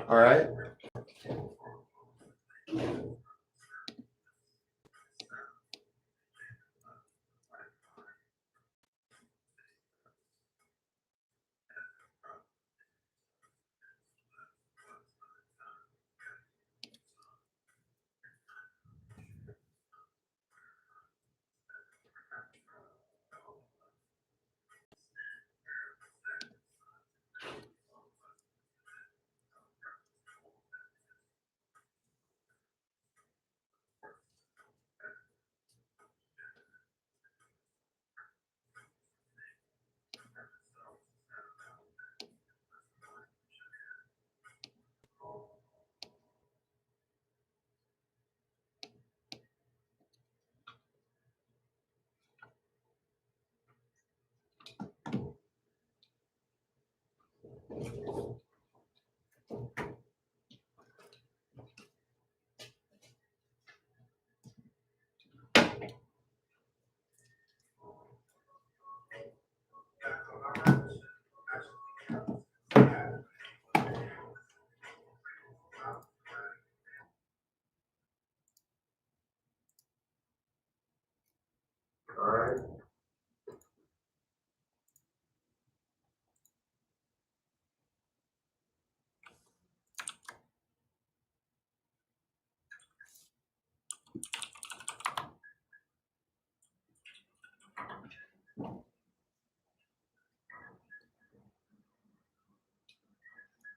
All right.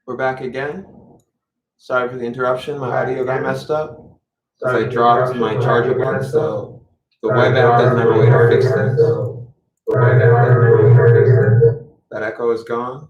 We're back again. Sorry for the interruption. My audio got messed up because I dropped my charger board, so the web app doesn't have a way to fix things. That echo is gone.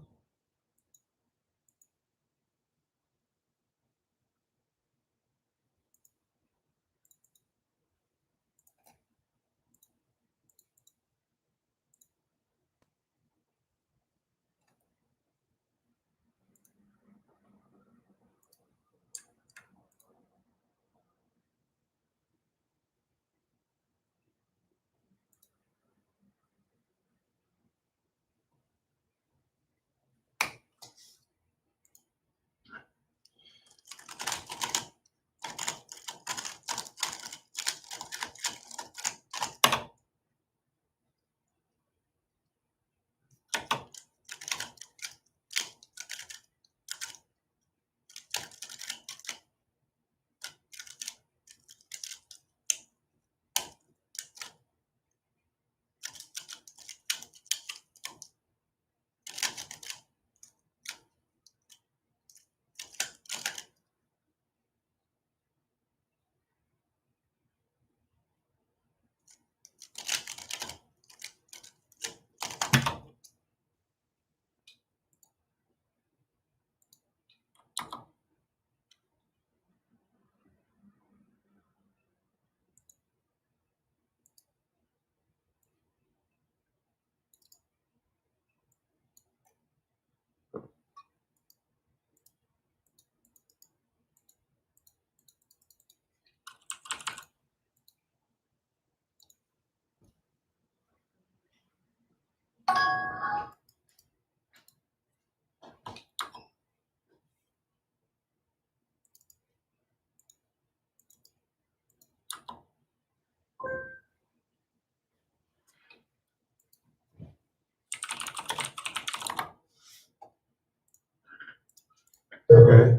Okay.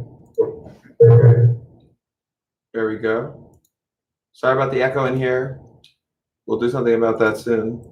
There we go. Sorry about the echo in here. We'll do something about that soon.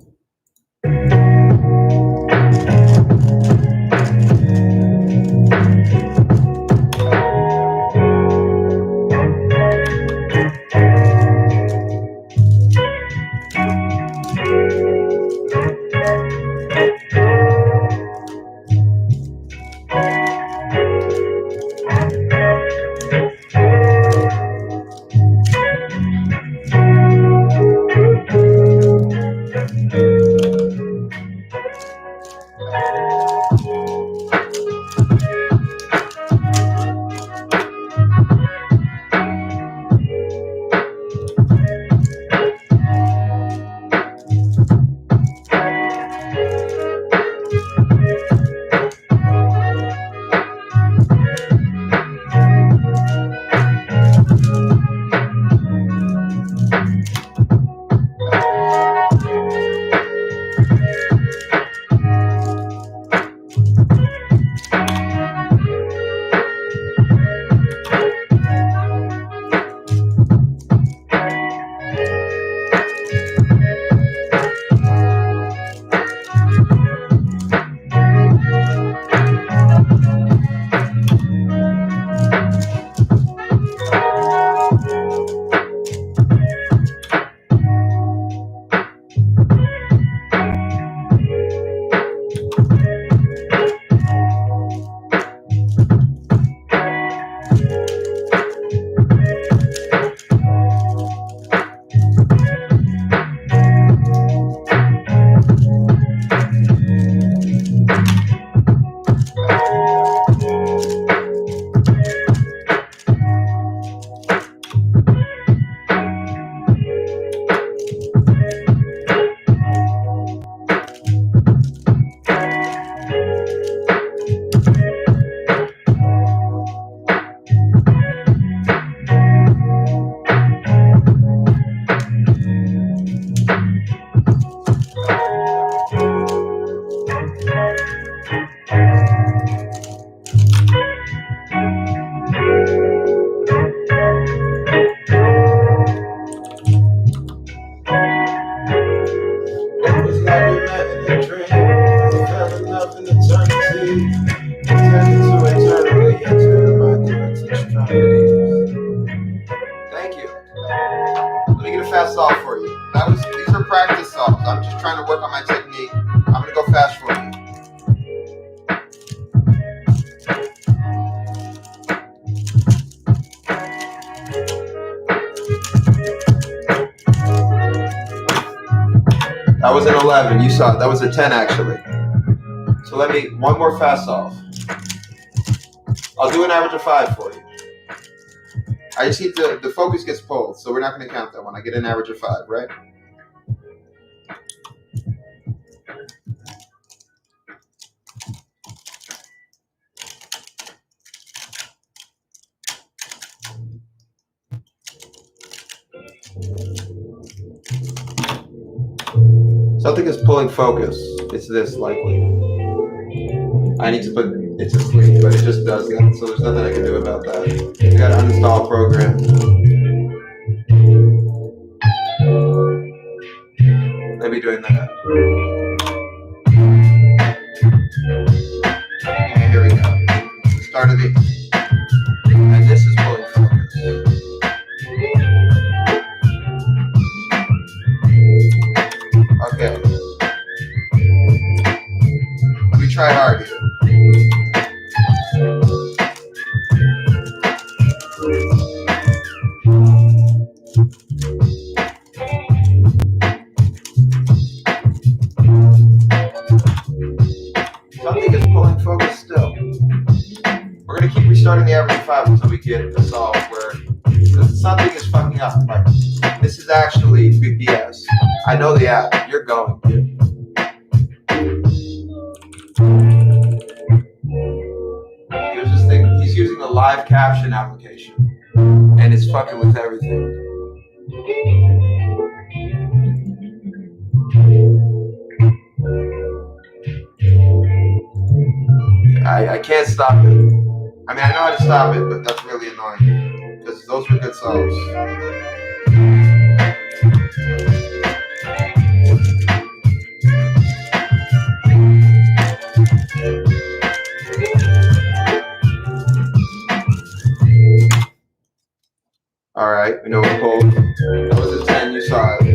an 11. You saw it. That was a 10 actually. So let me, one more fast solve. I'll do an average of 5 for you. I just need to, the focus gets pulled, so we're not going to count that one. I get an average of 5, right? Something is pulling focus. It's this likely. I need to put it to sleep, but it just does that, so there's nothing I can do about that. I gotta uninstall a program. Maybe doing that. And here we go. The start of the, and this is pulling focus. Okay. Let me try hard here. Something is pulling focus still. We're going to keep restarting the average of 5 until we get a solve where something is fucking up. Like, this is actually big BS. I know the app. You're going, dude. There's this thing. He's using a live caption application, and it's fucking with everything. I can't stop it. I mean, I know how to stop it, but that's really annoying because those were good solves. All right, we know what pulled. That was a 10. You saw it.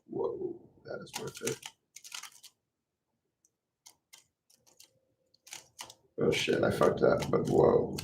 Whoa, that is worth it. Oh shit, I fucked up, but whoa.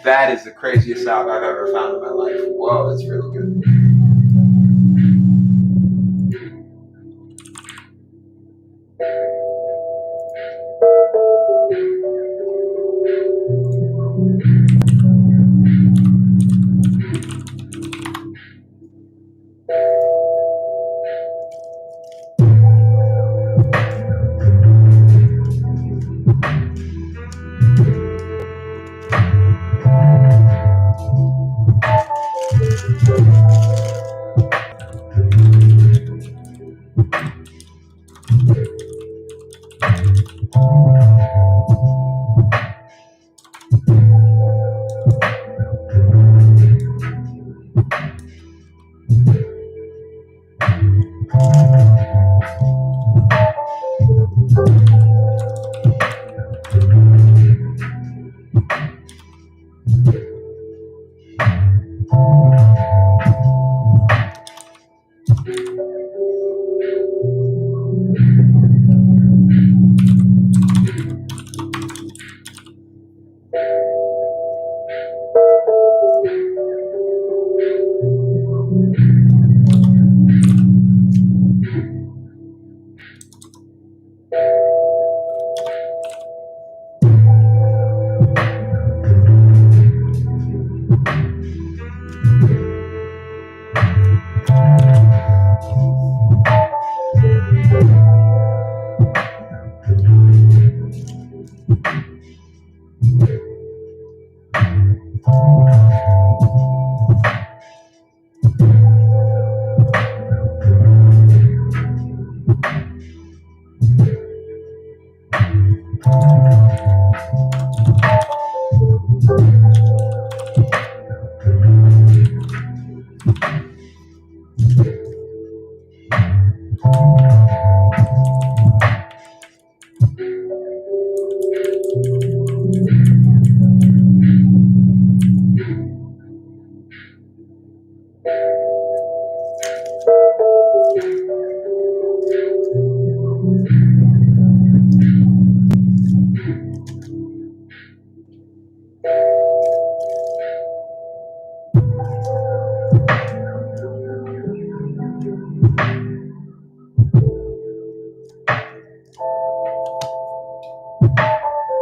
That is the craziest sound I've ever found in my life. Whoa, that's really good.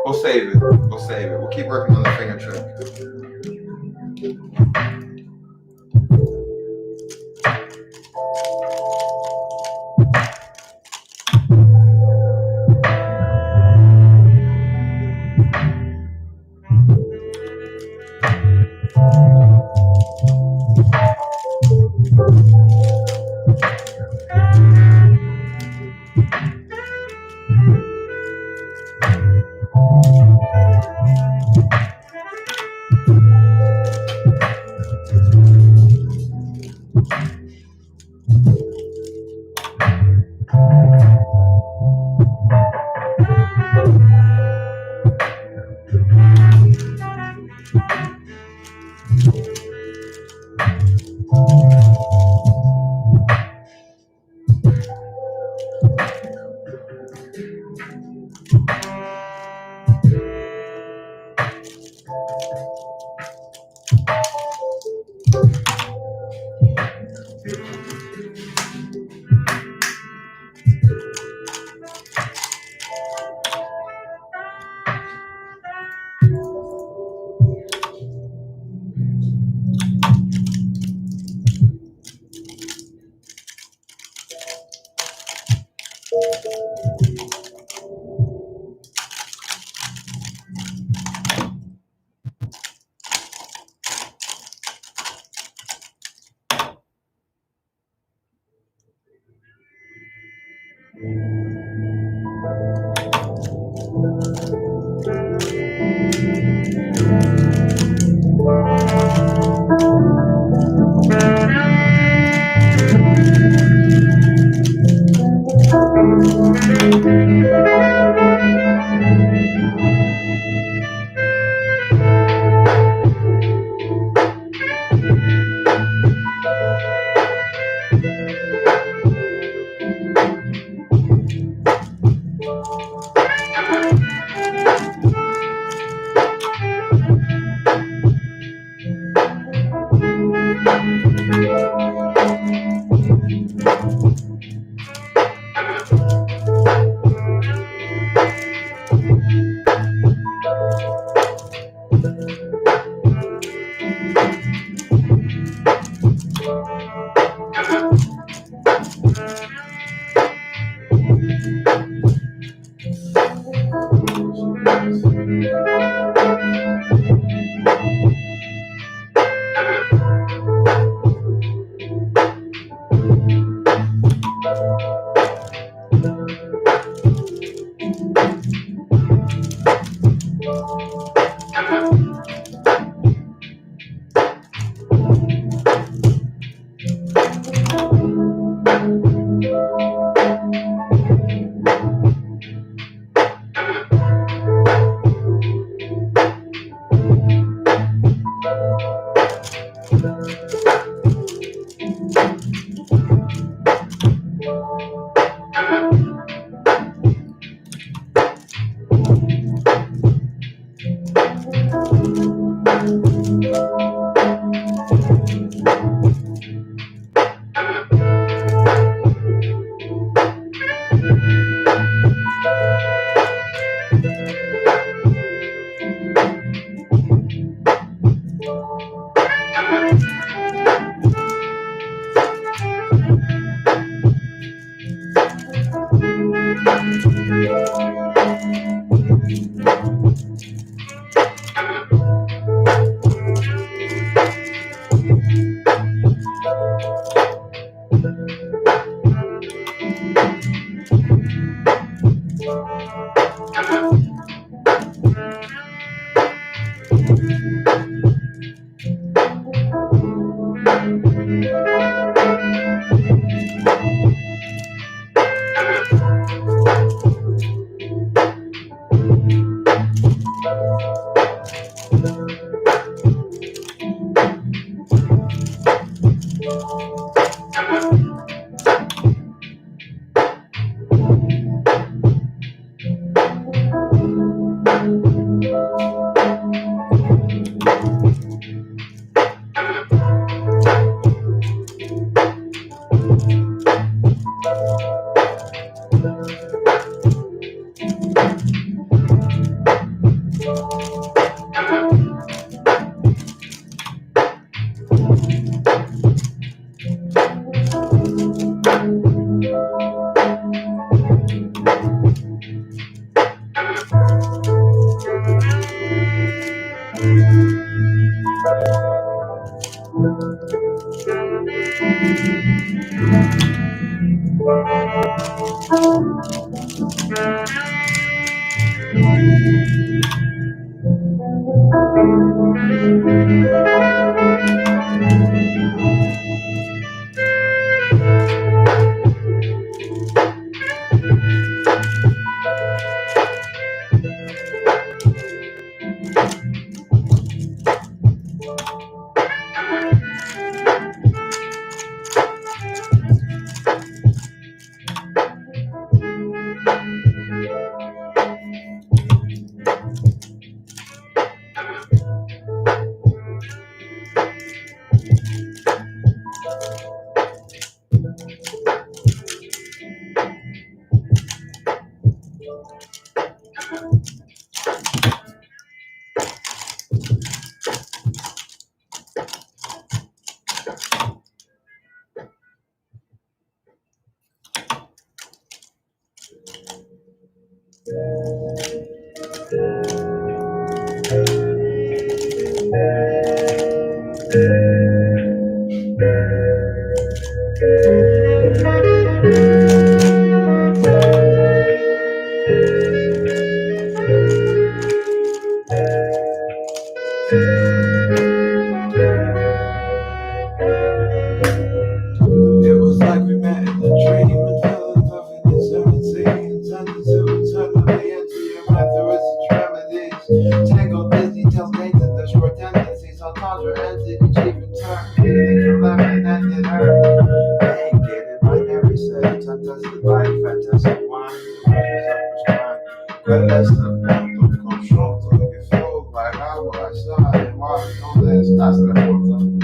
We'll save it. We'll save it. We'll keep working on the finger trick. It was like we met in a dream and fell in love in eternity. Intended to eternally into your methods and remedies. Tangled Disney tells Nathan the short tendencies. Sometimes we're ended, each even turn. Anything from lemon ended her. I ain't get it, binary settings. Untested life, fantastic wine. Quelle tanto confronto che flow like agua, side, and water, no less, that's the important.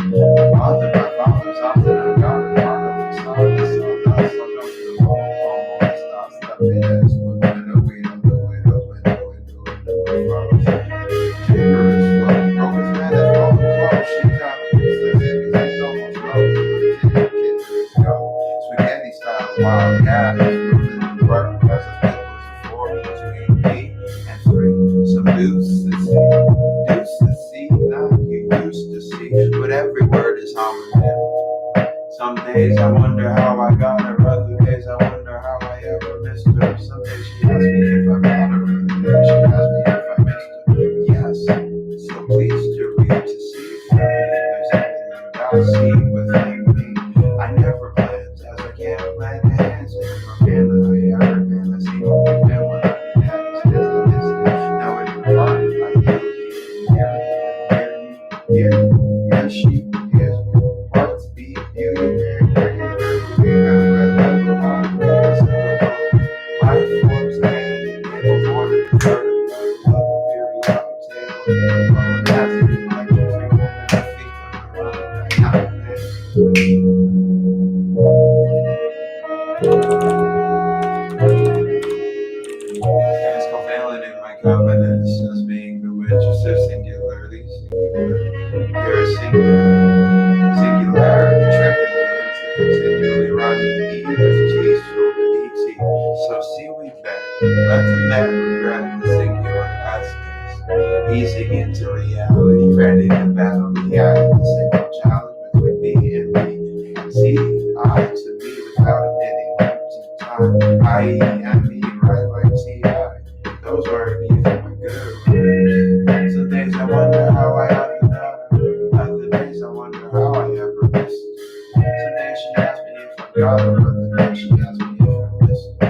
Father, my father's often a god, and part of the star, the sun, that's the jump to the wall, almost not stepping as we're going to wait on the windows, Chamber is flow, broken man that's all the clothes, she got says it because he's almost rose, but it didn't get to go. Spaghetti style, wild cat, moving the work, because it's been was four between me and three. Some deuce to see, now you used to see, but every word is homonym. Some days I wonder how I got her, other days I wonder how I ever missed her. Some days she asks me if I got her, other days she asks me if I missed her. Yes, so pleased to read to see for me. There's everything I see within me. I never planned, as I can't plan the hands. Never can I ever can I see what we feel when I'm daddy's business. Now it's regarded like you. Yeah, she is. And it's covalent in my covenants as being bewitched of singularly singular. There is singularity tricking me into continually rhyming E with T stroke ET. So see we bet, let the man regret the singular aspects. Easing into reality, ready to battle reality. The single challenge between me and me. See, I to me without admitting empty time. I.e. and me, right like T.I. Those weren't even my good words. Some days I wonder how I ever got her. Other days I wonder how I ever missed her. Some days she asked me if I got her, but the day she asked me if I missed her.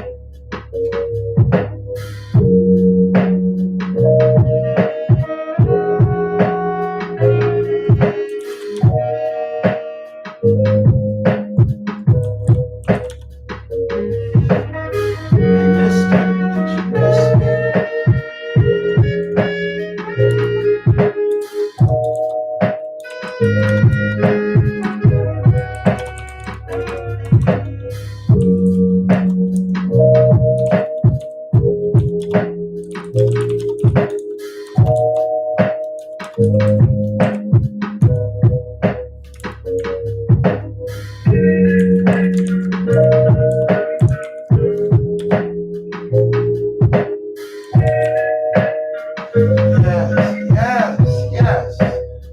Yes.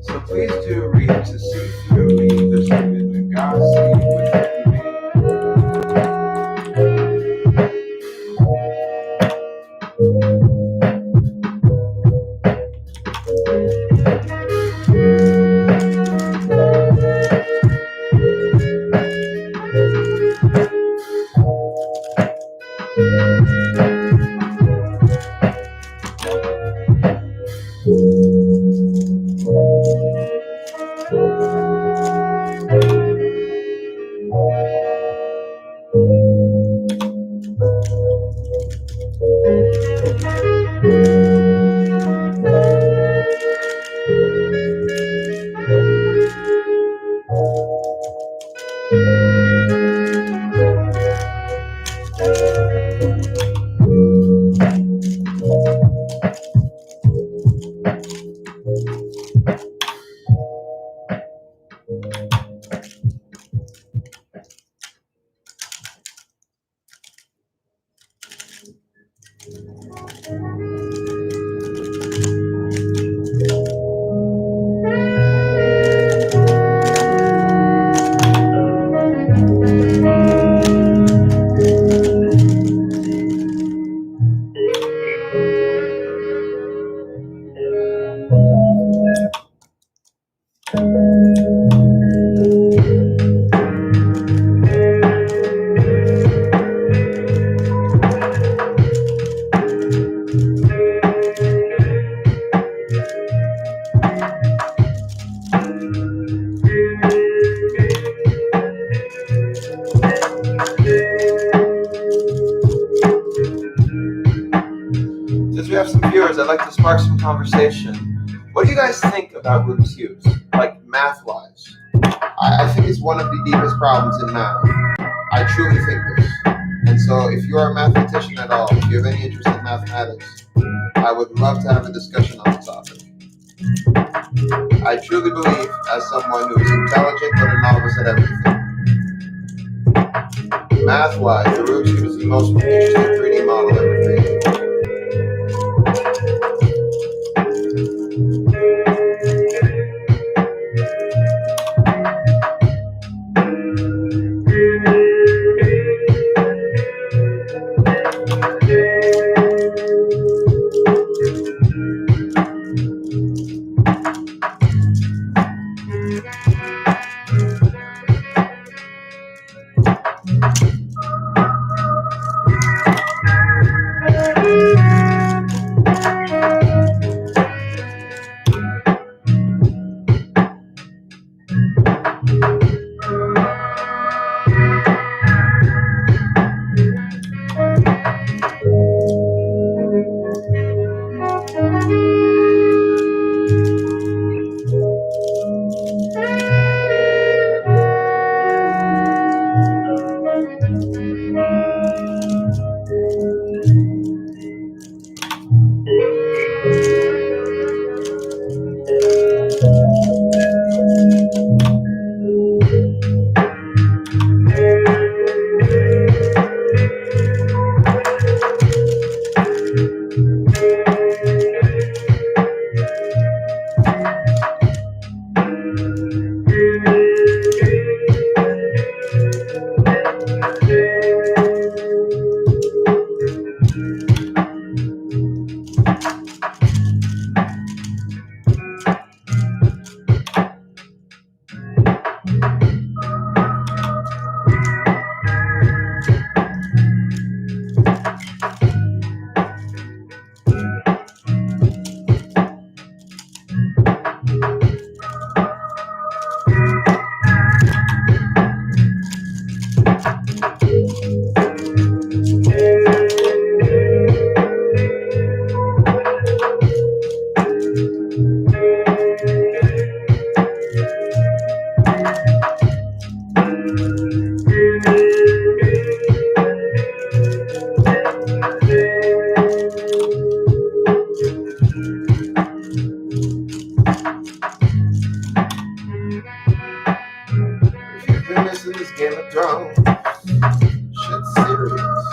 So please do read to see through me. There's even the God see within me. Since we have some viewers, I'd like to spark some conversation. What do you guys think about Rubik's Cubes, like math-wise? I think it's one of the deepest problems in math. I truly think this. And so if you are a mathematician at all, if you have any interest in mathematics, I would love to have a discussion on the topic. I truly believe, as someone who is intelligent but a novice at everything, math-wise, the Rubik's Cube is the most interesting 3D model ever created. famous in this Game of Thrones. Shit's serious.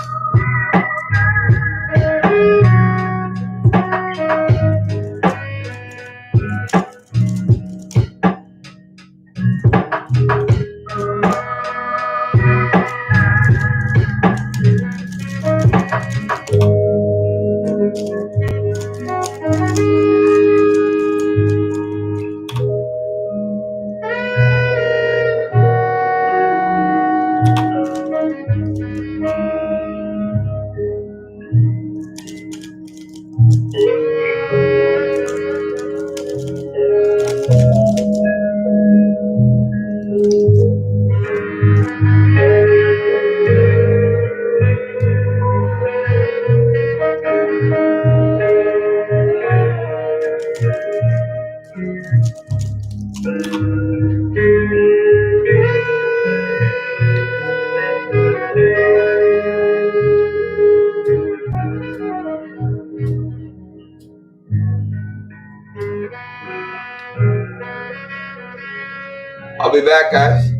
I'll be back, guys.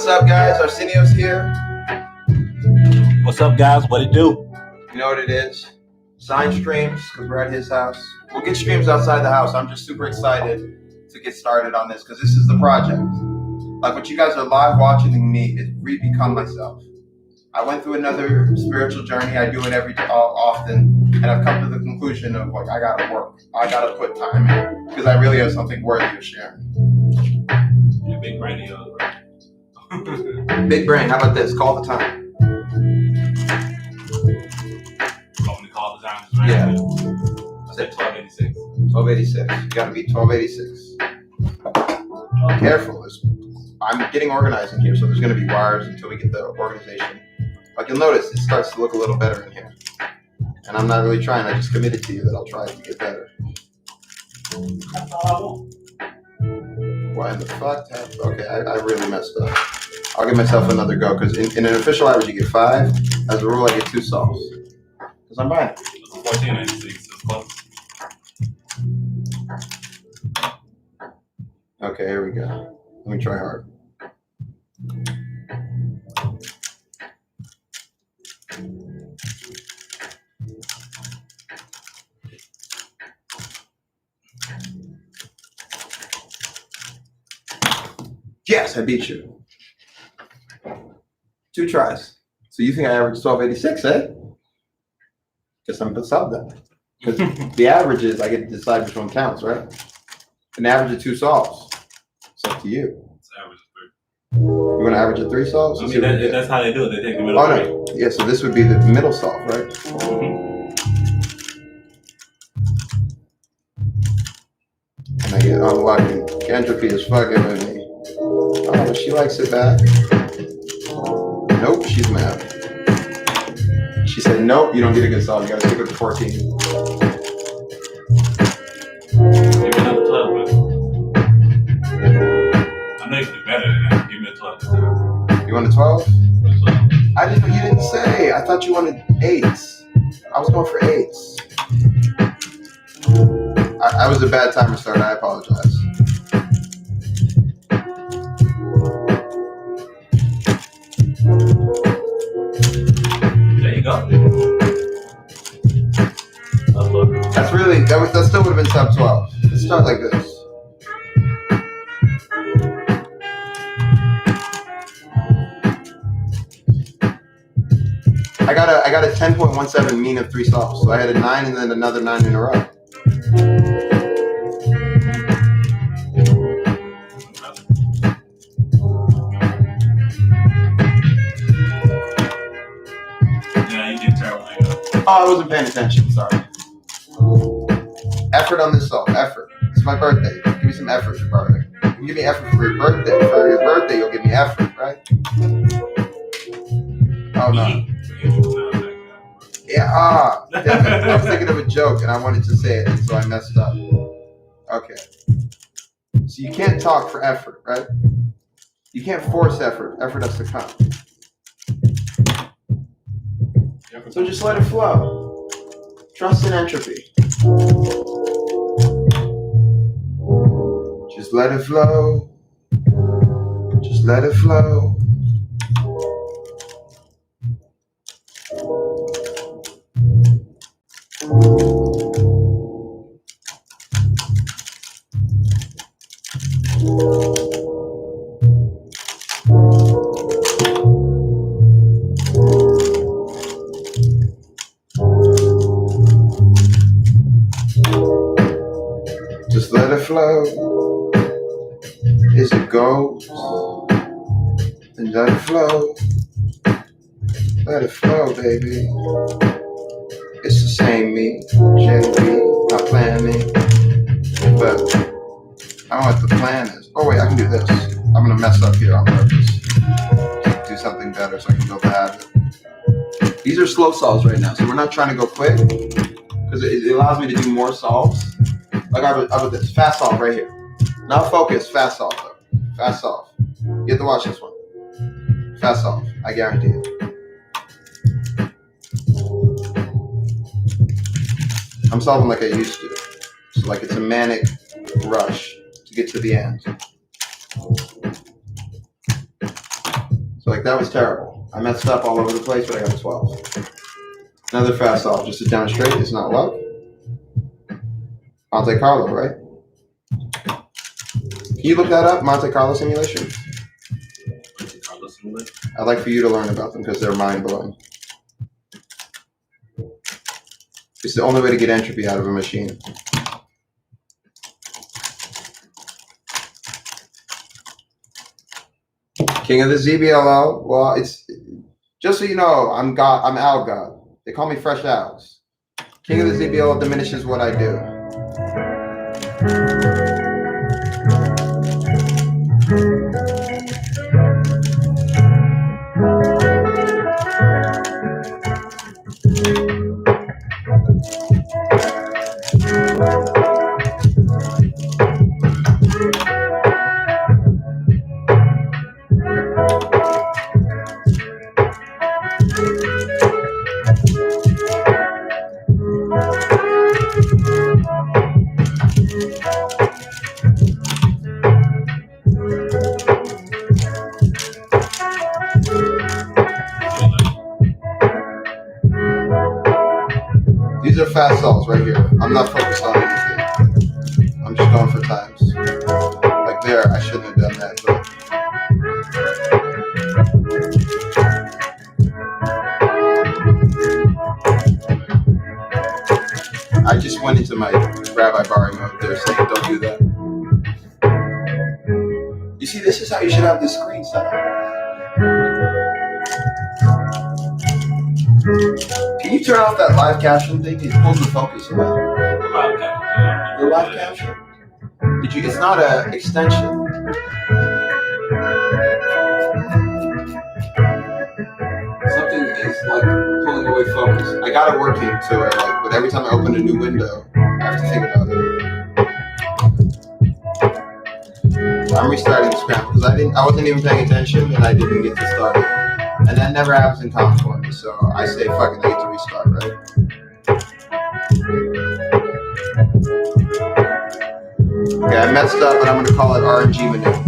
What's up, guys? Arsenio's here. What's up, guys? What it do? You know what it is? Sign streams, because we're at his house. We'll get streams outside the house. I'm just super excited to get started on this, because this is the project. Like, what you guys are live watching me is re-become myself. I went through another spiritual journey. I do it often, and I've come to the conclusion of, like, I gotta work. I gotta put time in, because I really have something worthy of sharing. Your big brain is right? Big brain, how about this? Call the time. Call the time. Right? Yeah. I said 1286. 1286. You gotta be 1286. Careful. I'm getting organized in here, so there's gonna be wires until we get the organization. Like, you'll notice, it starts to look a little better in here. And I'm not really trying. I just committed to you that I'll try to get better. That's all I want. Why in the fuck? Okay, I really messed up. I'll give myself another go, because in an official average, you get 5. As a rule, I get 2 solves. Because I'm buying it. 1496. Okay, here we go. Let me try hard. Yes, I beat you. 2 tries. So you think I averaged 1286, eh? Guess I'm gonna solve that. Because the average is I get to decide which one counts, right? An average of 2 solves. It's up to you. It's average of 3. You want to average of 3 solves? I mean, that's how they do it. They take the middle. Oh no. Yeah, so this would be the middle solve, right? And I get unlucky. Entropy is fucking with me. Oh, she likes it back. Nope, she's mad. She said, nope, you don't get a good solve. You gotta stick with the 14. Give me another 12, man. I know you can do better than that. Give me a 12 this time. You want a 12? Give me a 12. You didn't say. I thought you wanted 8s. I was going for 8s. I was a bad timer start. I apologize. There you go. That's really, that still would have been sub 12. Let's start like this. I got a 10.17 mean of 3 solves. So I had a 9 and then another 9 in a row. Yeah, you did terrible. Oh, I wasn't paying attention. Sorry. Effort on this solve. Effort. It's my birthday. Give me some effort for birthday. You give me effort for your birthday. For your birthday, you'll give me effort, right? Oh no. Yeah. Damn it. I was thinking of a joke and I wanted to say it, and so I messed up. Okay. So you can't talk for effort, right? You can't force effort. Effort has to come. So just let it flow. Trust in entropy. Just let it flow. Just let it flow. Just let it flow as it goes, and let it flow. Let it flow, baby. It's the same me, JB, not plan me, but I don't know what the plan is. Oh wait, I can do this. I'm gonna mess up here on purpose. Do something better so I can build the habit. These are slow solves right now, so we're not trying to go quick because it allows me to do more solves. Like I would this fast solve right here. Not focus, fast solve though. Fast solve. You have to watch this one. Fast solve, I guarantee it. I'm solving like I used to. So like it's a manic rush to get to the end. Like, that was terrible. I messed up all over the place, but I got a 12. Another fast solve, just to demonstrate it's not luck. Monte Carlo, right? Can you look that up, Monte Carlo simulation? Monte Carlo simulation. I'd like for you to learn about them because they're mind-blowing. It's the only way to get entropy out of a machine. King of the ZBLO. Well, it's just so you know, I'm God. I'm Al God. They call me Fresh Alex. King of the ZBLO diminishes what I do. These are fast solves right here. I'm not focused on anything. I'm just going for times. Like there, I shouldn't have done that, but I just went into my rabbi barring mode there saying don't do that. You see, this is how you should have this screen set up. Can you turn off that live caption thing? It pulls the focus away. The live caption? It's not an extension. Something is like pulling away focus. I got it working to it, but every time I open a new window, I have to think about it. I'm restarting the scramble because I wasn't even paying attention and I didn't get to start it. And that never happens in comp for me, so I say fuck it, I get to restart, right? Okay, I messed up, but I'm gonna call it RNG maneuver.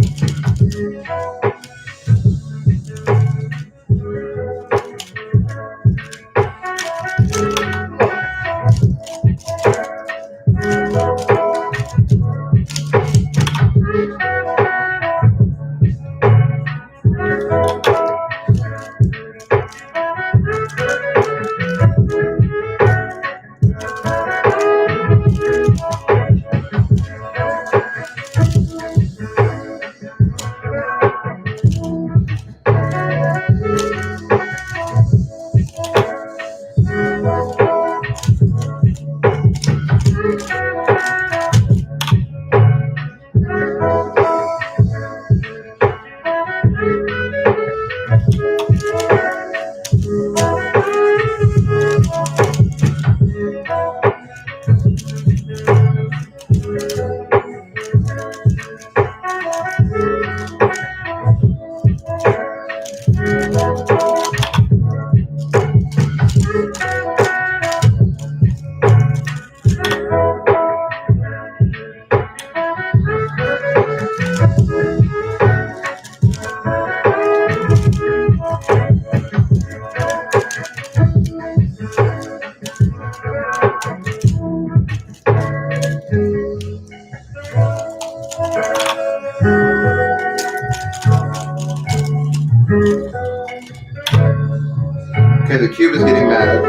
Okay, the cube is getting mad.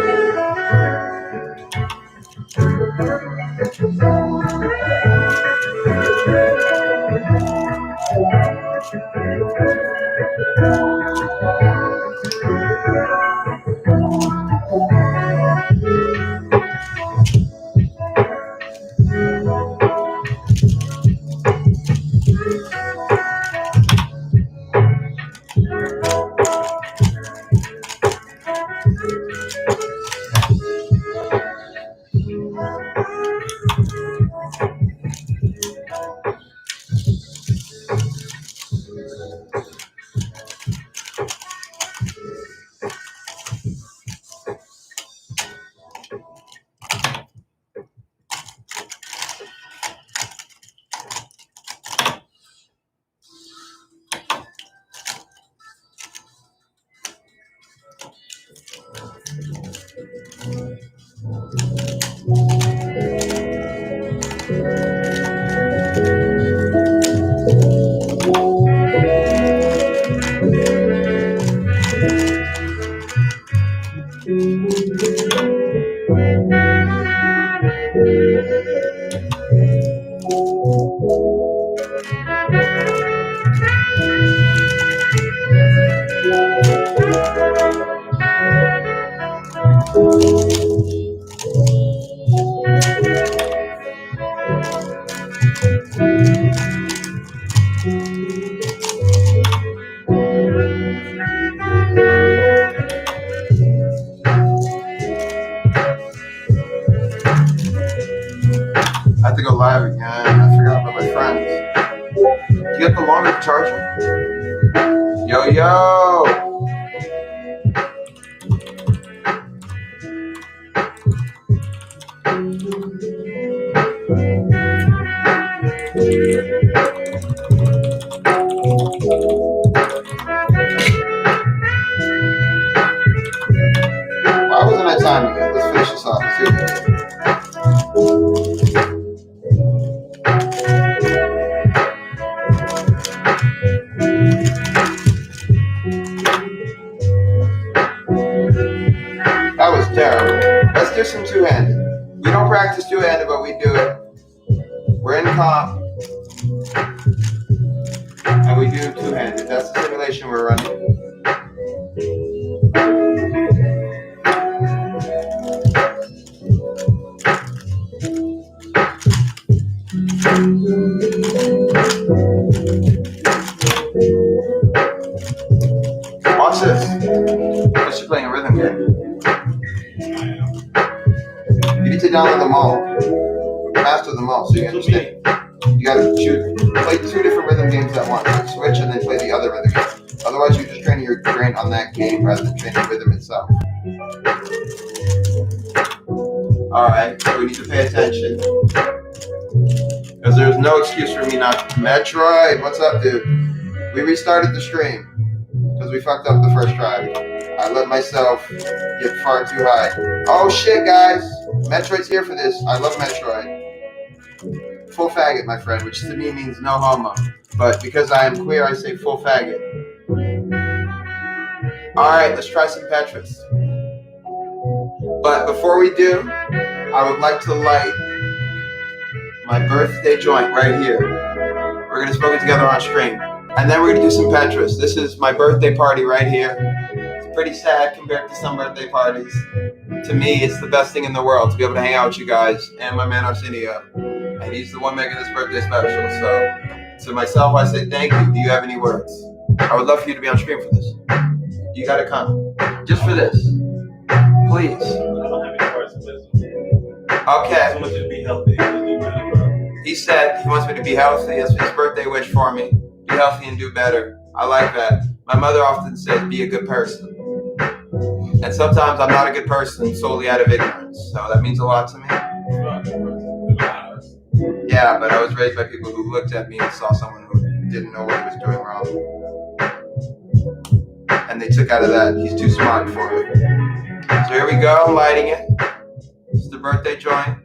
You got the longer charger? Yo. Why wasn't I timing it? Let's finish this off. Let's see what we do. That was terrible. Let's do some two-handed. We don't practice two-handed, but we do it. We're in comp. And we do two-handed. That's the simulation we're running. Watch this. Unless you're playing a rhythm game. You need to download them all. Master them all so you understand. You gotta play two different rhythm games at once. Like switch and then play the other rhythm game. Otherwise, you're just training your brain on that game rather than training rhythm itself. Alright, so we need to pay attention. Because there's no excuse for me not to. Metroid, what's up, dude? We restarted the stream because we fucked up the first try. I let myself get far too high. Oh shit, guys! Metroid's here for this. I love Metroid. Full faggot, my friend, which to me means no homo. But because I am queer, I say full faggot. Alright, let's try some Tetris. But before we do, I would like to light my birthday joint right here. We're gonna smoke it together on stream. And then we're gonna do some Tetris. This is my birthday party right here. It's pretty sad compared to some birthday parties. To me, it's the best thing in the world to be able to hang out with you guys and my man Arsenio. And he's the one making this birthday special. So to myself, I say thank you. Do you have any words? I would love for you to be on stream for this. You gotta come. Just for this. Please. I don't have any words of wisdom. Okay. I want you to be healthy. He said he wants me to be healthy. That's his birthday wish for me. Be healthy and do better. I like that. My mother often says, be a good person. And sometimes I'm not a good person solely out of ignorance. So that means a lot to me. Yeah, but I was raised by people who looked at me and saw someone who didn't know what he was doing wrong. And they took out of that, he's too smart for it. So here we go, I'm lighting it. It's the birthday joint.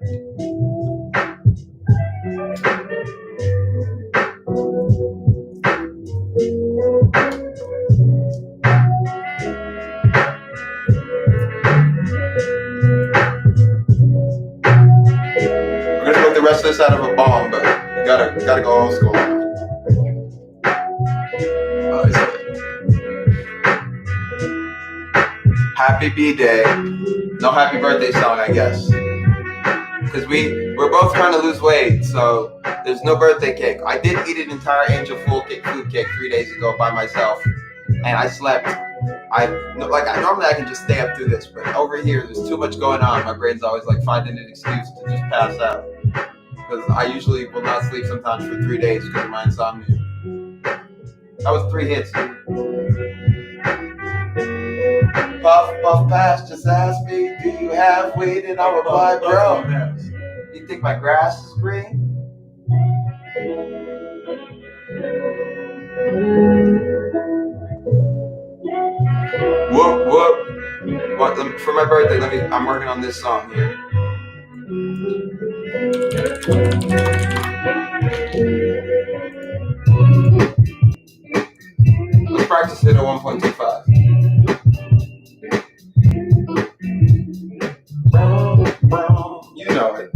We're gonna make the rest of this out of a bomb, but you gotta go old school. Happy B-Day. No happy birthday song, I guess. Because we're both trying to lose weight, so there's no birthday cake. I did eat an entire Angel food cake 3 days ago by myself, and I slept. Normally I can just stay up through this, but over here there's too much going on. My brain's always like finding an excuse to just pass out. Because I usually will not sleep sometimes for 3 days because of my insomnia. That was 3 hits. Puff, puff, pass, just ask me, do you have weed? And I'll reply, bro, you think my grass is green? Whoop, whoop. What, for my birthday, I'm working on this song here. Let's practice it at 1.25. You know it.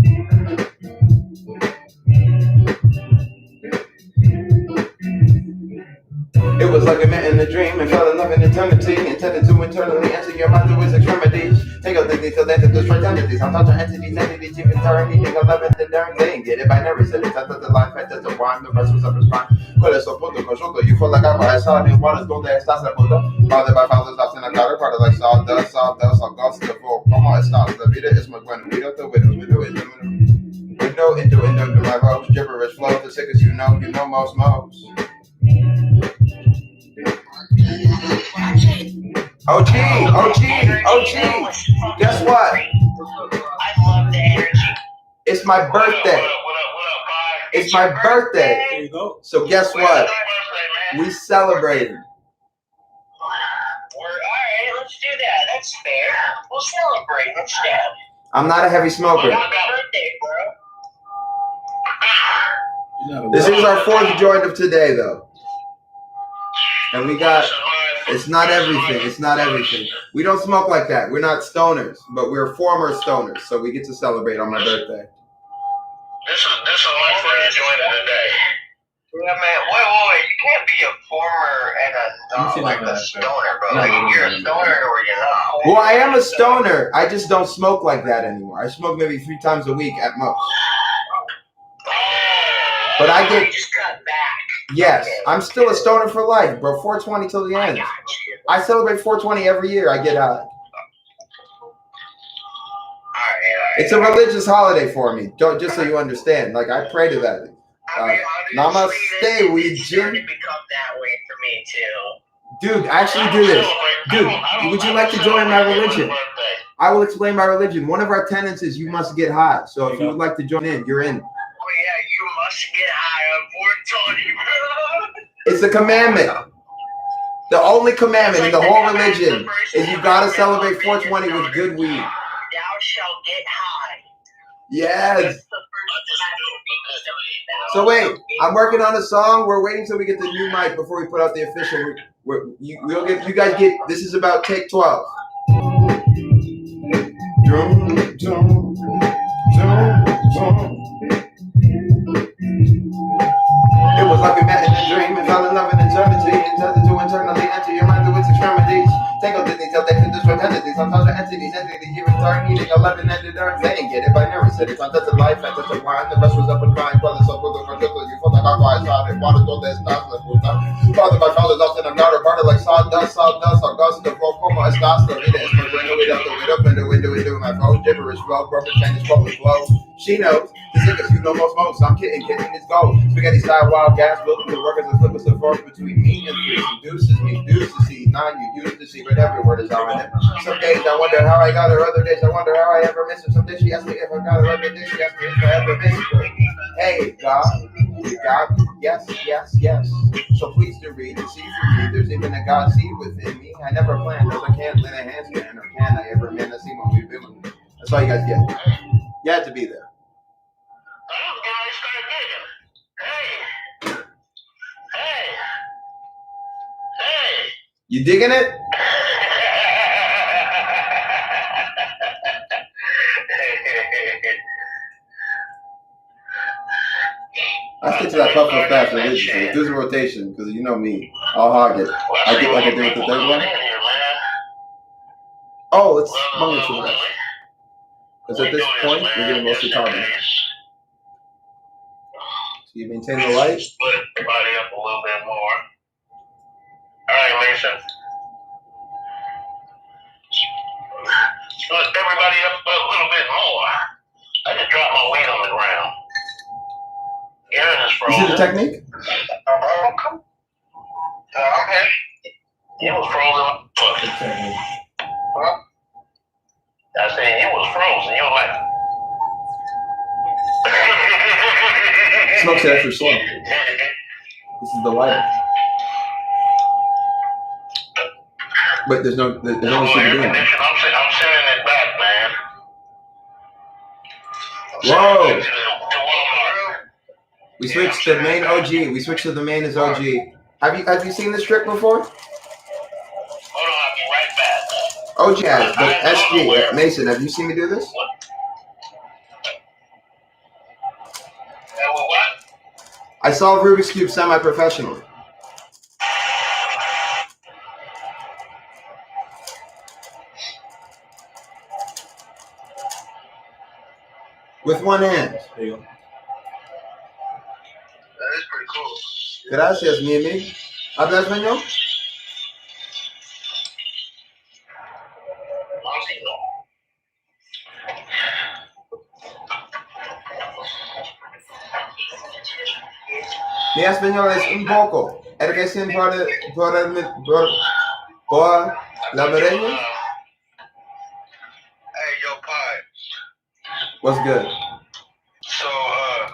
It was like I met in a dream and fell in love in eternity, intended to internally enter your mind through its extremities. Take out the details and destroy entities. I'm talking entities, even turn anything 11 the darn thing. Get it binary, said it's after the line, fact, that's a rhyme, the verse was up his prime. ¿Cuál es su punto conjunto? You feel like I'm a side in waters, donde estás el mundo? Father by fathers, off in a gutter, part of like sawdust, August, the full. Como estás? La vida es muy buena. We don't do widows, we do it. Window into my rose, gibberish flow, the sickest you know most. OG, OG. Guess what? I love the energy. It's my birthday. It's my birthday. There you go. So guess what? We celebrating. Alright, let's do that. That's fair. We'll celebrate instead. I'm not a heavy smoker. Happy birthday, bro. This is our 4th joint of today, though. And we got, it's not everything. It's not everything. We don't smoke like that. We're not stoners, but we're former stoners. So we get to celebrate on my birthday. This is my first joint of the day. Yeah, man. Wait. You can't be a former and a stoner, bro. Like, you're a stoner or you're not. Well, I am a stoner. I just don't smoke like that anymore. I smoke maybe 3 times a week at most. But I get. You just cut back. Yes, I'm still a stoner for life, bro. 420 till the end. I celebrate 420 every year. I get high. It's a religious holiday for me. Just so you understand. Like, I pray to that. Namaste, Ouija. Become that way for me too. Dude, actually do this. Dude, would you like to join my religion? I will explain my religion. One of our tenets is you must get high. So if you would like to join in, you're in. Oh yeah, you must get high on 420, bro. It's a commandment. The only commandment in the whole religion is you gotta celebrate 420 with good weed. Thou shalt get high. Yes. So wait, I'm working on a song. We're waiting till we get the new mic before we put out the official. You guys get. This is about take 12. It was like we met in a dream and fell in love in eternity. Intended to internally enter your mind through its extremities. Tangled in detail, they can destroy entities. Sometimes the entities, even start eating 11-ended earth. They didn't get it, but I never said it. Contested life, fantastic wine. The rest was up and crying. Brothers up with the conjugal. You felt like I quiet side. Water told that stars left with time. Father by father, lost in a daughter. Parted like sawdust. August, the Volcoma, Escasta. Rita is my brain. We up the window, in the window, into my phone. Gibberish flow. Broken chain is public flow. She knows. The sickest, you know most most. I'm kidding is gold. Spaghetti style wild gas. Building the workers and flippers and forth between me and three. Deuces, me, deuce to see. 9, you used to see, but every word is on it. Some days I wonder how I got her. Other days I wonder how I ever missed her. Some days she asked me if I got her. Other days she asked me if I ever missed her. Hey, God, yes. So please to read and see through me. There's even a God seed within me. I never planned, as I can't lend a handstand, or can I ever man? I see when we've been. That's all you guys get. You had to be there. Hey. You digging it? I stick to that puff up fast religiously. Do some rotation, because you know me. I'll hog it. I get like I did with the third one. Oh, let's bung it to the rest. Because at this point, we're getting mostly carbon. So you maintain the light. Split the body up a little bit more. Alright, Mason. Split everybody up a little bit more. I just dropped my weight on the ground. Aaron is You frozen. see the technique? Okay. It was frozen. Huh? I said it was frozen. You were like. Smoke's extra slow. This is the lighter. But there's no shit to do. I'm sending it back, man. Whoa! We switched to main OG. We switched to the main as OG. Have you seen this trick before? Hold on, I'll be right back. OG has, but SG. Mason, have you seen me do this? What? I solve Rubik's Cube semi-professionally. With one hand. There you go. That is pretty cool. Gracias, mi amigo. ¿Habla español? Mi español es un poco. El que sin por La Merengue? Hey, yo, Pod. What's good? So, I'm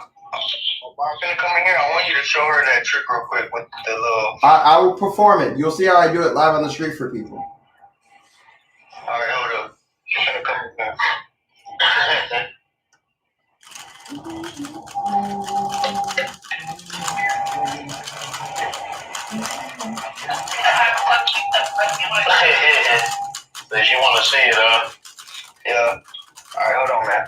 gonna come in here. I want you to show her that trick real quick with the little. I will perform it. You'll see how I do it live on the street for people. All right, hold up. I'm gonna come in here. Does she want to see it, huh? Yeah. All right, hold on, man.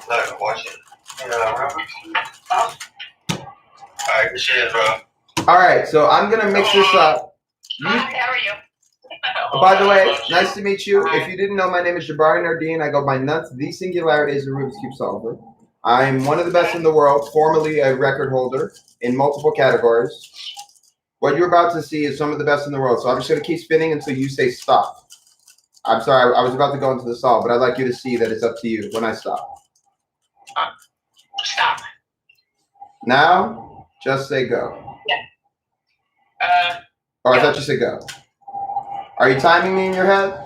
Look, watch it. Rubik. All right, here she is, bro. All right, so I'm gonna mix this up. Hi, how are you? By the way, nice to meet you. If you didn't know, my name is Jabari Nardine. I go by Nuts. The Singularity is a Rubik's Cube solver. I'm one of the best in the world, formerly a record holder in multiple categories. What you're about to see is some of the best in the world. So I'm just going to keep spinning until you say stop. I'm sorry, I was about to go into the solve, but I'd like you to see that it's up to you when I stop. Stop. Now, just say go. Oh, I thought you said go. Are you timing me in your head?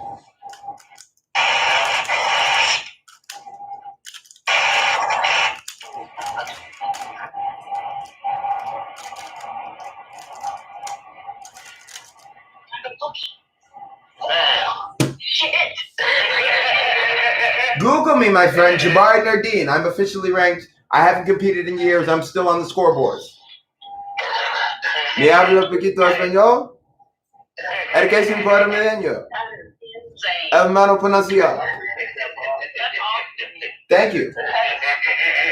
Shit. Google me, my friend, Jabari Nardine. I'm officially ranked. I haven't competed in years. I'm still on the scoreboards. ¿Me habla un poquito español? ¿El que se importa merengue? Hermano Panacea. Thank you.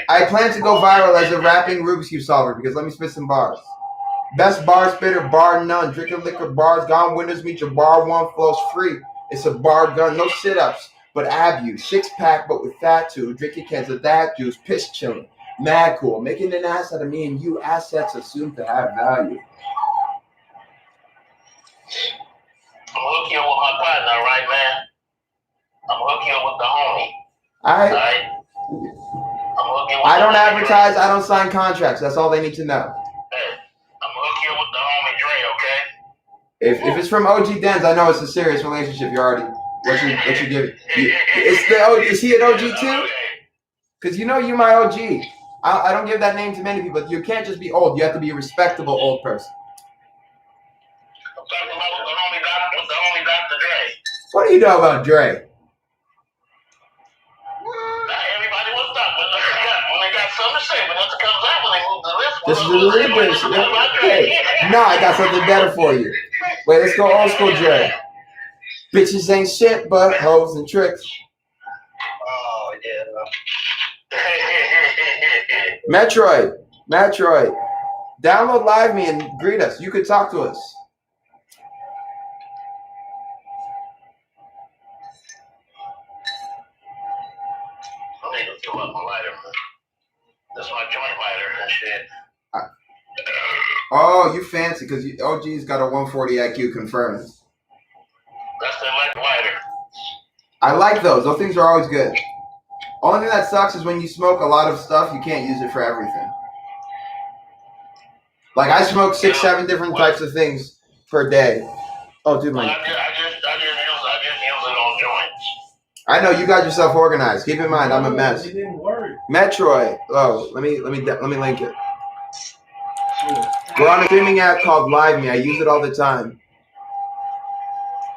I plan to go viral as a rapping Rubik's Cube solver because let me spit some bars. Best bar spitter, bar none. Drinking liquor, bars gone. Winners meet your bar one flows free. It's a bar gun, no sit-ups, but ab use. Six-pack, but with fat too. Drinking cans of that juice. Piss chilling. Mad cool. Making an ass out of me and you. Assets assumed to have value. I'm hooking you up with my partner, right, man? I'm hooking you up with the homie. I don't advertise. I don't sign contracts. That's all they need to know. Hey, I'm hooking you up with the homie Dre, okay? If it's from OG Dens, I know it's a serious relationship. You already what you give it. It's the OG. Is he an OG too? Because you know you're my OG. I don't give that name to many people. You can't just be old. You have to be a respectable old person. I'm talking about with the homie Dr. Dre. What do you know about Dre? Everybody was talking. When they got something to say, but once it comes out, when they move to This is the Libras. Hey, nah, I got something better for you. Wait, let's go old school Dre. Bitches ain't shit but hoes and tricks. Oh, yeah. Metroid. Download Live Me and greet us. You could talk to us. I need to fill up my lighter. That's my joint lighter and shit. Oh, you fancy because OG's got a 140 IQ confirmed. That's the lighter. I like those. Those things are always good. Only thing that sucks is when you smoke a lot of stuff, you can't use it for everything. Like I smoke 6-7 different types of things per day. Oh, dude, Well, my. I just use it on joints. I know you got yourself organized. Keep in mind, I'm a mess. It didn't work. Metroid. Oh, let me link it. We're on a streaming app called Live Me. I use it all the time.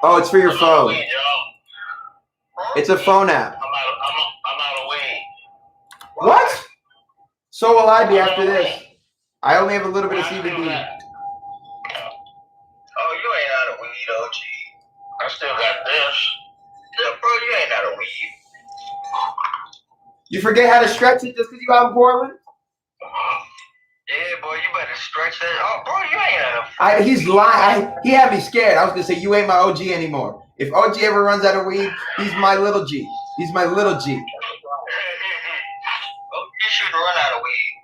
Oh, it's for your phone. Weed, It's a phone app. I'm out of weed. What? So will I be after this. I only have a little bit of CBD. Oh, you ain't out of weed, OG. I still got this. Yeah, bro, you ain't out of weed. You forget how to stretch it just because you out in Portland? Yeah, boy, you better stretch that. Oh, bro, you ain't out of He's lying. He had me scared. I was going to say, you ain't my OG anymore. If OG ever runs out of weed, he's my little G. He's my little G. Oh, you shouldn't run out of weed.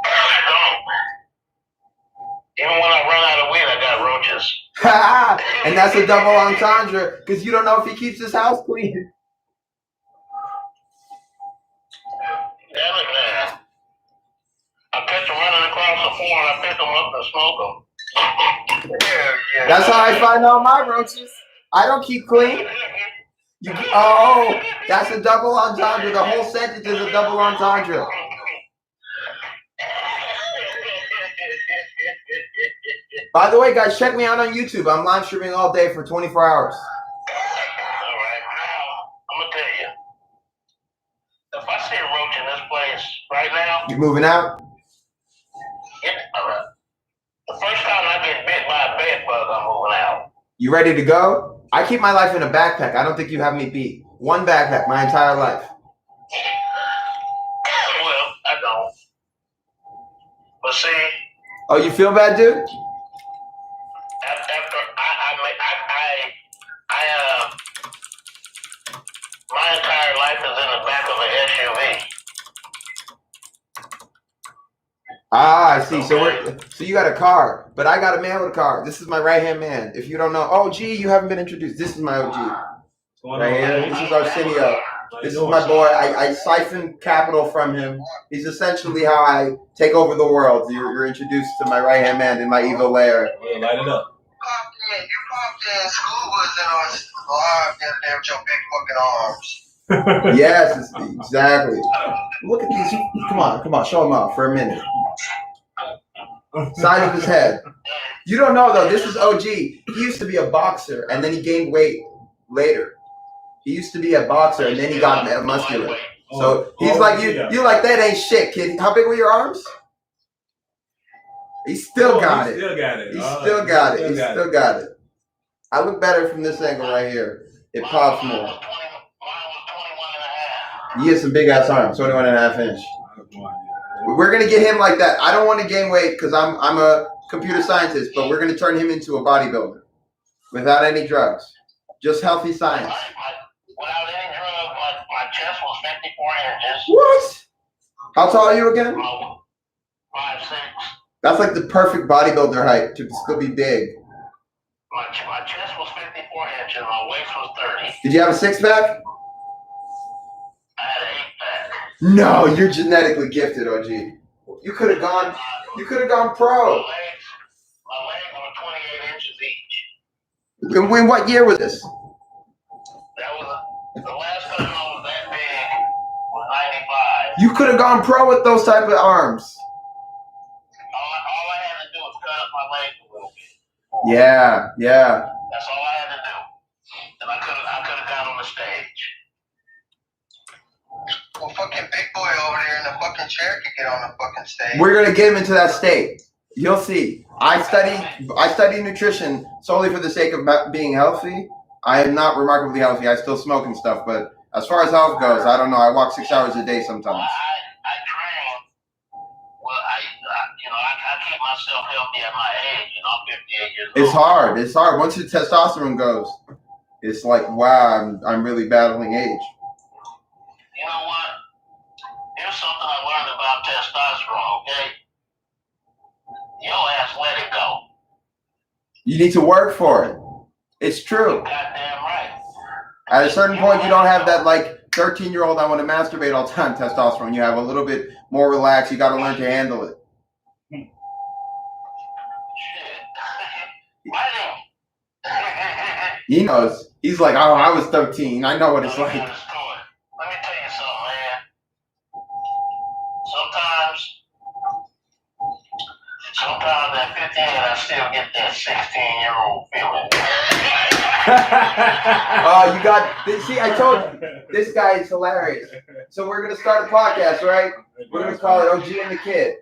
I don't. Even when I run out of weed, I got roaches. And that's a double entendre because you don't know if he keeps his house clean. Damn it, man. I catch them running across the floor and I pick them up and smoke them. Hell That's how I find all my roaches. I don't keep clean. Oh, that's a double entendre. The whole sentence is a double entendre. By the way, guys, check me out on YouTube. I'm live streaming all day for 24 hours. All right, now, I'm going to tell you. If I see a roach in this place right now, You moving out? all right. The first time I get bit by a bed bug, I'm moving out. You ready to go? I keep my life in a backpack. I don't think you have me beat. One backpack, my entire life. Well, I don't. But see, Oh, you feel bad, dude? after my entire life is in the back of an SUV. Ah, I see. So you got a car, but I got a man with a car. This is my right-hand man. If you don't know, oh, gee, you haven't been introduced. This is my OG. Right here. This is Arsenio. This is my boy. I siphoned capital from him. He's essentially how I take over the world. You're introduced to my right-hand man in my evil lair. Light it up. You popped in scubas and on live the other day with your big fucking arms. Yes, exactly. Look at these. Come on, show him off for a minute. Side of his head. You don't know though. This is OG. He used to be a boxer, and then he gained weight later. He used to be a boxer, and then he got muscular. So he's like you. You like that ain't shit, kid. How big were your arms? He still got it. Still got it. He still got it. He still got it. I look better from this angle right here. It pops more. Mine was 21 and a half. He has some big ass arms, 21 and a half inch. We're gonna get him like that. I don't want to gain weight because I'm a computer scientist, but we're gonna turn him into a bodybuilder without any drugs, just healthy science. Without any drugs, my chest was 54 inches. What? How tall are you again? 5'6". That's like the perfect bodybuilder height to still be big. My chest was 54 inches. My waist was 30. Did you have a six pack? I had an 8-pack. No, you're genetically gifted, OG. You could have gone pro. My legs were 28 inches each. In what year was this? That was the last time I was that big was 95. You could have gone pro with those type of arms. All I had to do was cut up my legs a little bit. Yeah. That's all I had to do. And I could have got on the stage. Well, fucking big boy over there in the fucking chair could get on the fucking stage. We're gonna get him into that state. You'll see. I study nutrition solely for the sake of being healthy. I am not remarkably healthy. I still smoke and stuff, but as far as health goes, I don't know. I walk 6 hours a day sometimes. I train. Well, I keep myself healthy at my age. I'm 58 years old. It's hard. Once your testosterone goes, it's like, wow, I'm really battling age. You know what? Here's something I learned about testosterone, okay? Your ass let it go. You need to work for it. It's true. Goddamn right. At a certain point, you don't have that like 13-year-old I want to masturbate all the time testosterone. You have a little bit more relaxed. You got to learn to handle it. Shit. Why He knows. He's like, oh, I was 13. I know what it's like. Let me tell you something, man. Sometimes at 15, I still get that 16-year-old feeling. Oh, you got. See, I told you, this guy is hilarious. So we're gonna start a podcast, right? We're gonna call it OG and the Kid.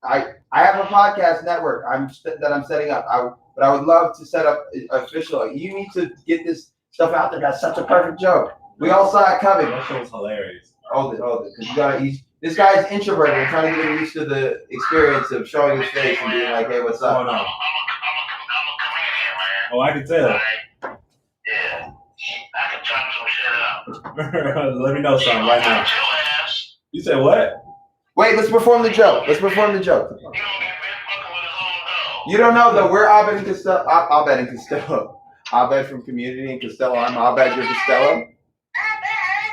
I have a podcast network that I'm setting up. But I would love to set up official. You need to get this stuff out there. That's such a perfect joke. We all saw it coming. That show's hilarious. Hold it, because you gotta. This guy's introverted. We're trying to get him used to the experience of showing his face and being like, "Hey, what's up?" I'm a comedian, man. Oh, I can tell. Right? Yeah. I can chop some shit up. Let me know something right now. Ass. You said what? Wait, let's perform the joke. You don't get bit fucking with his own dog. You don't know though. We're Abed and Costello. Abed and Costello. Abed from Community and Costello. I'm Abed. You're Costello.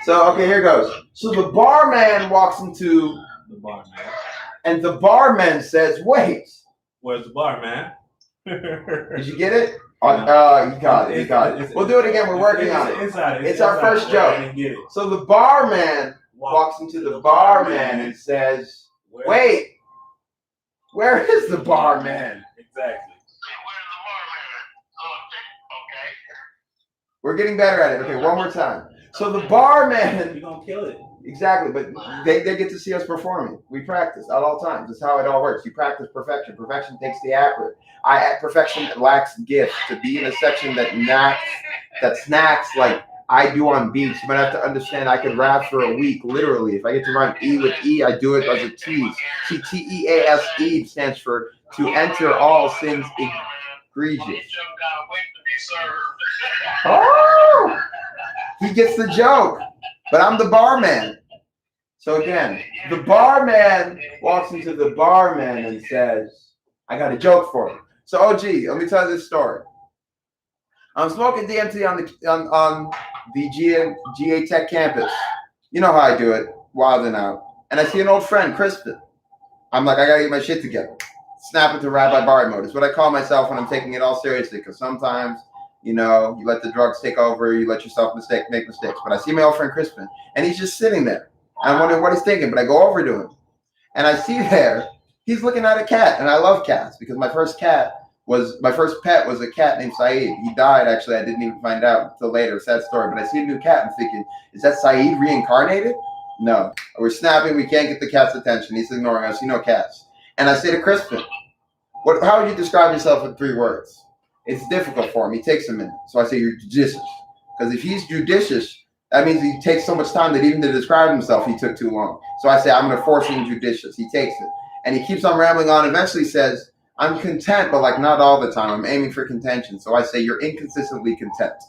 So okay, here goes. So the barman walks into The bar, man. and the barman says, "Wait, Where's the bar, man? Did you get it? You got it. You got it. We'll do it again. We're working on it. It's our first joke. So the barman walks into the barman and says, "Wait, where is the barman?" Exactly. We're getting better at it. Okay, one more time. So the barman. You're gonna kill it. Exactly, but they get to see us performing. We practice at all times. That's how it all works. You practice perfection. Perfection takes the accurate. Perfection lacks gift. To be in a section that snacks like I do on beats, you might have to understand I could rap for a week, literally. If I get to rhyme E with E, I do it as a tease. See, TEASE stands for to enter all sins egregious. Oh! He gets the joke. But I'm the barman. So again, the barman walks into the barman and says, "I got a joke for him." So OG, let me tell you this story. I'm smoking DMT on the GA Tech campus. You know how I do it, wilding out. And I see an old friend, Crispin. I'm like, I gotta get my shit together. Snap into Rabbi Barry mode. It's what I call myself when I'm taking it all seriously, because sometimes, you know, you let the drugs take over, you let yourself make mistakes. But I see my old friend Crispin, and he's just sitting there. I'm wondering what he's thinking, but I go over to him, and I see there, he's looking at a cat, and I love cats, because my first pet was a cat named Saeed. He died, actually. I didn't even find out until later. Sad story. But I see a new cat, and I'm thinking, is that Saeed reincarnated? No. We're snapping. We can't get the cat's attention. He's ignoring us. You know cats. And I say to Crispin, how would you describe yourself in 3 words? It's difficult for him. He takes a minute. So I say, you're judicious. Because if he's judicious, that means he takes so much time that even to describe himself, he took too long. So I say, I'm going to force him judicious. He takes it. And he keeps on rambling on. Eventually says, I'm content, but like not all the time. I'm aiming for contention. So I say, you're inconsistently content.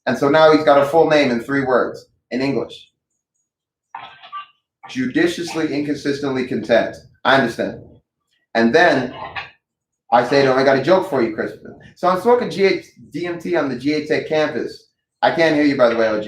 And so now he's got a full name in 3 words in English. Judiciously, inconsistently content. I understand. And then I say to him, I got a joke for you, Crispin. So I'm smoking DMT on the GA Tech campus. I can't hear you, by the way, OG.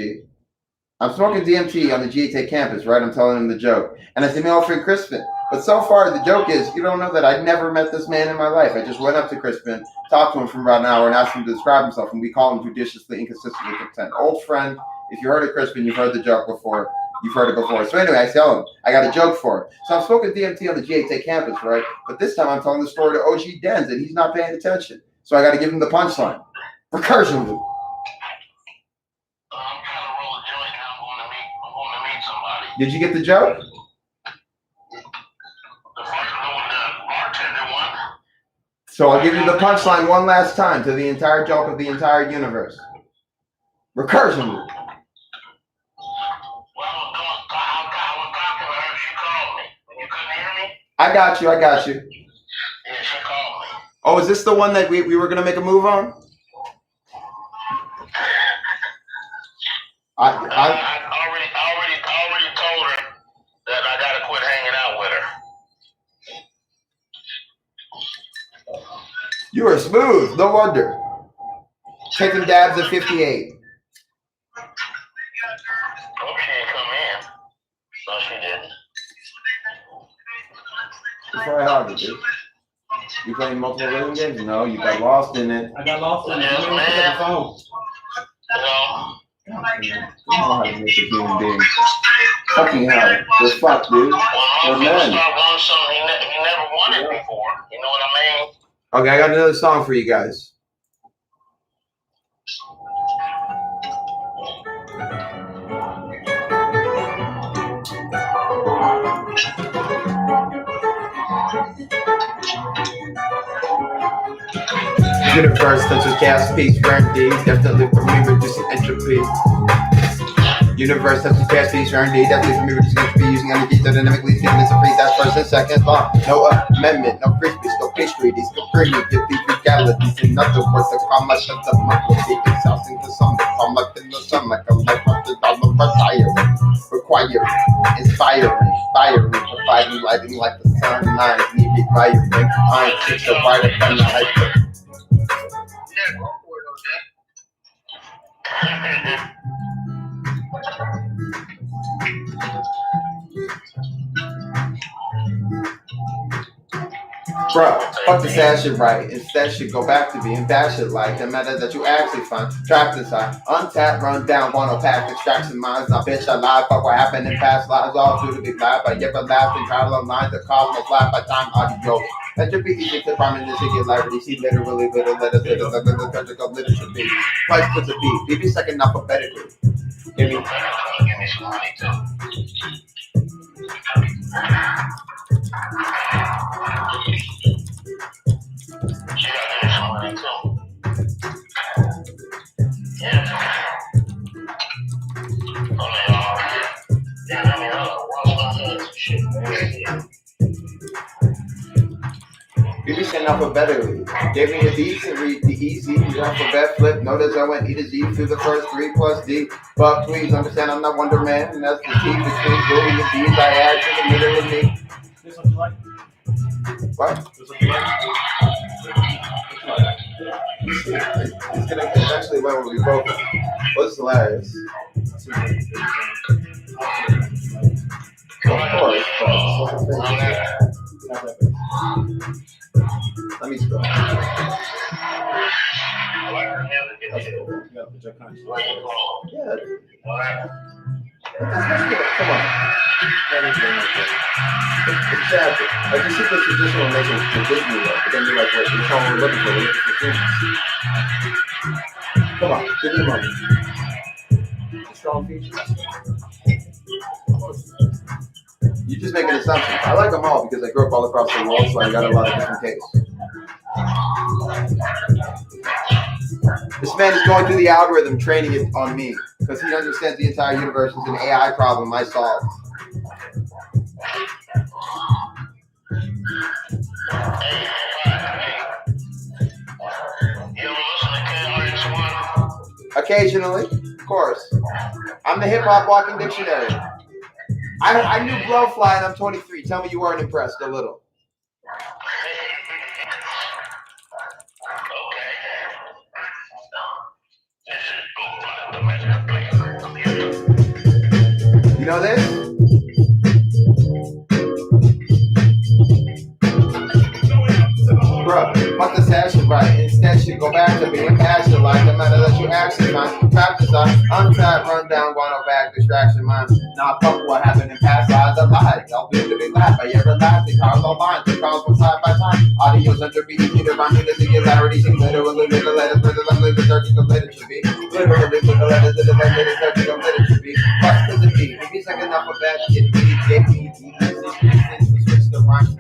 I'm smoking DMT on the GA Tech campus, right? I'm telling him the joke. And I say, my old friend Crispin. But so far, the joke is, you don't know that I'd never met this man in my life. I just went up to Crispin, talked to him for about an hour, and asked him to describe himself. And we call him judiciously, inconsistently content. Old friend, if you heard of Crispin, you've heard the joke before. You've heard it before. So anyway, I tell him, I got a joke for him. So I'm smoking DMT on the GA Tech campus, right? But this time I'm telling the story to OG Dens, and he's not paying attention. So I got to give him the punchline. Recursion loop. I'm trying to roll a joint now. I'm going to meet somebody. Did you get the joke? The first one, the bartender one. So I'll give you the punchline one last time to the entire joke of the entire universe. Recursion loop. I got you. Yeah, she called me. Oh, is this the one that we were going to make a move on? I already told her that I got to quit hanging out with her. You are smooth. No wonder. Taking dabs at 58. Hope she didn't come in. No, she didn't. Try harder, dude. You playing multiple rhythm games? No, you got lost in it. I got lost in it. Yes, You man. pick up the phone. You know how to make a human being. Fucking hell. Just fuck, dude. When We're my men. start wanting something he never wanted before. You know what I mean? Okay, I got another song for you guys. Universe such as gas, peace, rare indeed. Definitely for me, reducing entropy. Universe such as gas, peace, rare indeed. Definitely for me, reducing entropy. Using energy so dynamically, taking this a free. That's first and second law. No amendment, no free speech, no pastry. These go primitive, these legalities. In other words, the comma shut the mouth. Taking sounds into some. I'm like in the sun, like a life after dollar retire. Require, inspiring, firing, providing lighting like the sun. Lines need requiring. Iron six so bright upon the hyper. Yeah, go for it, okay? Bro, fuck this ass shit right. Instead, shit go back to being bad shit like the matter that you actually find trapped inside. Untap, run down, one pack, distraction minds. Now, bitch, I lie. Fuck what happened in past lives. All due to be lied by everlasting travel lines. The cosmos life by time audio. That should be easy to find in this singularity. See, literally, little letters, little liturgical literature be. Price puts a beat. Maybe second alphabetically. Give me. Give me some money too. She gotta give me some money too. Yeah. BBC alphabetically. Gave me a D to read the easy alphabet flip. Notice I went E to Z through the first 3 plus D. But please understand I'm not Wonder Man, and that's the T between Billy and D's I add to the middle of me. This what you like? What? This what you like? It's gonna eventually win when we both. What's hilarious? Of course, but let me spell. Yeah. Come on. Exactly. Like you see the traditional making the Disney look, but then you're like, wait, which one we're looking for? We're looking for humans. Come on, give me the money. Strong features. You just make an assumption. I like them all because I grew up all across the world, so I got a lot of different tastes. This man is going through the algorithm, training it on me, because he understands the entire universe is an AI problem I solved. Occasionally, of course. I'm the hip-hop walking dictionary. I knew Blowfly and I'm 23. Tell me you weren't impressed a little. You know this? Bro, fuck this action right. Instead, should go back to being passion like the matter that you actually find. Practice on untapped, run down, guano back, distraction mind. Now fuck what happened in past lives of lies. I'll do to be laughed by everlasting cars all lines. The cars from side by side. Audio center beating either by me the singularity. Sing literally little letters, literally the searching of literature be. Literally little letters, little letters, searching of literature be. What's the D? If he's like enough of that, it really gave me switch the rhyme scheme.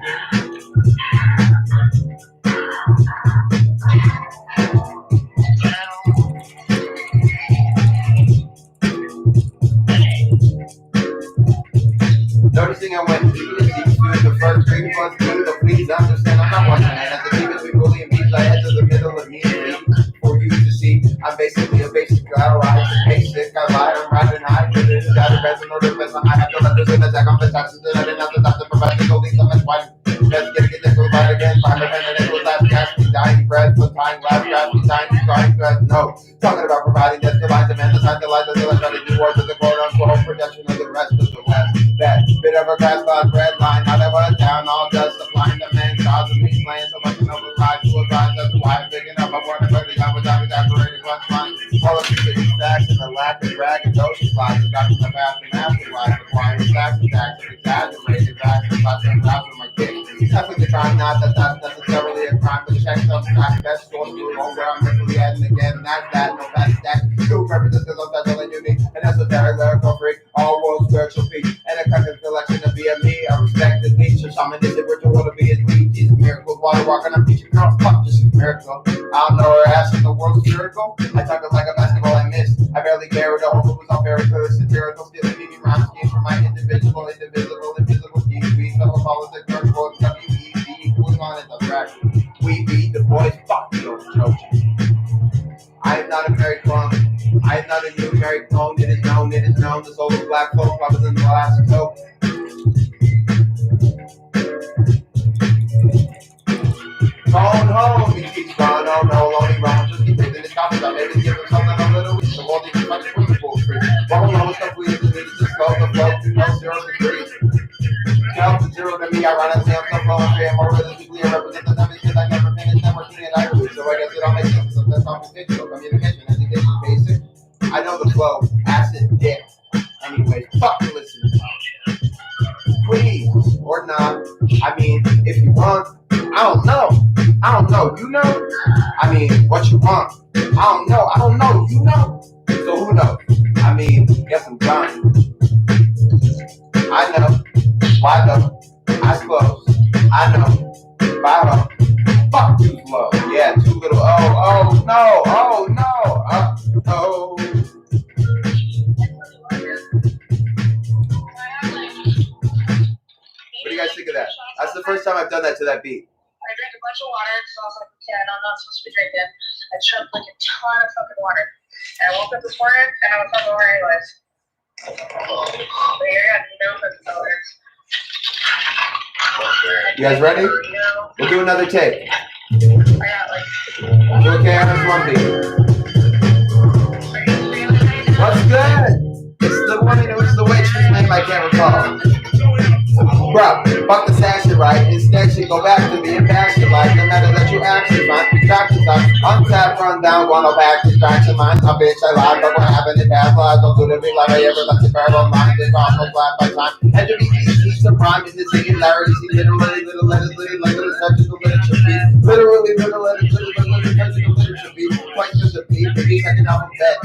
Noticing I went E to Z through the first 3 plus D, but please understand I'm not one man. At the deep between Bully and Beach, I head to the middle immediately for you to see. I'm basically a basic guy, right? Basic, I lied, I'm riding high, but it's got a best in order to best. I have to let this in attack on the taxes that I didn't have to stop to provide the goldie, so much wine. Let's get this will fight again, find a pen and it was last cash, we dying bread, for time, last cash, we dying, crying thread. No, talking about providing that divine demand, the time to light until I try to do work to the quote unquote protection of the rest of the West. That bit of a grass by red line, not ever a town, all just supplying the man, cause of me playing so much of a life to advise, that's why I'm picking up, I'm working for the guy without evaporating what's mine. All of these facts and the lack of drag and dosage lies, the got from the past and afterlife, requiring facts and facts and exaggerated facts and facts and facts from my kids. Definitely trying not that that's necessarily a crime, but check some time, best source to home where I'm mentally at and again, not that, no that's that. Two purposes because I'm special and unique, and esoteric, lyrical freak, all world spiritual peak, and a collective collection to be a me. I respect the nature, shamanistic ritual to be as me. Jesus, miracles, water walking, I'm teaching girls, fuck this is miracle. I don't know her ass in the world is miracle. I talk it like a basketball I missed. I barely care, the whole group was all very good. Satirical, stealing me rhyme schemes from my individual, indivisible, invisible schemes. We double politics, virtual, WEB, equals on it, the track. We beat the boys, fuck those Trojans. I am not a Mary clone. I am not a new Mary clone. It is known, the soul of black folk, probably in the last coat. Phone home, he keeps gone, oh no, only wrong, just keep taking his copies, I maybe give him something a little weak, so all these fucking principles free. Phone home is complete, just need to just go the flow, no 0 degrees. 12 to 0 to me, ironically, I'm so flowing, I'm more realistically, I represent the so I guess it all makes sense. So that's conversational communication, education, basic. I know the flow, acid, dick. Anyways, fucking listen. Please, or not. I mean, if you want, I don't know. You know? I mean, what you want? I don't know. You know? So who knows? I mean, guess I'm done. I know. Why though? Eyes closed. I know. Bottom. Fuck too slow. Yeah, too little. Oh no. Oh no. Oh. What do you guys think of that? That's the first time I've done that to that beat. I drank a bunch of water because I was like, okay, I'm not supposed to be drinking. I chugged like a ton of fucking water. And I woke up this morning and I was fucking water anyways. But here I got no fucking colors. You guys ready? We'll do another take. I got like. Okay, I'm Lumpy. What's good? It's the one who's the waitress name I can't recall. Bro, fuck the session, right? Instead, she go back to being passion, like no matter that you actually find distractions. I'm untap, run down, wanna back distraction, mind. A bitch, I lied, but what happened in past lives? Don't do the big life I ever left the parallel mind. They got no flat by time. And to be easy, some prime in the singularity. See, literally, little letters, little touches of literature beat. Literally, little letters, little touches of literature beat. Quite just a beat, maybe second alphabet.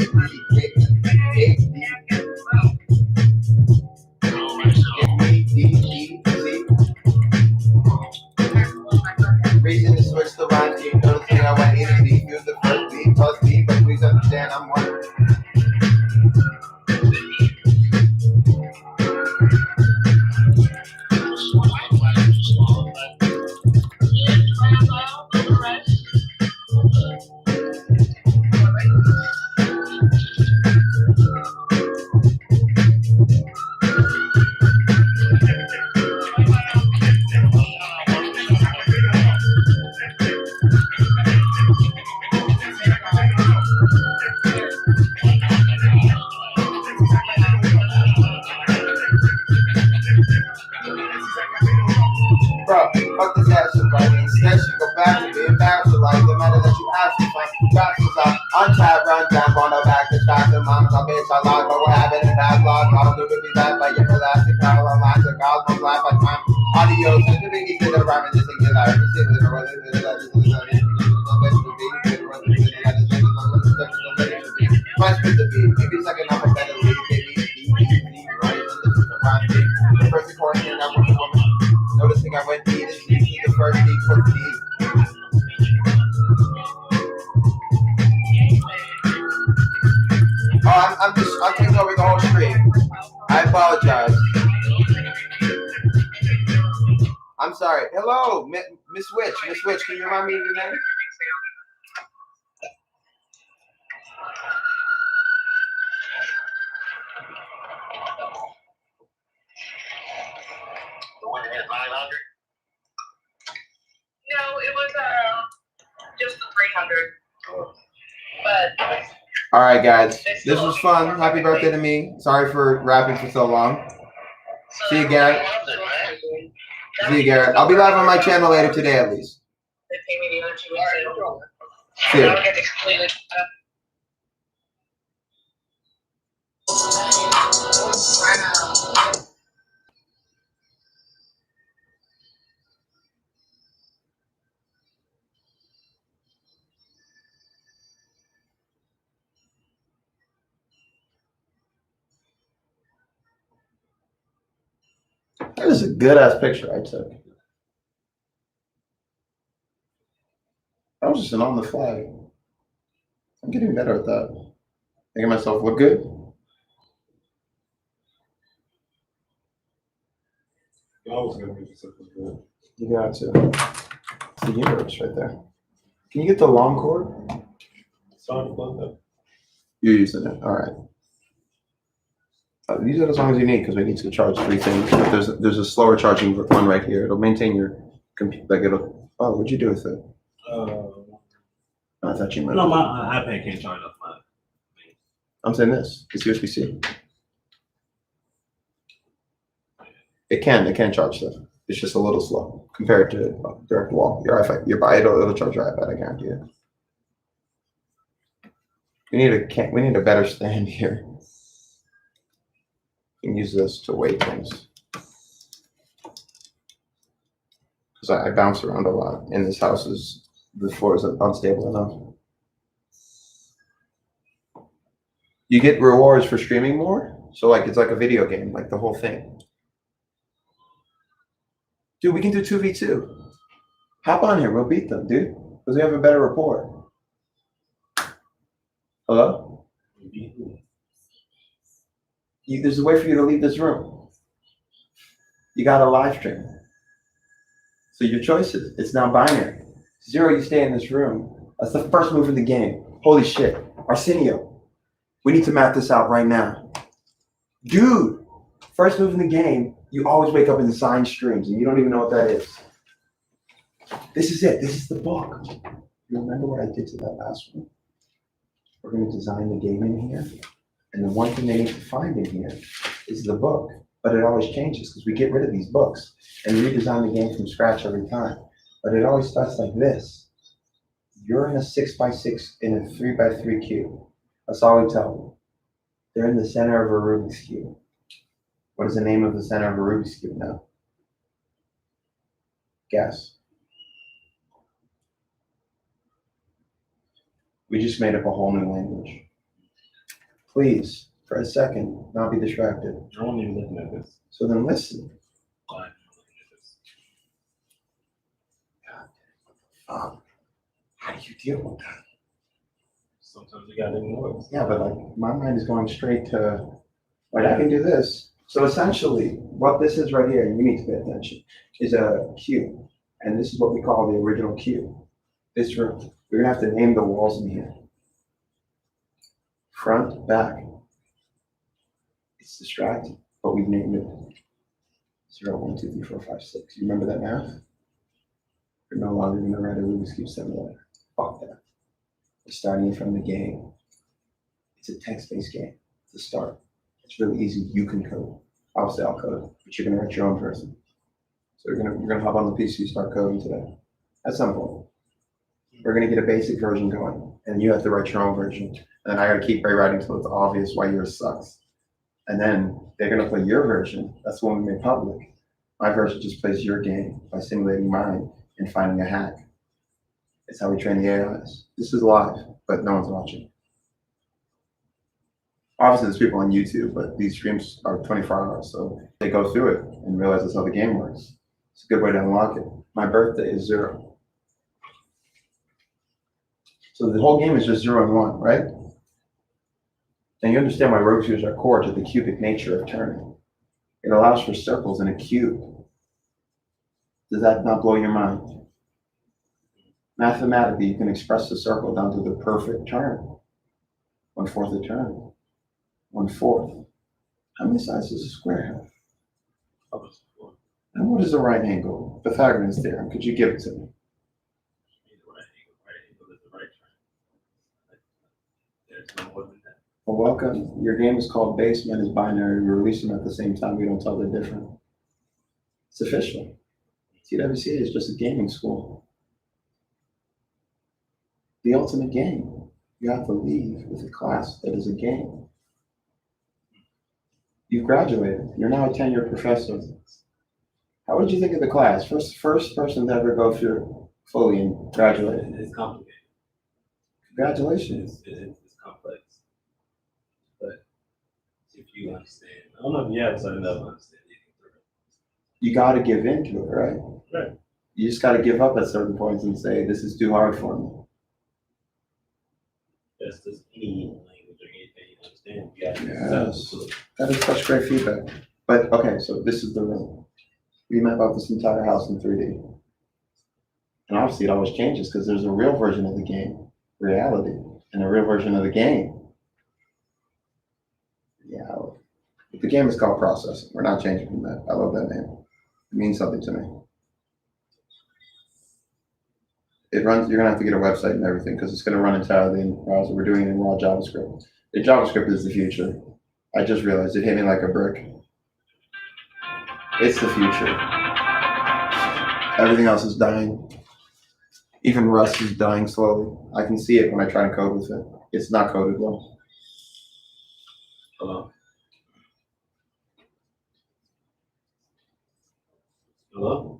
Reason to switch the rhyme scheme. Noticing how I need to be. Use the first beat plus B, but please understand I'm one. Bro, fuck this action, right? Instead, she go back to being bachelor, like the matter that you ask me for. Bachelor's out, untied, run down, on the back, distracted, mom, a bitch, I lied, but what happened in past lives? I'll do to be that by everlasting parallel lines, the cosmos, life by time. Audio, such a big equal to rhyme, and this thing is out. Maybe second alphabetically, baby, right? The first accordion, I want the woman. Noticing I went D to C, the first D plus D. Oh, I'm taking over the whole stream. I apologize. I'm sorry. Hello, Miss Witch. Miss Witch, can you remind me of your name? The one that had 900? No, it was just the 300. But. All right, guys. This was fun. Happy birthday to me. Sorry for rapping for so long. See you, Garrett. See you, Garrett. I'll be live on my channel later today, at least. They pay me the other 2 weeks. See you. I don't get to completely. That was a good ass picture I took. That was just an on the fly. I'm getting better at that. Making myself look good. You got to. It's the universe right there. Can you get the long cord? You're using it. All right. Use it as long as you need because we need to charge 3 things. But there's a slower charging one right here. It'll maintain your computer. Like it'll. Oh, what'd you do with it? I thought you meant. No, my iPad can't charge up mine. I'm saying this. It's USB-C. It can charge stuff. It's just a little slow compared to direct wall. Your iPhone, it'll charge your iPad. I guarantee it. We need a better stand here. You can use this to weigh things. Because I bounce around a lot, and this house the floor is unstable enough. You get rewards for streaming more, so like it's like a video game, like the whole thing. Dude, we can do 2v2. Hop on here, we'll beat them, dude, because we have a better rapport. Hello? There's a way for you to leave this room. You got a live stream. So your choices, it's now binary. 0, you stay in this room. That's the first move in the game. Holy shit. Arsenio, we need to map this out right now. Dude, first move in the game, you always wake up in design streams and you don't even know what that is. This is it. This is the book. You remember what I did to that last one? We're going to design the game in here. And the one thing they need to find in here is the book. But it always changes because we get rid of these books and redesign the game from scratch every time. But it always starts like this. You're in a 6x6 in a 3x3 cube. That's all we tell them. They're in the center of a Rubik's cube. What is the name of the center of a Rubik's cube now? Guess. We just made up a whole new language. Please, for a second, not be distracted. I don't even looking at this. So then listen. Fine. How do you deal with that? Sometimes you gotta ignore it. Yeah, but like my mind is going straight to, like I can do this. So essentially, what this is right here, and you need to pay attention, is a cube. And this is what we call the original cube. This room. We're gonna have to name the walls in here. Front, back. It's distracting, but we've named it 0, 1, 2, 3, 4, 5, 6. You remember that math? We're no longer gonna write a Rubik's Cube simulator. Fuck that. We're starting from the game. It's a text-based game. It's a start. It's really easy. You can code. Obviously, I'll code, but you're gonna write your own version. So you're gonna hop on the PC, start coding today. At some point, we're gonna get a basic version going, and you have to write your own version. And then I gotta keep rewriting until it's obvious why yours sucks. And then they're gonna play your version. That's the one we made public. My version just plays your game by simulating mine and finding a hack. It's how we train the AIs. This is live, but no one's watching. Obviously, there's people on YouTube, but these streams are 24 hours, so they go through it and realize that's how the game works. It's a good way to unlock it. My birthday is 0. So the whole game is just 0 and 1, right? And you understand why Rubik's cubes are core to the cubic nature of turning. It allows for circles in a cube. Does that not blow your mind? Mathematically, you can express the circle down to the perfect turn. 1/4 a turn. 1/4. How many sides does a square have? And what is a right angle? Pythagorean's theorem. Could you give it to me? Well, welcome. Your game is called Basement. Is binary. We release them at the same time. We don't tell they're different. It's official. TWC is just a gaming school. The ultimate game. You have to leave with a class that is a game. You've graduated. You're now a tenured professor. How did you think of the class? First person to ever go through fully and graduate. It's complicated. Congratulations. It's complex. But if you understand, I don't know if you have something else to understand. You got to give in to it, right? Right. You just got to give up at certain points and say, this is too hard for me. That's just any language or anything you understand. You gotta Yes. That is such great feedback. But okay, so this is the room. We map out this entire house in 3D. And obviously it always changes because there's a real version of the game, reality, and a real version of the game, reality. But the game is called processing. We're not changing from that. I love that name. It means something to me. It runs, you're gonna have to get a website and everything because it's gonna run entirely in browser. We're doing it in raw JavaScript. The JavaScript is the future. I just realized it hit me like a brick. It's the future. Everything else is dying. Even Rust is dying slowly. I can see it when I try to code with it. It's not coded well. Hello? Hello?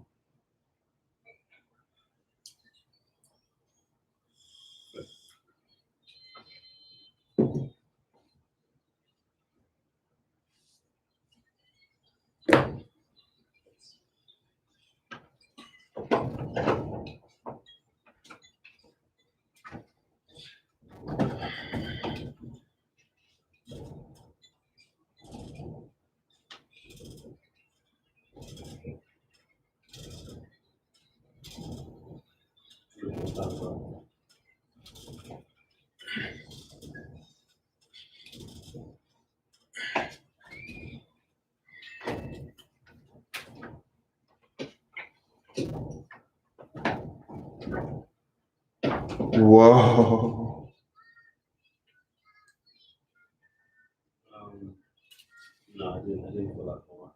Whoa. No, I didn't feel like more.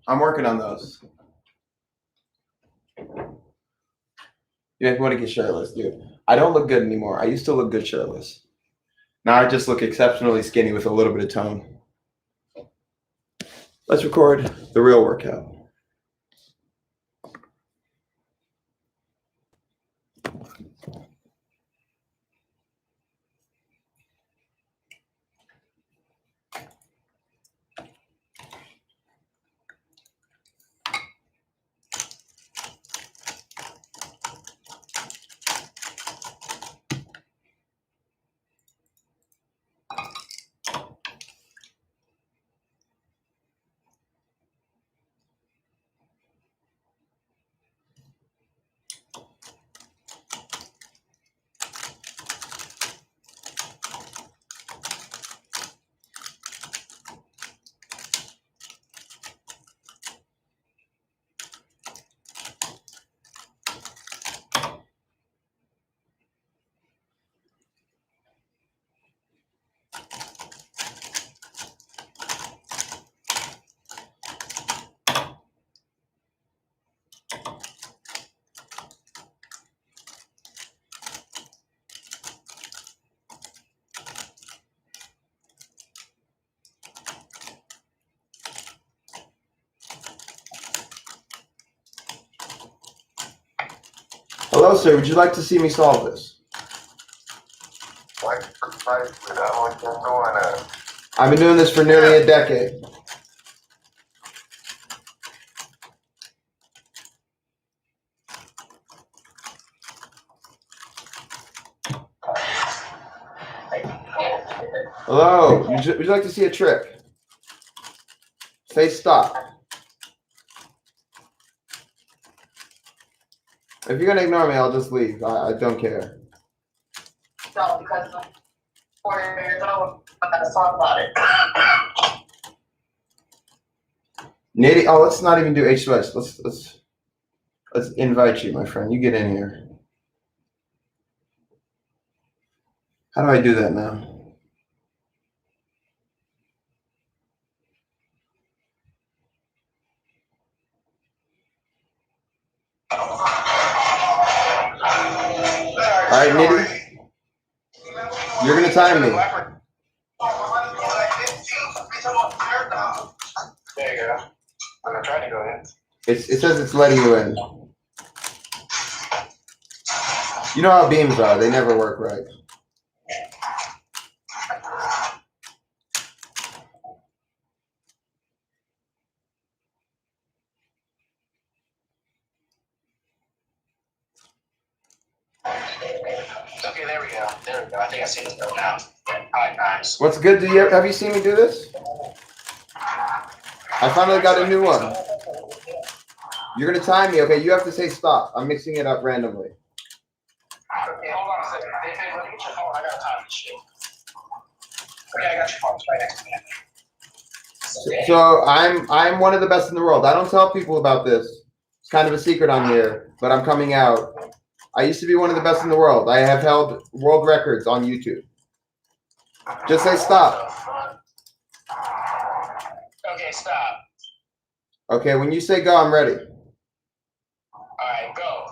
I'm working on those. You want to get shirtless, dude. I don't look good anymore. I used to look good shirtless. Now I just look exceptionally skinny with a little bit of tone. Let's record the real workout. Hello, sir. Would you like to see me solve this? Like, precisely, that's what you're doing at. I've been doing this for nearly a decade. Hello. Would you like to see a trick? Say stop. If you're gonna ignore me, I'll just leave. I don't care. No, because I'm 4 years old. I'm gonna talk about it. Nitty. Oh, let's not even do H2S. Let's invite you, my friend. You get in here. How do I do that now? All right, Nitty. You're gonna time me. There you go. I'm gonna try to go in. It says it's letting you in. You know how beams are. They never work right. Okay, there we go. There we go. I think I see this go now. Alright, nice. What's good? Have you seen me do this? I finally got a new one. You're gonna time me, okay? You have to say stop. I'm mixing it up randomly. Okay, hold on a second. Hey, let me get your phone. I gotta time this shit. Okay, I got your phone. It's right next to me. So I'm one of the best in the world. I don't tell people about this. It's kind of a secret on here, but I'm coming out. I used to be one of the best in the world. I have held world records on YouTube. Just say stop. Okay, stop. Okay, when you say go, I'm ready. Alright, go.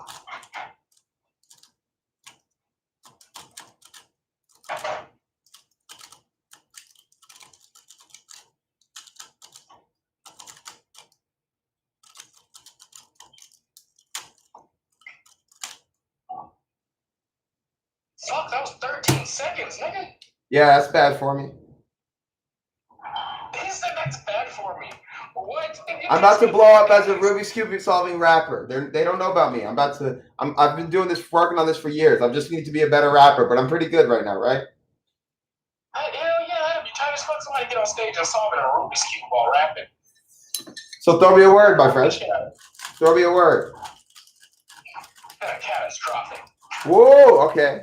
Fuck, that was 13 seconds, nigga. Yeah, that's bad for me. He said that's bad for me. What? I'm about to blow up as a Rubik's Cube solving rapper. They don't know about me. I've been doing this, working on this for years. I just need to be a better rapper, but I'm pretty good right now, right? Hell yeah, that'd be tight as fuck. Somebody get on stage and solve it in a Rubik's Cube while rapping. So throw me a word, my friend. Throw me a word. Catastrophic. Whoa, okay.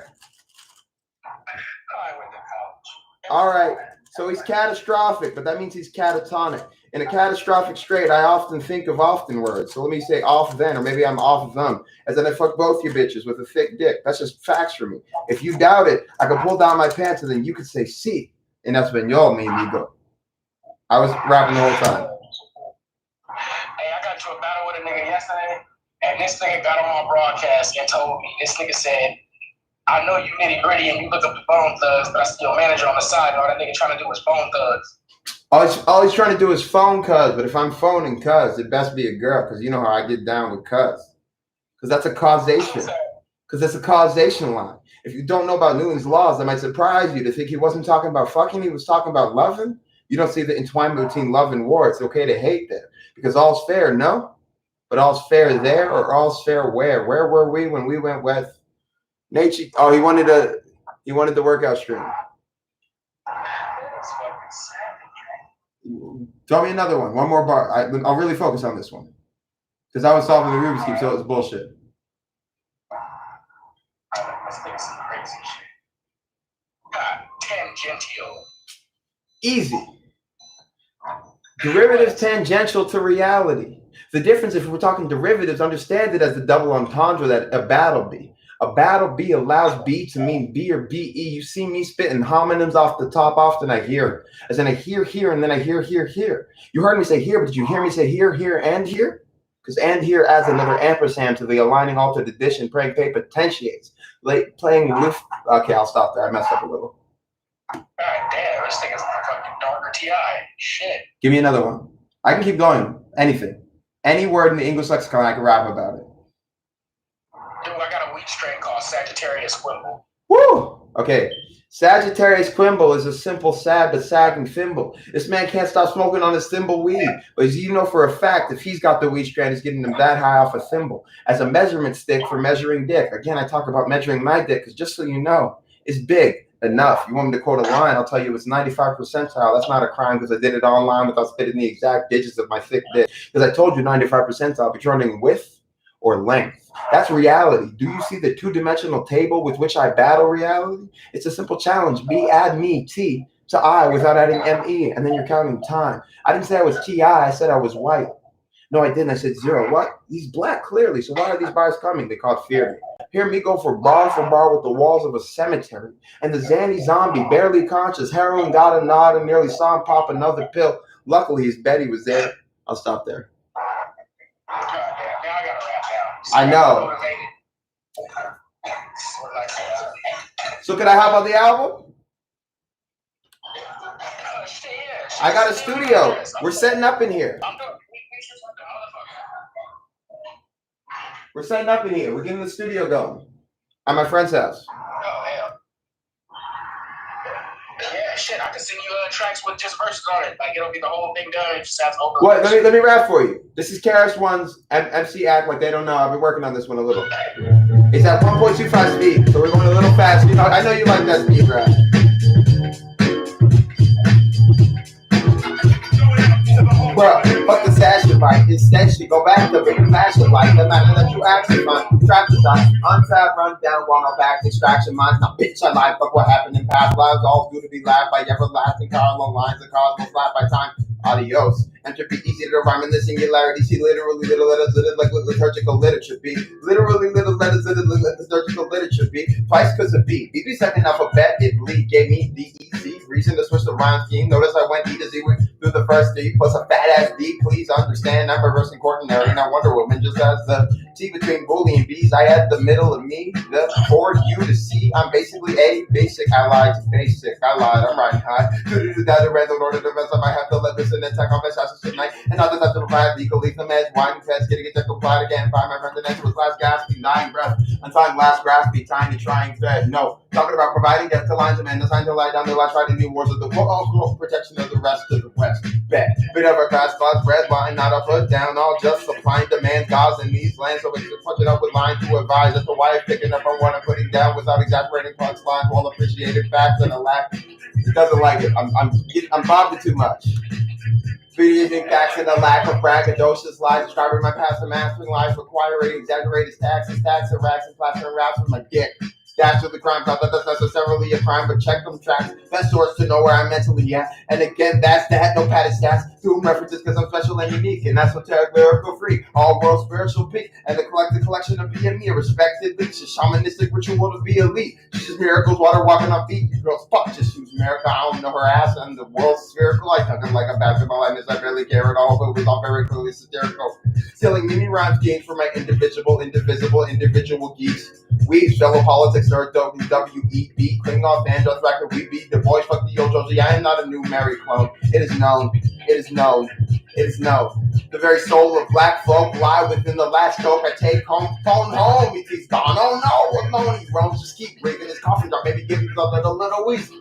I went to college. All right. So he's catastrophic, but that means he's catatonic. In a catastrophic state, I often think of often words. So let me say off then, or maybe I'm off of them. As in I fuck both you bitches with a thick dick. That's just facts for me. If you doubt it, I could pull down my pants and then you could say sí. In Espanol, mi amigo. I was rapping the whole time. Hey, I got to a battle with a nigga yesterday, and this nigga got on my broadcast and told me, this nigga said, I know you nitty gritty and you look up the Bone Thugs, but I see your manager on the side, and all that nigga trying to do is Bone Thugs. All he's trying to do is phone cuz, but if I'm phoning cuz, it best be a girl, because you know how I get down with cuz. Because that's a causation. Because it's a causation line. If you don't know about Newton's laws, that might surprise you to think he wasn't talking about fucking, he was talking about loving. You don't see the entwinement between love and war. It's okay to hate there. Because all's fair, no? But all's fair there, or all's fair where? Where were we when we went with nature? Oh, he wanted the workout stream. Throw me another one. One more bar. I'll really focus on this one. Because I was solving the Rubik's Cube, so it was bullshit. Let's think some crazy shit. Tangential. Easy. Derivatives tangential to reality. The difference, if we're talking derivatives, understand it as the double entendre that a battle be. A battle B allows B to mean B or BE. You see me spitting homonyms off the top often. I hear. As in I hear here and then I hear here, here. You heard me say here, but did you hear me say here, here, and here? Because and here adds another ampersand to the aligning altered addition, praying pay potentiates. Like playing with. Okay, I'll stop there. I messed up a little. God damn, this thing is fucking darker TI. Shit. Give me another one. I can keep going. Anything. Any word in the English lexicon, I can rap about it. Dude, I got a wheat strain called Sagittarius Quimble. Woo! Okay. Sagittarius Quimble is a simple, sad, but sagging thimble. This man can't stop smoking on his thimble weed. But as you know for a fact, if he's got the weed strand, he's getting him that high off a thimble. As a measurement stick for measuring dick. Again, I talk about measuring my dick, because just so you know, it's big enough. You want me to quote a line, I'll tell you it's 95 percentile. That's not a crime, because I did it online without spitting the exact digits of my thick dick. Because I told you 95 percentile, but you're running width or length. That's reality. Do you see the two-dimensional table with which I battle reality? It's a simple challenge. B, add me, T, to I without adding M-E, and then you're counting time. I didn't say I was T-I, I said I was white. No, I didn't. I said zero. What? He's black, clearly. So why are these bars coming? They call it fear me. Hear me go for bar with the walls of a cemetery. And the Zanny zombie, barely conscious, heroin got a nod and nearly saw him pop another pill. Luckily, his Betty was there. I'll stop there. I know. So can I hop on the album? I got a studio. We're setting up in here. We're setting up in here. We're getting the studio going. At my friend's house. Oh, hell. Yeah, shit. I can send you tracks with just verses on it. Like, it'll be the whole thing done. It just has open. What? Let me rap for you. This is Karis One's MC Act Like They Don't Know. I've been working on this one a little. It's at 1.25 speed, so we're going a little fast. You know, I know you like that speed rap. Bro, fuck the sad shit, right? Instead, she go back to big fashion life. The matter that you actually find. Trap the shot, untied, run down, one on back, extraction minds. Now, bitch, I lied. Fuck what happened in past lives. All due to be laughed by everlasting Carlo lines. The cosmos flat by time. Adios. Entropy easy to rhyme in the singularity. See literally little letters little like liturgical literature be. Literally little letters little like liturgical literature be. Twice cause of B. BB second alphabet, it bleed. Gave me the easy reason to switch the rhyme scheme. Notice I went E to Z through the first D plus a fat ass D. Please understand I'm reversing quaternary. Now Wonder Woman just has the T between bully and B's. I had the middle of me, the for you to see. I'm basically a basic. I lied to basic. I lied. I'm riding high. Do that in random order. The rest I might have to let this in and attack on my shots tonight. And others have to provide legal lethal meds, winding pets, getting it to comply again. Find my friend the next with last gasping, dying breath. Untying last grasping, tiny trying thread. No, talking about providing death to lines of men, designed to lie down the last fighting new wars of the world, protection of the rest of the West. Bet. Bit of a fast class red line, not a put down, all just supplying demand gods in these lands. So we can punch it up with lines to advise that the wife picking up on what I'm putting down without exaggerating punchlines, all appreciated facts and a lack. It doesn't like it. I'm bobbing too much. Feeding facts and a lack of braggadocious lies, describing my past and mastering life, requiring exaggerated taxes, tax and racks and plastering raps with my dick. That's with the crime, not that that's necessarily a crime, but check them tracks. Best source to know where I'm mentally at. And again, that's that, no padded stats. Doing references because I'm special and unique, and that's what lyrical free. All world spiritual peak, and the collective collection of BME, respectively. She's shamanistic ritual to be elite. She's just miracles, water walking on feet. You girls, fuck, just use miracle. I don't know her ass, and the world's spherical. I tuck it like a basketball, I miss, I barely care at all, but it was all very clearly satirical. Stealing mini rhymes gained for my individual geeks. We fellow politics nerd, WEB, Klingon fan, just record, we beat the boys, fuck the Ojoji. I am not a new Mary clone. It is known. It is known. It is known. The very soul of black folk lie within the last joke I take home. Phone home, he's gone. Oh no, alone he roams. Just keep breathing his coffin jar. Maybe give himself like a little wheeze.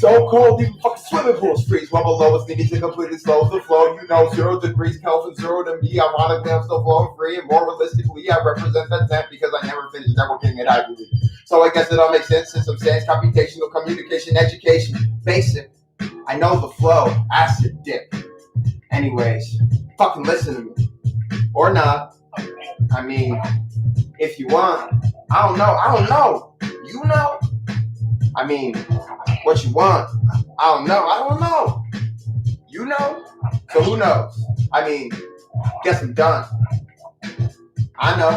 So cold, even fucking swimming pools freeze. Well below us, needing to completely slow the flow. You know, 0 degrees Kelvin, 0 to me. Ironically, I'm still flowing free. And more realistically, I represent that temp because I never finished networking at Ivy League. So I guess it all makes sense. System sense, computational communication, education, basic. I know the flow, acid dip. Anyways, fucking listen to me. Or not. I mean, if you want. I don't know. You know? I mean, what you want? I don't know. You know? So who knows? I mean, guess I'm done. I know.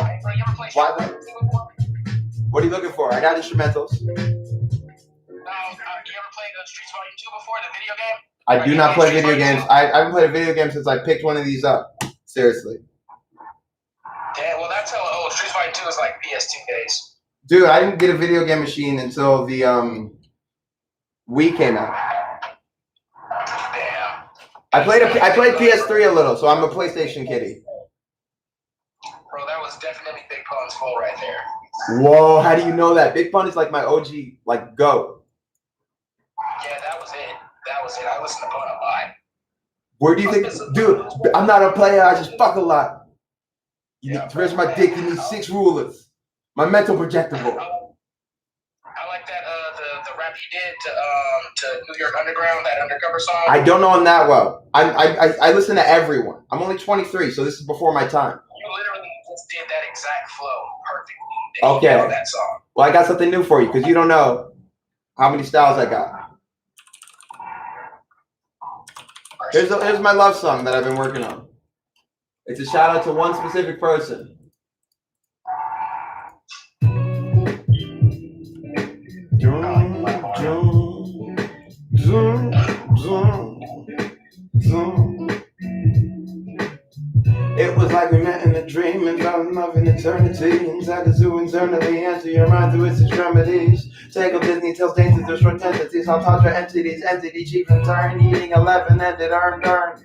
Why the? What are you looking for? I got instrumentals. You ever played Streets Fighter 2 before, the video game? I do not play video games. I haven't played a video game since I picked one of these up. Seriously. Yeah, well, that's how old Streets Fighter 2 is, like PS2 days. Dude, I didn't get a video game machine until the Wii came out. Damn. I played PS3 a little, so I'm a PlayStation kitty. Bro, that was definitely Big Pun's fault right there. Whoa, how do you know that? Big Pun is like my OG, like, GOAT. Yeah, that was it. I listened to Pun a lot. Where do you think, dude, I'm not a player, I just fuck a lot. You need to raise my dick, you need 6 rulers. My mental projectable. I like that, the rap he did to New York Underground, that undercover song. I don't know him that well. I listen to everyone. I'm only 23, so this is before my time. You literally just did that exact flow perfectly. Okay. You know that song. Well, I got something new for you, because you don't know how many styles I got. Here's my love song that I've been working on. It's a shout out to one specific person. It was like we met in a dream and fell in love in eternity. Inside the zoo internally, answer your mind to its extremities. Tangled Disney tells dances, destroy entities. I'll touch your entities, entity chief in turn. Eating 11 ended earned earns.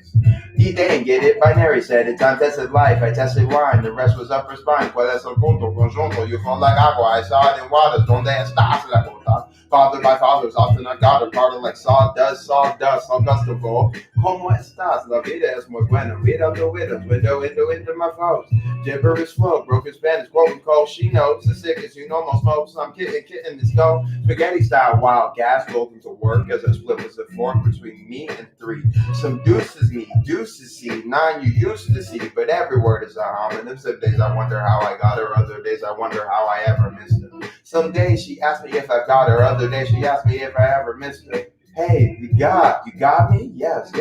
They didn't get it, binary said it. Time tested life, I tested wine. The rest was upper spine. Puedes el punto, conjunto. You fall like agua, I saw it in waters. Donde estás, la puta? Fathered by fathers, often I got it. Garden like sawdust, Augustico. ¿Cómo estás? La vida es muy buena. Window to window my phones. Gibberish flow, broken Spanish, broken cold. She knows the sickest, you know, no smoke. So I'm kidding, this go. Spaghetti style, wild gas, welcome to work as I split was a fork between me and three. Some deuces me, deuces see, nine you used to see, but every word is a homonym. Some days I wonder how I got her, other days I wonder how I ever missed her. Some days she asked me if I got her, other days she asked me if I ever missed her. Hey, you got me? Yes.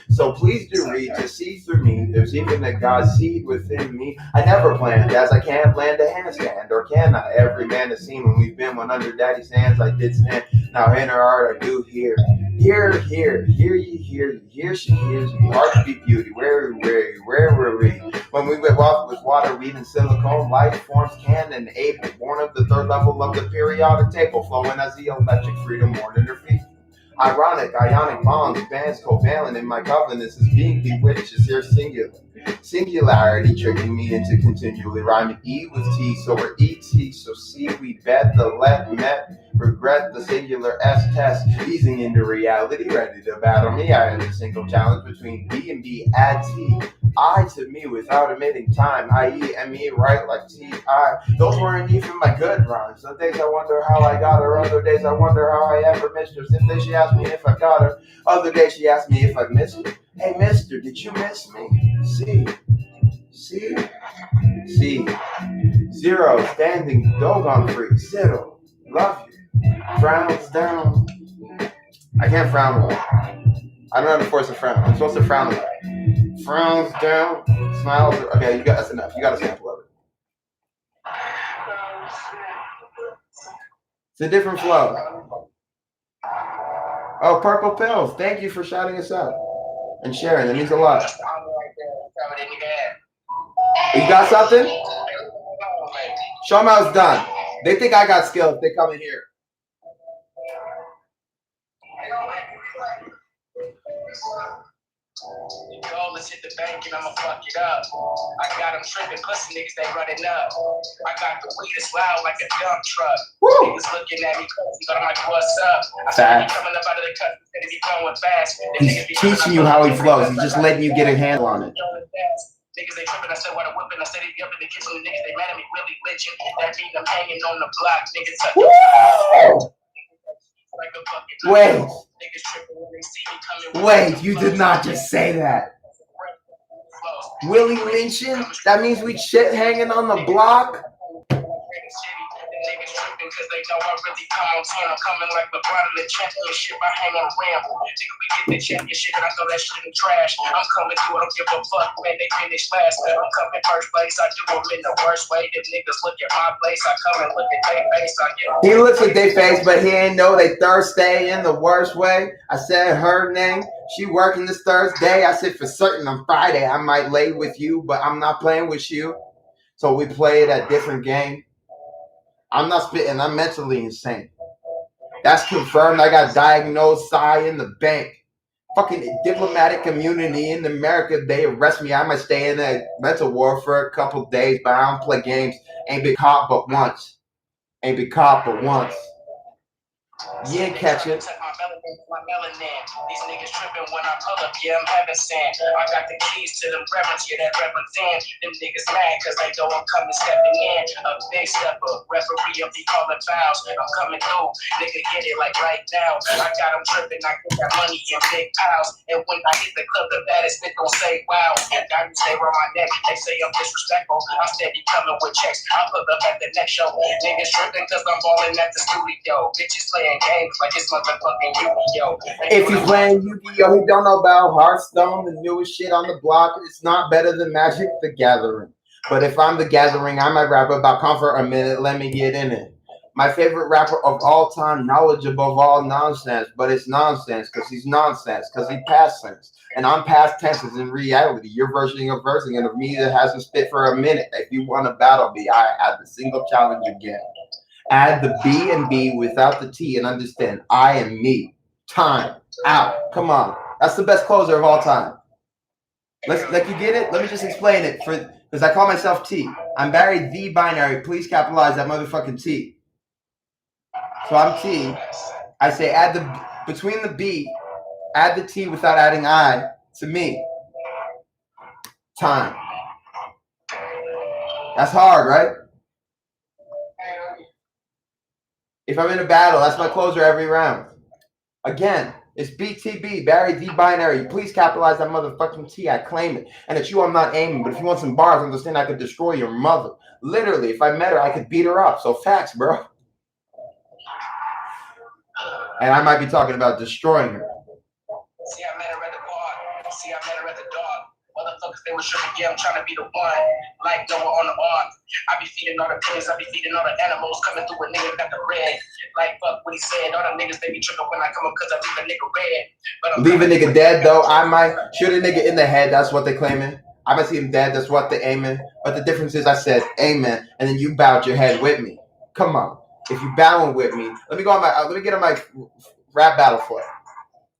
So please do read to see through me. There's even a God seed within me. I never planned, as I can't land a handstand, or can I? Every man has seen when we've been when under daddy's hands I did stand. Now in her heart I do hear ye, here she hears me. Heartbeat beauty, where were we? When we went off with water, weed, and silicone, life forms can enable. Born of the third level of the periodic table, flowing as the electric freedom born in her feet. Ironic, ionic bonds, bands covalent in my covenants is being bewitched is here singular. Singularity tricking me into continually rhyming E with T, so we're ET, so C we bet the let met regret the singular S test, easing into reality, ready to battle me. I had a single challenge between B and B, add T. I to me without omitting time, i.e. M-E, right like T-I. Those weren't even my good rhymes. Some days I wonder how I got her, other days I wonder how I ever missed her. Some days she asked me if I got her, other days she asked me if I missed her. Hey mister, did you miss me? See? Zero, standing, doggone free, zero, love you. Frowns down. I can't frown a lot. I don't know how to force a frown. I'm supposed to frown a lot. Frowns down, smiles. Okay, that's enough. You got a sample of it. It's a different flow. Oh, Purple Pills. Thank you for shouting us out and sharing. That means a lot. You got something? Show them how it's done. They think I got skill if they come in here. The goal is hit the bank and I'ma fuck it up. I got them tripping, pussy niggas, they running up. I got the weed that's loud like a dump truck. Woo. Niggas looking at me crazy, but I'm like, what's up? I said, he coming up out of the cut, instead of be going fast. He's teaching you how he flows. He's just letting you get a handle on it. Niggas, they tripping, I said, what a whipping. I said, they be up in the kitchen, the niggas, they mad at me, really lynching. That mean I'm hanging on the block, niggas touching. Like a fucking Wait, you did not just say that. Willie lynching? That means we shit hanging on the block? Niggas tripping cause they know I really come on time. I'm coming like LeBron in the championship. I hang on a ram. Nigga, we get the championship and I throw that shit in trash. I'm coming through, I don't give a fuck, man. They finish last. I'm coming first place. I do them in the worst way. Them niggas look at my place. I come and look at their face. I get He looks at their face, but he ain't know they Thursday in the worst way. I said her name. She working this Thursday. I said for certain on Friday I might lay with you, but I'm not playing with you. So we played a different game. I'm not spitting. I'm mentally insane. That's confirmed. I got diagnosed in the bank. Fucking diplomatic community in America. They arrest me. I might stay in a mental ward for a couple days, but I don't play games. Ain't been caught but once. You ain't catch it. My melanin. These niggas tripping when I pull up, yeah, I'm having sand. I got the keys to them reverends, yeah, that represent. Them niggas mad cause they know I'm coming stepping in. A big stepper, referee, I'll be calling fouls. I'm coming through, nigga, get it like right now. I got them tripping, I get that money in big piles. And when I hit the club, the baddest bitch gon' say, wow. And I stay around my neck, they say I'm disrespectful. I'm steady coming with checks, I'll put up at the next show. Niggas tripping cause I'm balling at the studio. Bitches playing games like it's motherfucking Yu-Gi-Oh! If he's playing Yu-Gi-Oh, he don't know about Hearthstone, the newest shit on the block. It's not better than Magic the Gathering. But if I'm the Gathering, I might rap about comfort a minute. Let me get in it. My favorite rapper of all time, knowledge above all nonsense. But it's nonsense because he's nonsense because he past tense. And I'm past tenses in reality. You're versing a versing, and of me that hasn't spit for a minute. If you want to battle me, I add the single challenge again. Add the B and B without the T and understand I am me. Time out. Come on. That's the best closer of all time. Let's like you get it? Let me just explain it because I call myself T. I'm Barry the binary. Please capitalize that motherfucking T. So I'm T. I say add the between the B, Add the T without adding I to me. Time. That's hard, right? If I'm in a battle, that's my closer every round. Again, it's BTB, Barry D binary. Please capitalize that motherfucking T. I claim it. And at you, I'm not aiming. But if you want some bars, understand I could destroy your mother. Literally, if I met her, I could beat her up. So facts, bro. And I might be talking about destroying her. See, I met her at the bar. See, I met her at the dog. Motherfuckers, they were tripping, yeah, I'm trying to be the one. Like Noah on the ark. I be feeding all the pigs, I be feeding all the animals. Coming through a nigga got the red. Like, fuck what he said. All the niggas, they be tripping when I come up because I leave a nigga red. But leave a nigga dead, though. I might shoot a nigga in the head. That's what they claiming. I might see him dead. That's what they aiming. But the difference is I said amen, and then you bowed your head with me. Come on. If you bowing with me, let me get on my rap battle for it.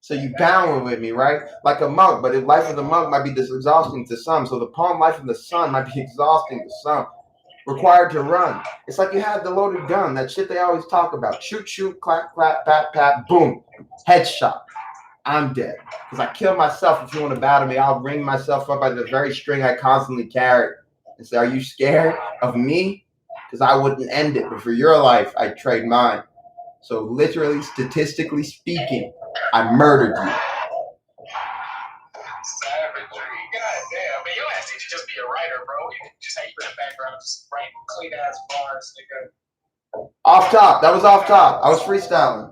So you bowing with me, right? Like a monk, but the life of the monk might be exhausting to some. So the poem Life of the Sun might be exhausting to some. Required to run. It's like you had the loaded gun, that shit they always talk about. Shoot, shoot, clap, clap, pat, pat, boom. Headshot. I'm dead. Because I kill myself. If you want to battle me, I'll ring myself up by the very string I constantly carry and say, are you scared of me? Because I wouldn't end it. But for your life, I'd trade mine. So literally, statistically speaking, I murdered you. Savagery. Goddamn, man, your ass need to just be a writer, bro. You just have you in the background, just write clean ass bars, nigga. Off top. That was off top. I was freestyling.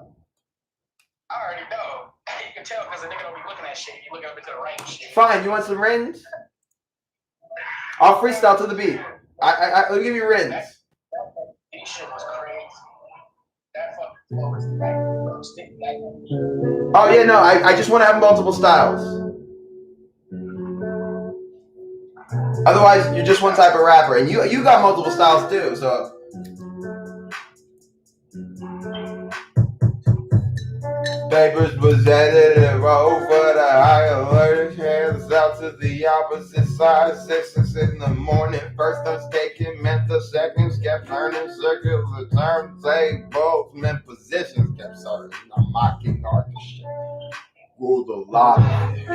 I already know. You can tell because the nigga don't be looking at shit. You looking up into the right shit. Fine. You want some rings? I'll freestyle to the beat. Let me give you rings. This shit was crazy. That fucking flow was like. Oh yeah, no. I just want to have multiple styles. Otherwise, you're just one type of rapper, and you got multiple styles too. So. Papers presented and roll for the higher alert. Hands out to the opposite side. 6 in the morning. First I'm taking meant the seconds kept turning circles of turntables and positions kept starting. I'm mocking art the shit. Ruled a lot of it.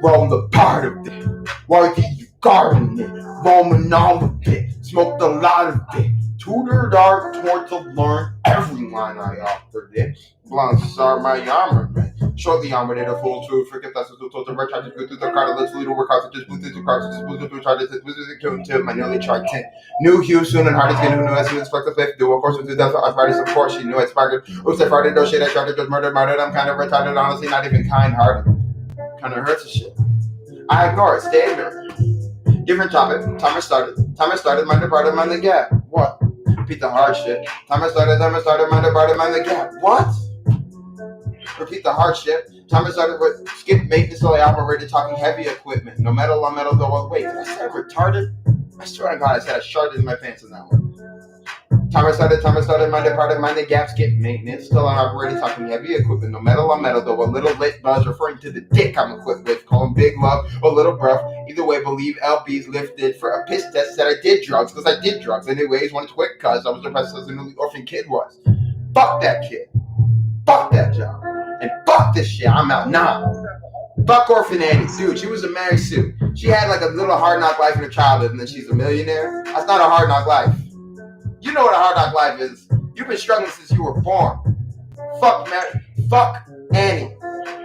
Roam the part of it. Worthy you garden it. Roaming all of it. Smoked a lot of it. Tutored art toward to learn every line I authored it. Blunts are my armament. Shortly armored it a full truth. Forget that's what told the right try to go through the cartilage. Little work out to just move through the cartilage. Move through the cartilage. This was a kill until my nearly tried 10. New hue soon and hard as getting new as soon as fuck the faith. Do of course with that's what I started support. She knew it sparked. Oops, I farted no shit. I tried to just murdered. I'm kind of retarded. Honestly, not even kind hearted. Kind of hurts the shit. I ignore it. Stay ignorant. Different topic. Timer started. Mind departed. Mind the gap. What? Repeat the hard shit. Timer started. Mind departed. Mind the gap. What? Repeat the hard shit. Timer started with skip maintenance till the album ready talking heavy equipment. No metal on metal though. Wait, did I say retarded? I swear to God I said I sharted in my pants in that one. Timer started, mind departed, mind the gap, skip maintenance till I'm already talking heavy equipment. No metal on metal though. A little lit buzz referring to the dick I'm equipped with. Call him big love or little breath. Either way, believe LB's lifted for a piss test that I did drugs because I did drugs. Anyways, one quick cuz I was depressed as a newly orphan kid was. Fuck that kid. Fuck that job. And fuck this shit, I'm out now. Fuck Orphan Annie, dude, she was a Mary Sue. She had like a little hard knock life in her childhood and then she's a millionaire. That's not a hard knock life. You know what a hard knock life is. You've been struggling since you were born. Fuck Mary, fuck Annie.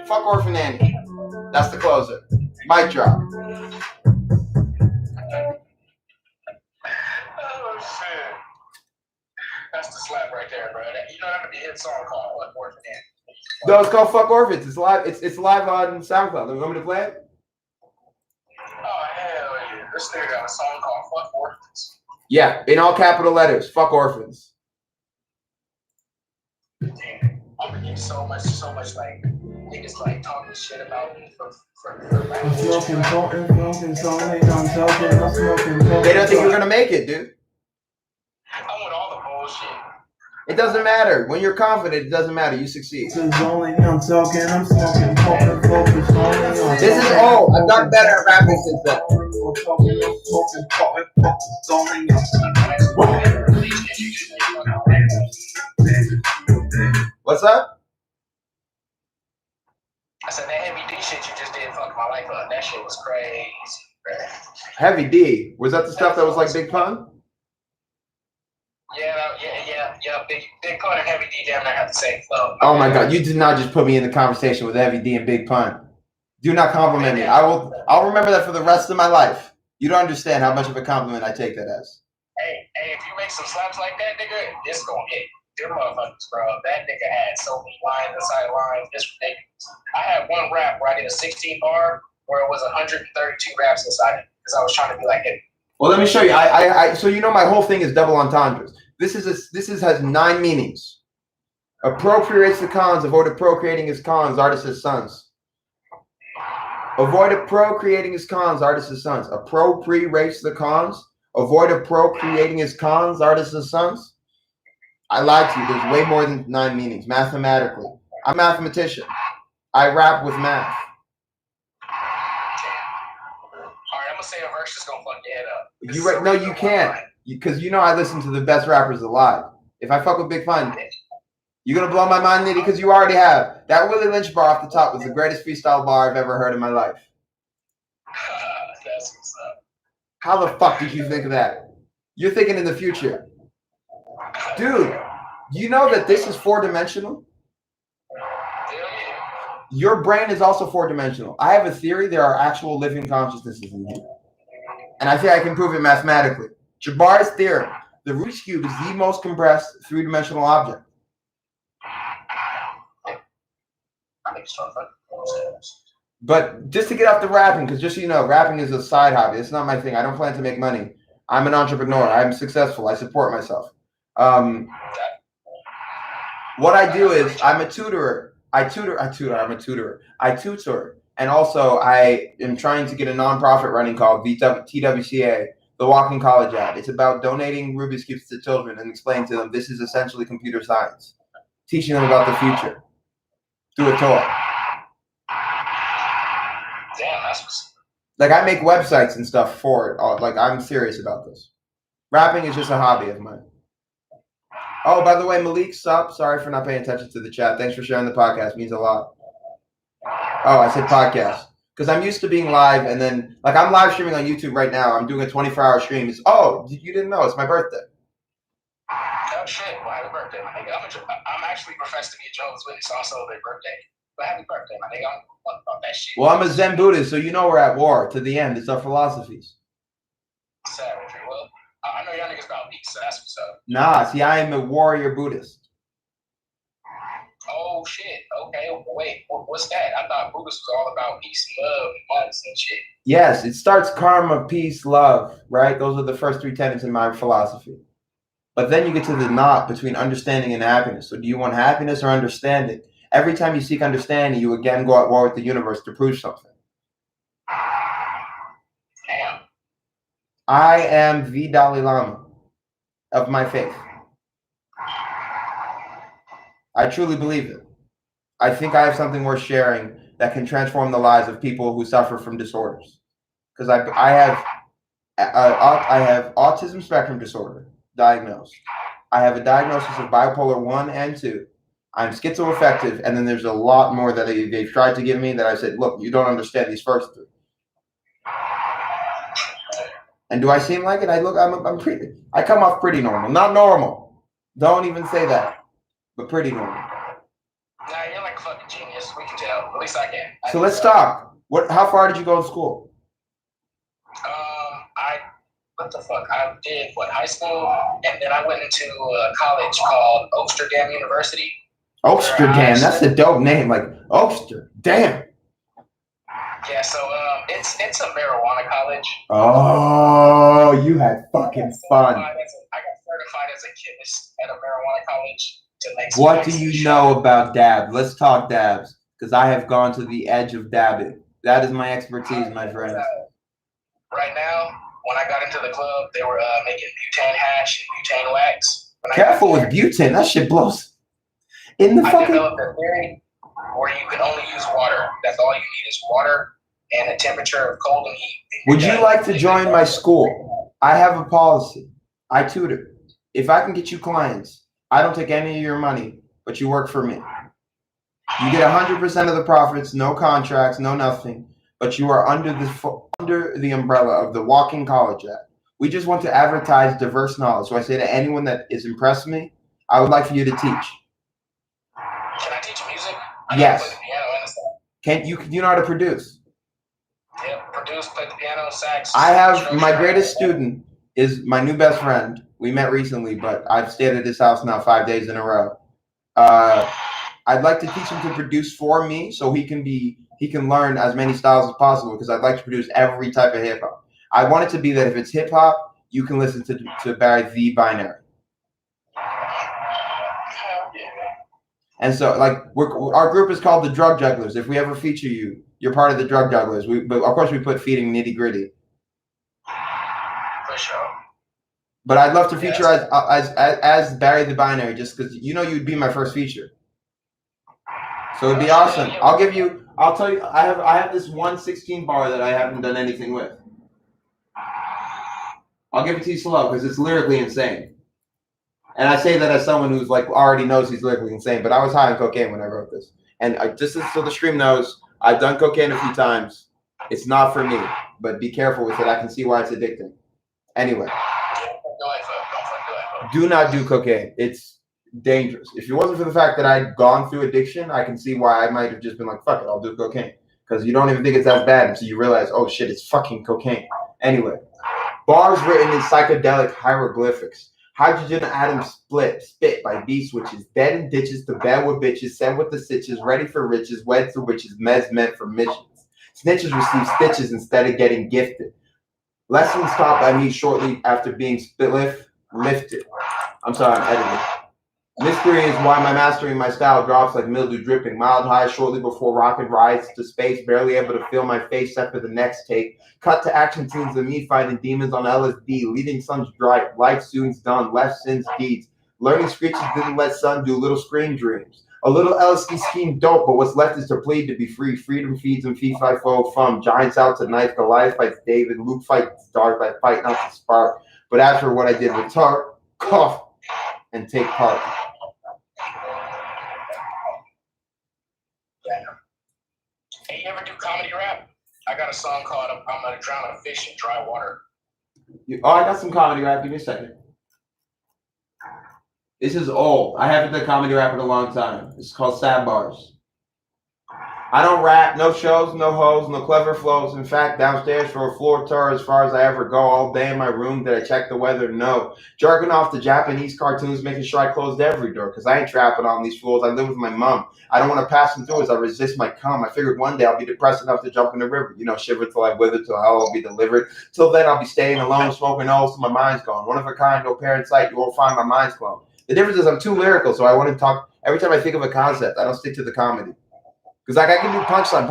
Fuck Orphan Annie. That's the closer. Mic drop. Oh shit. That's the slap right there, bro. You know that would be a hit song called What Orphan Annie. No, it's called Fuck Orphans. It's live. It's live on SoundCloud. You want me to play it? Oh hell yeah! This nigga got a song called Fuck Orphans. Yeah, in all capital letters. Fuck Orphans. Damn, I'm gonna get so much like niggas like talking shit about me for I'm smoking potent, so late I'm talking, I'm smoking potent. They don't think you're gonna make it, dude. I want all the bullshit. It doesn't matter. When you're confident, it doesn't matter. You succeed. This is only I'm talking, I'm smoking potent, focus only on. This is all. I've gotten better at rapping since then. What's up? I said that heavy D shit you just did fucked my life up. That shit was crazy, bro. Heavy D. Was that the stuff that was like Big Pun? Yeah. Big Pun and Heavy D damn near have the same flow. Oh my God! You did not just put me in the conversation with Heavy D and Big Pun. Do not compliment me. I'll remember that for the rest of my life. You don't understand how much of a compliment I take that as. Hey, if you make some slaps like that, nigga, it's gonna hit. Them motherfuckers, bro. That nigga had so many lines inside lines. It's ridiculous. I had one rap where I did a 16 bar where it was 132 raps inside it because I was trying to be like him. Well, let me show you. So you know my whole thing is double entendres. This has 9 meanings. Appropriates the cons, avoid procreating his cons, artist his sons. Avoid procreating his cons, artist his sons. Appropriates the cons, avoid procreating his cons, artist his sons. I lied to you. There's way more than 9 meanings. Mathematically, I'm a mathematician. I rap with math. All right, I'm gonna say a verse that's gonna fuck your head up. No, you can't, because you know I listen to the best rappers alive. If I fuck with Big Pun, you're gonna blow my mind, Nitty, because you already have. That Willie Lynch bar off the top was the greatest freestyle bar I've ever heard in my life. That's what's up. How the fuck did you think of that? You're thinking in the future. Dude, you know that this is 4-dimensional? Your brain is also 4-dimensional. I have a theory there are actual living consciousnesses in here. And I think I can prove it mathematically. Jabbar's theorem. The Rubik's Cube is the most compressed 3-dimensional object. But just to get off the rapping, because just so you know, rapping is a side hobby. It's not my thing. I don't plan to make money. I'm an entrepreneur. I'm successful. I support myself. What I do is I'm a tutorer. I'm a tutorer. I tutor. And also I am trying to get a nonprofit running called TWCA, the Walking College Ad. It's about donating Rubik's Cubes to children and explaining to them this is essentially computer science. Teaching them about the future through a toy. Damn, that's like I make websites and stuff for it. Like I'm serious about this. Rapping is just a hobby of mine. Oh, by the way, Malik, sup? Sorry for not paying attention to the chat. Thanks for sharing the podcast. It means a lot. Oh, I said podcast. Because I'm used to being live and then, like, I'm live streaming on YouTube right now. I'm doing a 24-hour stream. You didn't know. It's my birthday. Oh, shit. Well, happy birthday, my nigga. I'm actually professed to be a Jehovah's Witness, so I celebrate birthday. But happy birthday, my nigga. I don't fuck about that shit. Well, I'm a Zen Buddhist, so you know we're at war to the end. It's our philosophies. Savagery. Well, I know y'all niggas about peace, so that's what's up. Nah, see, I am a warrior Buddhist. Oh, shit. Okay, wait. What's that? I thought Buddhist was all about peace and love and months and shit. Yes, it starts karma, peace, love, right? Those are the first 3 tenets in my philosophy. But then you get to the knot between understanding and happiness. So do you want happiness or understanding? Every time you seek understanding, you again go at war with the universe to prove something. Damn. I am the Dalai Lama of my faith. I truly believe it. I think I have something worth sharing that can transform the lives of people who suffer from disorders. Because I have autism spectrum disorder diagnosed. I have a diagnosis of bipolar 1 and 2. I'm schizoaffective, and then there's a lot more that they've tried to give me that I said, look, you don't understand these first 3. And do I seem like it? I come off pretty normal. Not normal. Don't even say that. But pretty normal. Nah, you're like a fucking genius. We can tell. At least I can. So let's talk. How far did you go to school? What the fuck? I did high school, and then I went into a college called Amsterdam University. Amsterdam, that's a dope name. Like Amsterdam. Yeah, so it's a marijuana college. Oh, you had fucking fun. I got certified as a chemist at a marijuana college. What do you know about dab? Let's talk dabs, because I have gone to the edge of dabbing. That is my expertise, my friends. Right now, when I got into the club, they were making butane hash and butane wax. Careful with butane. That shit blows. I developed a theory where you can only use water. That's all you need is water and a temperature of cold and heat. Would you like to join my school? I have a policy. I tutor. If I can get you clients, I don't take any of your money, but you work for me. You get 100% of the profits, no contracts, no nothing, but you are under the umbrella of the Walking College Act. We just want to advertise diverse knowledge. So I say to anyone that is impressed me, I would like for you to teach. Can I teach music? Yes. Play the piano and stuff. You know how to produce? Yeah, produce, play the piano, sax. I have my greatest student is my new best friend. We met recently, but I've stayed at his house now 5 days in a row. I'd like to teach him to produce for me so he can learn as many styles as possible because I'd like to produce every type of hip hop. I want it to be that if it's hip hop, you can listen to Barry the Binary. And so, like, our group is called the Drug Jugglers. If we ever feature you, you're part of the Drug Jugglers. But of course, we put feeding nitty gritty. For sure. But I'd love to feature as Barry the Binary, just because you'd be my first feature. So it'd be awesome. I'll tell you. I have this 116 bar that I haven't done anything with. I'll give it to you slow because it's lyrically insane. And I say that as someone who's like already knows he's lyrically insane, but I was high on cocaine when I wrote this. And just so the stream knows, I've done cocaine a few times. It's not for me, but be careful with it. I can see why it's addicting. Anyway, do not do cocaine. It's dangerous. If it wasn't for the fact that I'd gone through addiction, I can see why I might have just been like, fuck it, I'll do cocaine. Because you don't even think it's that bad until you realize, oh shit, it's fucking cocaine. Anyway, bars written in psychedelic hieroglyphics. Hydrogen atoms spit by B switches, dead in ditches to bed with bitches, sent with the stitches, ready for riches, wed to witches, meds meant for missions. Snitches receive stitches instead of getting gifted. Lessons taught by me shortly after being lifted. I'm sorry, I'm editing. Mystery is why my mastering my style drops like mildew dripping, mild high shortly before rocket rides to space, barely able to feel my face after the next take. Cut to action scenes of me fighting demons on LSD, leading sons dry, life soon's done, left sins deeds. Learning screeches didn't let son do little screen dreams. A little LSD scheme dope, but what's left is to plead to be free. Freedom feeds and fee fi fo fum. Giants out to knife, Goliath fights David, Luke fights Darth, I fight not to spark. But after what I did with Tart, cough and take part. Hey, you ever do comedy rap? I got a song called I'm Gonna Drown a Fish in Dry Water. I got some comedy rap. Give me a second. This is old. I haven't done comedy rap in a long time. It's called Sad Bars. I don't rap, no shows, no hoes, no clever flows. In fact, downstairs for a floor tour as far as I ever go. All day in my room, did I check the weather? No. Jerking off the Japanese cartoons, making sure I closed every door. Because I ain't trapping on these fools. I live with my mom. I don't want to pass them through as I resist my cum. I figured one day I'll be depressed enough to jump in the river. Shiver till I wither, till hell I'll be delivered. Till then I'll be staying alone, smoking O's till my mind's gone. One of a kind, no parent sight, you won't find my mind's clone. The difference is I'm too lyrical, so I want to talk. Every time I think of a concept, I don't stick to the comedy. Because I can do punchline.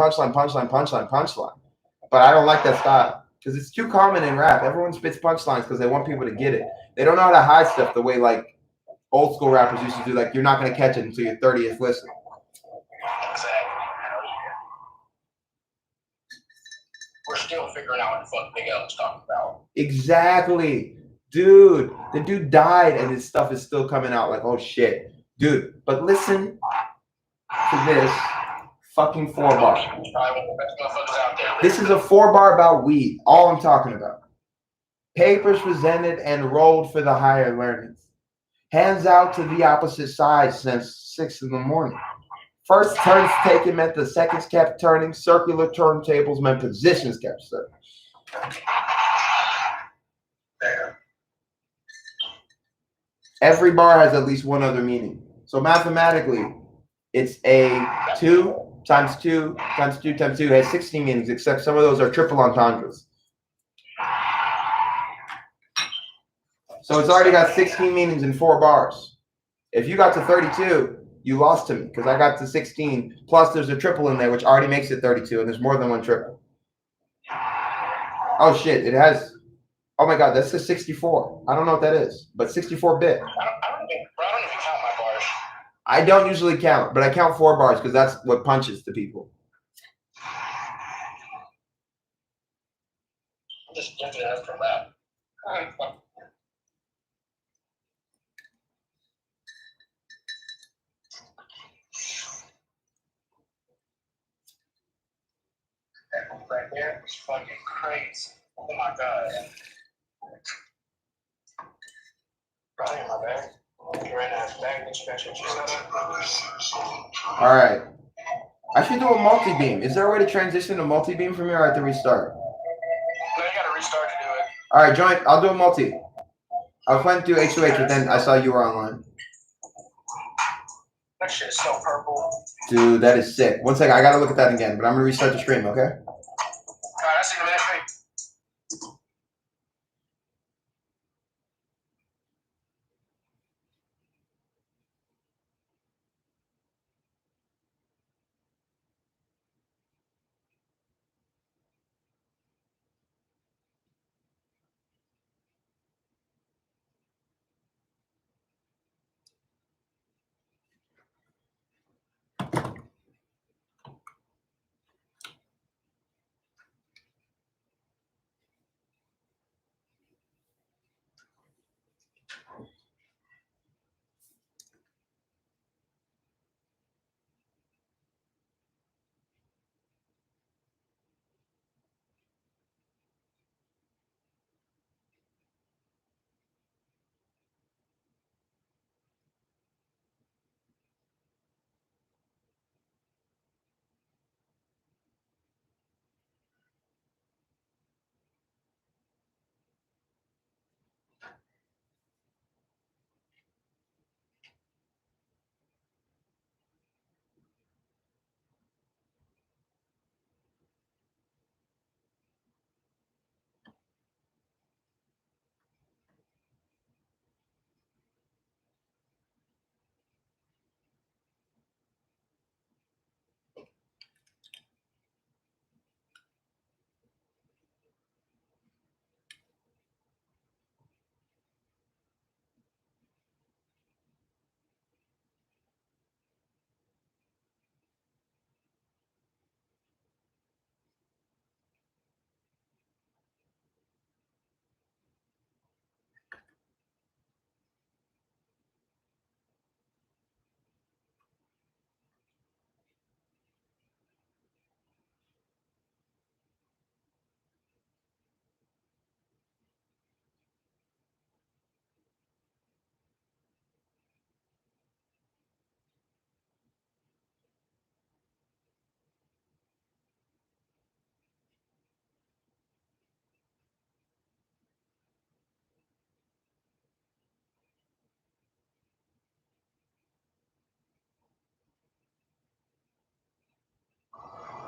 But I don't like that style. Because it's too common in rap. Everyone spits punchlines because they want people to get it. They don't know how to hide stuff the way like old school rappers used to do. Like you're not going to catch it until your 30th listen. Exactly. We're still figuring out what the fuck Big L was talking about. Exactly. Dude, the dude died and his stuff is still coming out like, oh shit. Dude, but listen to this. Fucking 4 bar. This is a 4 bar about weed. All I'm talking about. Papers presented and rolled for the higher learnings. Hands out to the opposite side since 6 in the morning. First turns taken meant the seconds kept turning. Circular turntables meant positions kept serving. Every bar has at least one other meaning. So mathematically, it's a 2 times 2 times 2 times 2 has 16 meanings, except some of those are triple entendres. So it's already got 16 meanings in 4 bars. If you got to 32, you lost to me because I got to 16. Plus there's a triple in there, which already makes it 32, and there's more than one triple. Oh shit, it has. Oh my god, that's a 64. I don't know what that is, but 64 bit. I don't even count my bars. I don't usually count, but I count 4 bars because that's what punches to people. I'm just gifted as for rap. right there is fucking crazy. Oh my god. Right in my bag. You're in that bag that you got your juice out of. All right. I should do a multi-beam. Is there a way to transition to multi-beam from here, or I have to restart? No, you gotta restart to do it. All right, joint. I'll do a multi. I was planning to do H2H, but then I saw you were online. That shit is so purple. Dude, that is sick. One second, I gotta look at that again, but I'm gonna restart the stream, okay? Alright, I'll see you in a minute.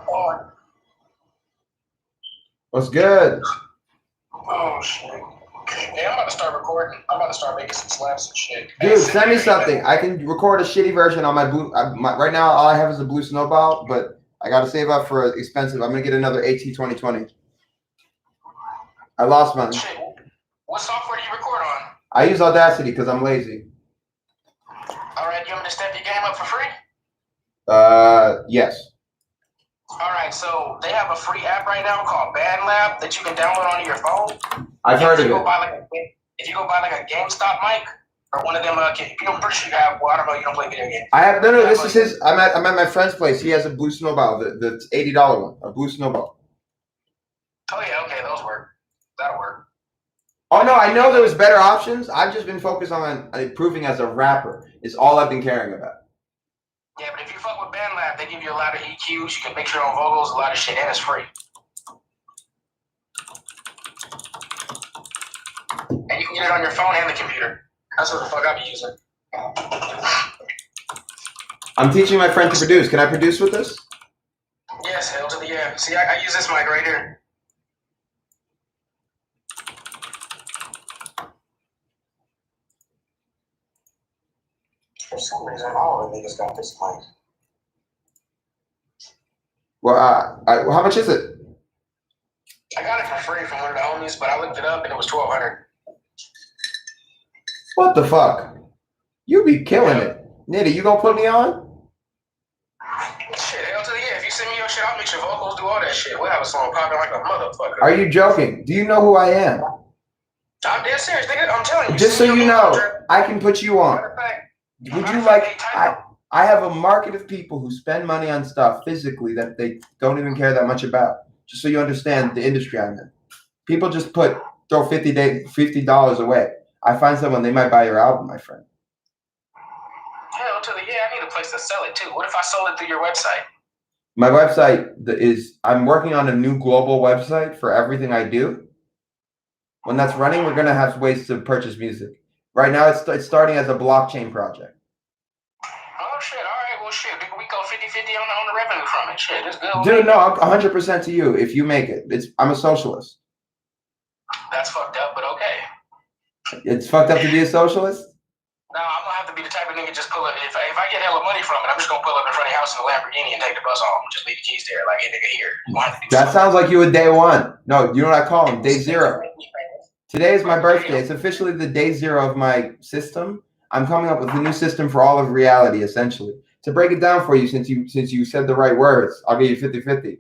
Oh, What's good? oh shit. Hey, I'm about to start recording. I'm about to start making some slaps and shit. Dude, send me something. I can record a shitty version on my blue. Right now, all I have is a blue snowball, but I got to save up for expensive. I'm gonna get another AT 2020. I lost mine. Shit. What software do you record on? I use Audacity because I'm lazy. Alright, you want me to step your game up for free? Yes. Alright, so they have a free app right now called Bad Lab that you can download onto your phone. I've heard of If you it. go buy like a GameStop mic or one of them, I'm pretty sure you have. Well, I don't know. You don't play video games. I have no. This is his. I'm at my friend's place. He has a blue snowball. The $80 one. A blue snowball. Oh yeah, okay, those work. That'll work. Oh no, I know there was better options. I've just been focused on improving as a rapper. Is all I've been caring about. Yeah, but if you fuck with BandLab, they give you a lot of EQs. You can mix your own vocals, a lot of shit, and it's free. And you can get it on your phone and the computer. That's what the fuck I be using. I'm teaching my friend to produce. Can I produce with this? Yes, hell to the yeah. See, I use this mic right here. For some reason, all of the niggas got this mic. Well, how much is it? I got it for free from one of the homies, but I looked it up and it was $1,200. What the fuck? You be killing it. Nitty, you gonna put me on? Shit, hell to the yeah. If you send me your shit, I'll mix your vocals, do all that shit. We'll have a song popping like a motherfucker. Are you joking? Do you know who I am? I'm dead serious, nigga. I'm telling you. Just so you know, I can put you on. Matter of fact, Would you like? I have a market of people who spend money on stuff physically that they don't even care that much about. just so you understand the industry I'm in. People just throw $50 away. I find someone, they might buy your album, my friend. Hell to the yeah, I need a place to sell it too. What if I sold it through your website? My website I'm working on a new global website for everything I do. When that's running, we're gonna have ways to purchase music. Right now, it's starting as a blockchain project. Oh shit! All right, well shit, we go 50-50 on the revenue from it. Shit, it's good. Dude, no, 100% to you if you make it. I'm a socialist. That's fucked up, but okay. It's fucked up to be a socialist? No, I'm gonna have to be the type of nigga just pull up. If I get hella money from it, I'm just gonna pull up in front of your house in a Lamborghini and take the bus home. Just leave the keys there, like, hey nigga, here. That sounds like you at day one. No, you know what I call them? Day zero. Today is my birthday. It's officially the day zero of my system. I'm coming up with a new system for all of reality, essentially. To break it down for you, since you said the right words, I'll give you 50-50.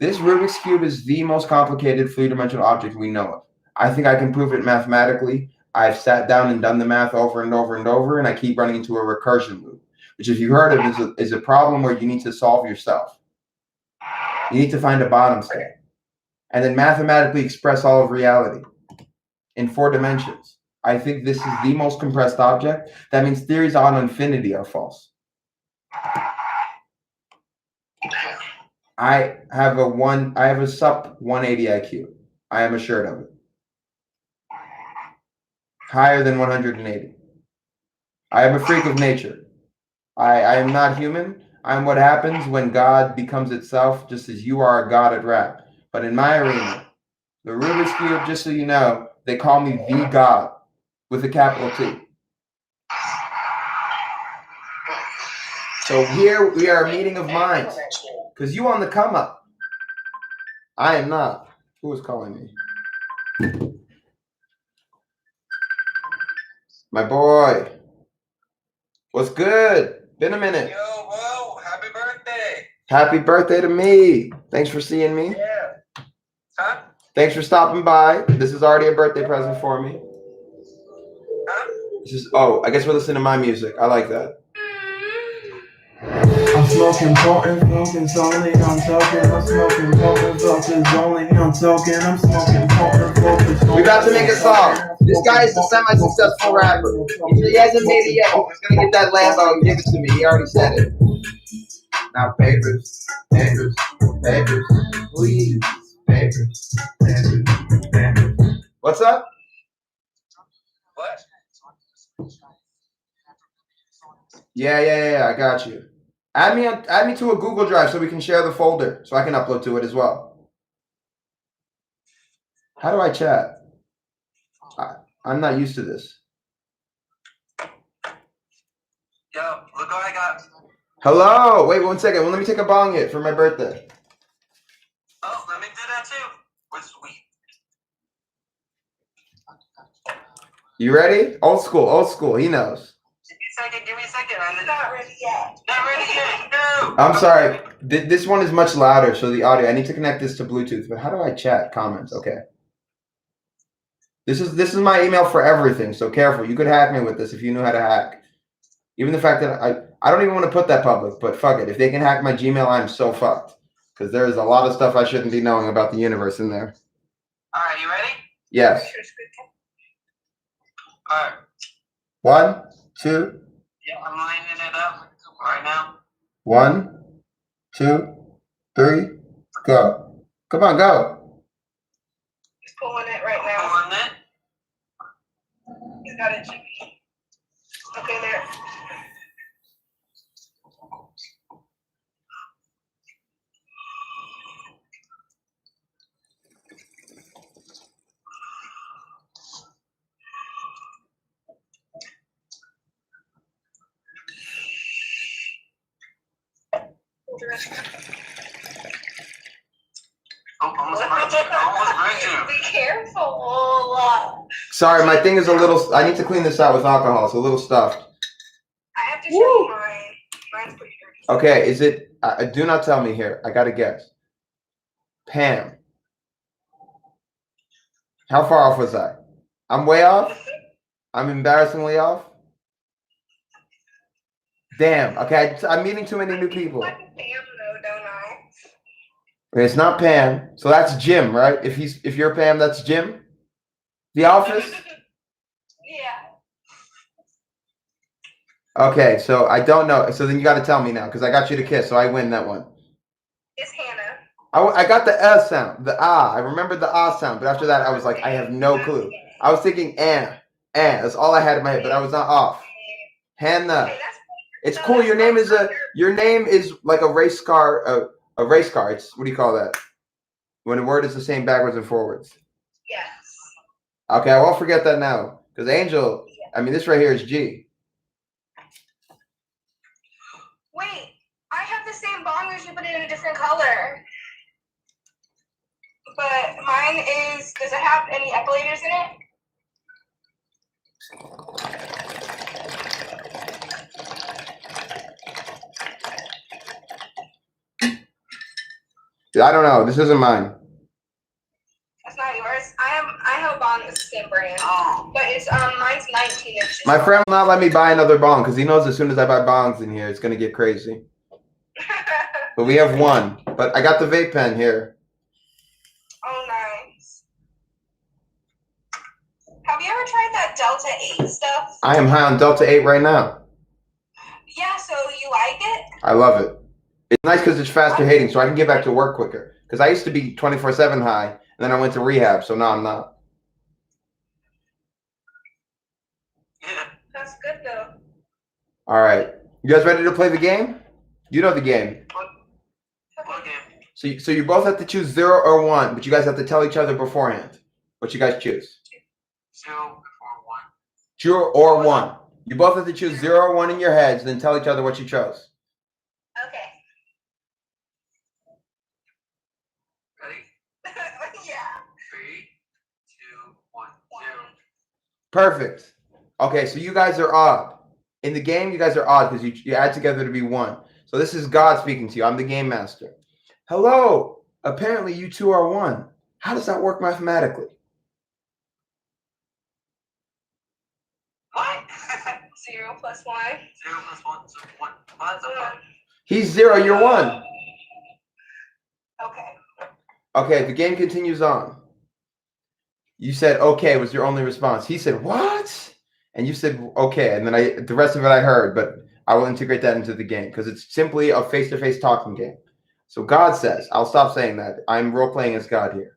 This Rubik's Cube is the most complicated three-dimensional object we know of. I think I can prove it mathematically. I've sat down and done the math over and over and over, and I keep running into a recursion loop, which, if you've heard of, is a problem where you need to solve yourself. You need to find a bottom state, and then mathematically express all of reality in 4 dimensions. I think this is the most compressed object. That means theories on infinity are false. I have a sub 180 IQ. I am assured of it. Higher than 180. I am a freak of nature. I am not human. I am what happens when God becomes itself, just as you are a god at rap. But in my arena, the Rubik's Cube, just so you know, they call me the God with a capital T. So here we are, a meeting of minds. Because you on the come up. I am not. Who is calling me? My boy. What's good? Been a minute. Yo, whoa, happy birthday. Happy birthday to me. Thanks for seeing me. Yeah. Huh? Thanks for stopping by. This is already a birthday present for me. Huh? I guess we're listening to my music. I like that. I'm smoking potent focus only, I'm talking, I'm smoking potent focus only, I'm talking, I'm smoking potent focus only. We about to make a song. This guy is a semi-successful rapper. He hasn't made it yet, but he's gonna get that Lambo and give it to me. He already said it. Now papers, please, papers. What's up? What? Yeah, I got you. Add me to a Google Drive so we can share the folder, so I can upload to it as well. How do I chat? I'm not used to this. Yo, look what I got. Hello. Wait 1 second. Well, let me take a bong hit for my birthday. Oh, let me do that too. What's sweet? You ready? Old school. He knows. Give me a second. I'm not ready yet. Not ready yet. No. I'm sorry. This one is much louder, so the audio. I need to connect this to Bluetooth. But how do I chat comments? Okay. This is my email for everything. So careful. You could hack me with this if you knew how to hack. Even the fact that I don't even want to put that public, but fuck it. If they can hack my Gmail, I'm so fucked. Because there's a lot of stuff I shouldn't be knowing about the universe in there. All right, you ready? Yes. All right. 1, 2. Yeah, I'm lining it up right now. 1, 2, 3, go. Come on, go. He's pulling it right now. Pulling it. He's got it. Okay, there. Almost Be careful. Sorry, my thing is a little. I need to clean this out with alcohol. It's a little stuffed. I have to show you mine. Mine's pretty dirty. Okay, is it? Do not tell me here. I gotta guess. Pam. How far off was I? I'm way off. I'm embarrassingly off. Damn. Okay, I'm meeting too many new people. Like a Pam, though, don't I? Okay, it's not Pam. So that's Jim, right? If you're Pam, that's Jim? The Office? Yeah. Okay, so I don't know. So then you got to tell me now because I got you to kiss, so I win that one. It's Hannah. I got the S sound, the ah. I remembered the ah sound, but after that, I was like, I have no clue. I was thinking That's all I had in my head, but I was not off. Hannah. Okay, that's It's cool. Your name is like a race car. A race car. It's what do you call that? When a word is the same backwards and forwards. yes. Okay, I won't forget that now because Angel. I mean, this right here is G. Wait, I have the same bongers, you put it in a different color. But mine is, does it have any epilators in it? I don't know. This isn't mine. That's not yours. I have a bong that's the same brand. Oh. But it's mine's 19 inches. My friend will not let me buy another bong because he knows as soon as I buy bongs in here, it's gonna get crazy. But we have one. But I got the vape pen here. Oh, nice. Have you ever tried that Delta 8 stuff? I am high on Delta 8 right now. Yeah, so you like it? I love it. It's nice because it's faster hitting, so I can get back to work quicker. Because I used to be 24/7 high, and then I went to rehab, so now I'm not. That's good though. All right. You guys ready to play the game? You know the game. So you both have to choose 0 or 1, but you guys have to tell each other beforehand what you guys choose. 0 before 1. 0 or 1. You both have to choose 0 or 1 in your heads, then tell each other what you chose. Okay. Ready? Yeah. 3, 2, 1, 0. Perfect. Okay, so you guys are odd. In the game, you guys are odd because you add together to be 1. So this is God speaking to you. I'm the game master. Hello. Apparently you two are 1. How does that work mathematically? What? 0 plus 1. 0 plus 1 is 1. What's a 1? He's 0, you're 1. Okay. Okay, the game continues on. You said okay was your only response. He said what? And you said okay, and then the rest of it I heard, but I will integrate that into the game because it's simply a face-to-face talking game. So God says, I'll stop saying that. I'm role-playing as God here.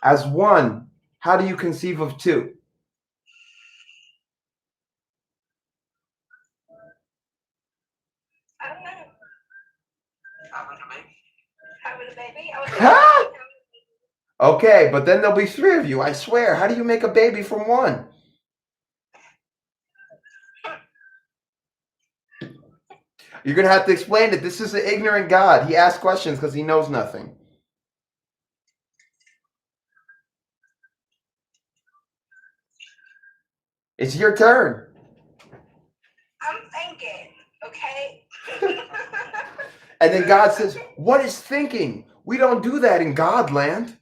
As 1, how do you conceive of 2? I don't know. Having a baby. Having a baby? Huh? Okay, but then there'll be 3 of you, I swear. How do you make a baby from 1? You're going to have to explain it. This is an ignorant God. He asks questions because he knows nothing. It's your turn. I'm thinking, okay? And then God says, what is thinking? We don't do that in Godland.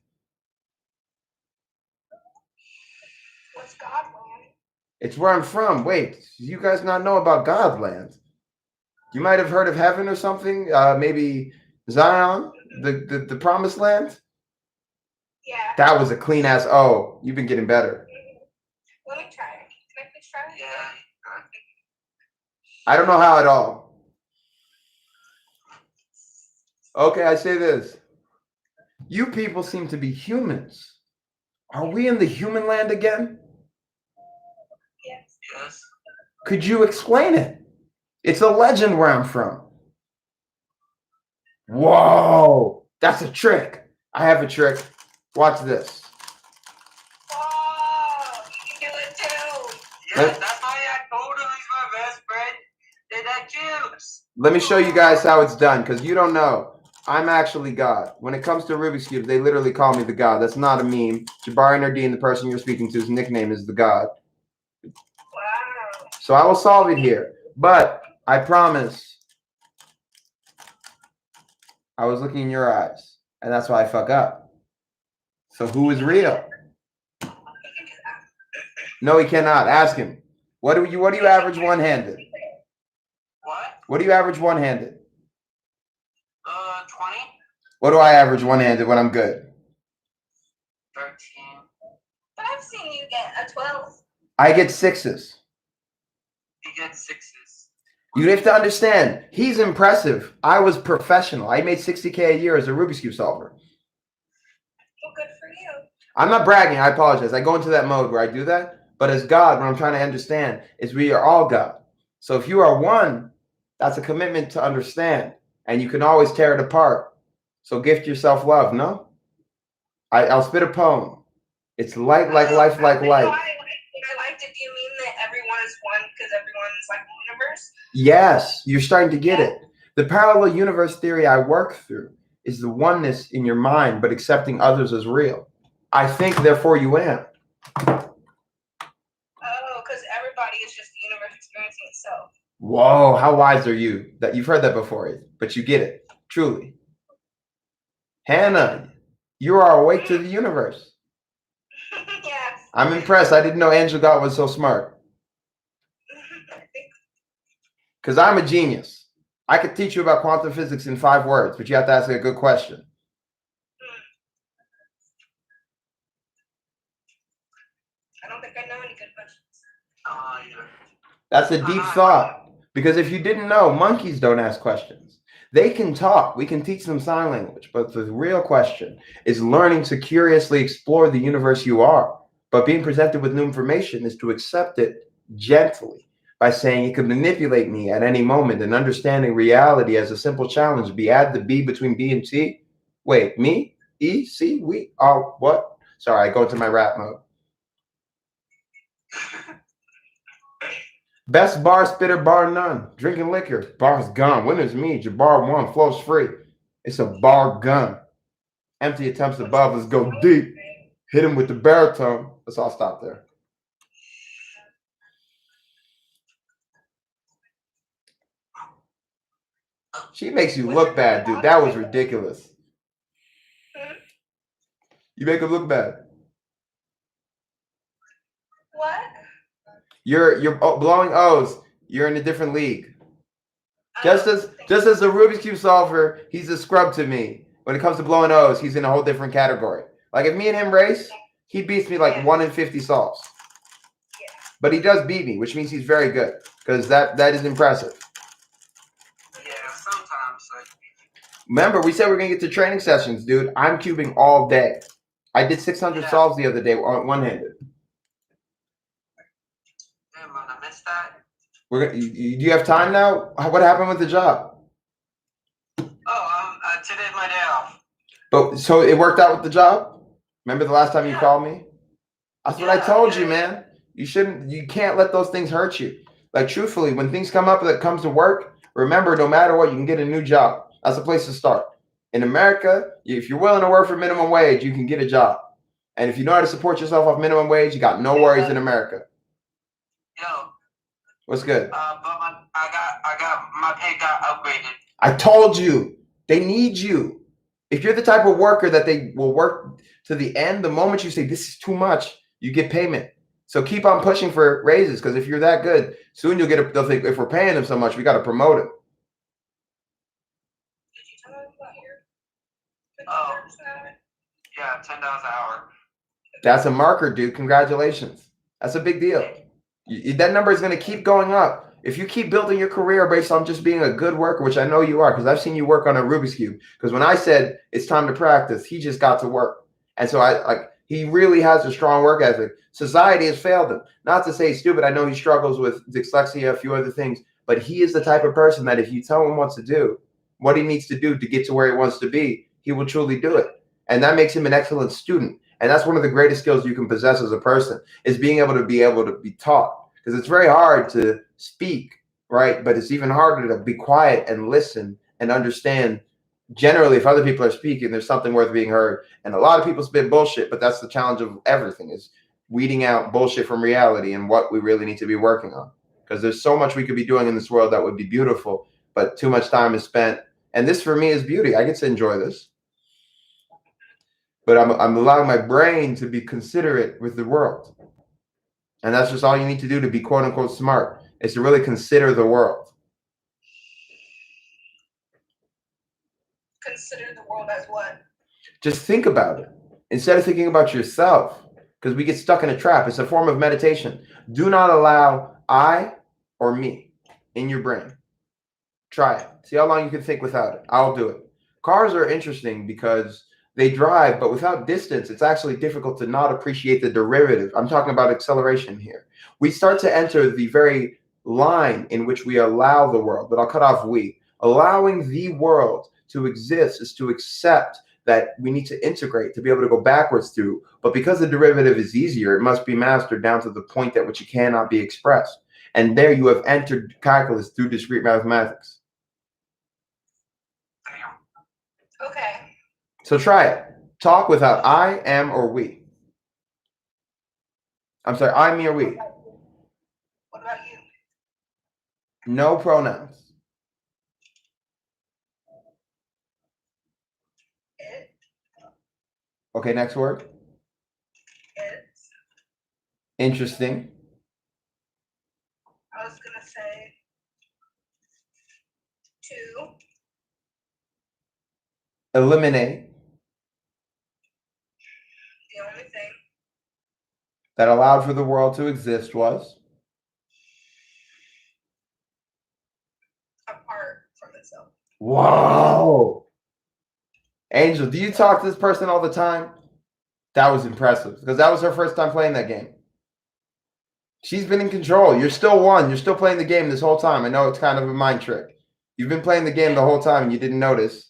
What's Godland? It's where I'm from. Wait, you guys not know about Godland? You might have heard of heaven or something. Maybe Zion, the promised land. Yeah. That was a clean ass. Oh, you've been getting better. Let me try it. Can I please try it? Yeah. I don't know how at all. Okay, I say this. You people seem to be humans. Are we in the human land again? Yes. Yes. Could you explain it? It's a legend where I'm from. Whoa, that's a trick. I have a trick. Watch this. Oh, you can do it too. Yes, that's why I told him he's my best friend. They're that cubes. Let me show you guys how it's done, because you don't know. I'm actually God. When it comes to Rubik's Cube, they literally call me the God. That's not a meme. Jabari Nardine, the person you're speaking to, his nickname is the God. Wow. So I will solve it here. But I promise I was looking in your eyes. And that's why I fuck up. So who is real? He can do that. No, he cannot. Ask him. What do you average one-handed? What? What do you average one-handed? 20. What do I average one-handed when I'm good? 13. But I've seen you get a 12. I get 6s. You get 6s. You have to understand, he's impressive. I was professional. I made $60K a year as a Rubik's Cube solver. Well, good for you. I'm not bragging. I apologize. I go into that mode where I do that. But as God, what I'm trying to understand is we are all God. So if you are one, that's a commitment to understand. And you can always tear it apart. So gift yourself love, no? I'll spit a poem. It's light like life like light. I liked it. Do you mean that everyone is one because everyone's like the universe? Yes, you're starting to get it. The parallel universe theory I work through is the oneness in your mind, but accepting others as real. I think, therefore you am. Oh, because everybody is just the universe experiencing itself. Whoa, how wise are you? That you've heard that before, but you get it, truly. Hannah, you are awake to the universe. Yes. I'm impressed. I didn't know Angel God was so smart. Because I'm a genius. I could teach you about quantum physics in 5 words, but you have to ask a good question. I don't think I know any good questions. Yeah. That's a deep thought. Because if you didn't know, monkeys don't ask questions. They can talk. We can teach them sign language. But the real question is learning to curiously explore the universe you are. But being presented with new information is to accept it gently by saying it could manipulate me at any moment, and understanding reality as a simple challenge. B, add the B between B and T. Wait, me? E, C, we? Oh, what? Sorry, I go into my rap mode. Best bar spitter, bar none. Drinking liquor, bar's gone. Winner's me, Jabbar won, flows free. It's a bar gun. Empty attempts above us go deep. Hit him with the baritone. Let's all stop there. She makes you look bad, dude. That was ridiculous. You make her look bad. What? You're blowing O's. You're in a different league. Just as the Rubik's Cube solver, he's a scrub to me. When it comes to blowing O's, he's in a whole different category. Like if me and him race, he beats me like 1 in 50 solves. But he does beat me, which means he's very good, because that is impressive. Yeah, sometimes. Remember, we said we're gonna get to training sessions, dude. I'm cubing all day. I did 600 solves the other day one-handed. Damn, I missed that. Do you have time now? What happened with the job? Oh, today's my day off. But so it worked out with the job? Remember the last time you called me? That's what I told you, man. You can't let those things hurt you. Like truthfully, when things come up that comes to work, remember, no matter what, you can get a new job. That's a place to start. In America, if you're willing to work for minimum wage, you can get a job. And if you know how to support yourself off minimum wage, you got no worries in America. Yo. What's good? But my pay got upgraded. I told you, they need you. If you're the type of worker that they will work to the end, the moment you say this is too much, you get payment. So keep on pushing for raises, because if you're that good, soon you'll get they'll think, if we're paying them so much, we got to promote him. Did you tell them about your yeah, $10 an hour. That's a marker, dude. Congratulations. That's a big deal. That number is going to keep going up. If you keep building your career based on just being a good worker, which I know you are, because I've seen you work on a Rubik's Cube. Because when I said it's time to practice, he just got to work. And so he really has a strong work ethic. Society has failed him. Not to say he's stupid. I know he struggles with dyslexia, a few other things. But he is the type of person that if you tell him what to do, what he needs to do to get to where he wants to be, he will truly do it. And that makes him an excellent student. And that's one of the greatest skills you can possess as a person, is being able to be taught. Because it's very hard to speak, right? But it's even harder to be quiet and listen and understand. Generally, if other people are speaking, there's something worth being heard. And a lot of people spit bullshit, but that's the challenge of everything, is weeding out bullshit from reality and what we really need to be working on. Because there's so much we could be doing in this world that would be beautiful, but too much time is spent. And this for me is beauty. I get to enjoy this. But I'm allowing my brain to be considerate with the world. And that's just all you need to do to be quote unquote smart, is to really consider the world. Consider the world as what? Just think about it. Instead of thinking about yourself, because we get stuck in a trap. It's a form of meditation. Do not allow I or me in your brain. Try it. See how long you can think without it. I'll do it. Cars are interesting because they drive, but without distance, it's actually difficult to not appreciate the derivative. I'm talking about acceleration here. We start to enter the very line in which we allow the world, but I'll cut off we. Allowing the world to exist is to accept that we need to integrate to be able to go backwards through. But because the derivative is easier, it must be mastered down to the point at which it cannot be expressed. And there you have entered calculus through discrete mathematics. Okay. So try it. Talk without I, am, or we. I'm sorry, I, me, or we. What about you? No pronouns. It. Okay, next word. It's. Interesting. I was gonna say two. Eliminate. The only thing. That allowed for the world to exist was. Apart from itself. Whoa. Angel, do you talk to this person all the time? That was impressive because that was her first time playing that game. She's been in control. You're still one. You're still playing the game this whole time. I know it's kind of a mind trick. You've been playing the game the whole time and you didn't notice.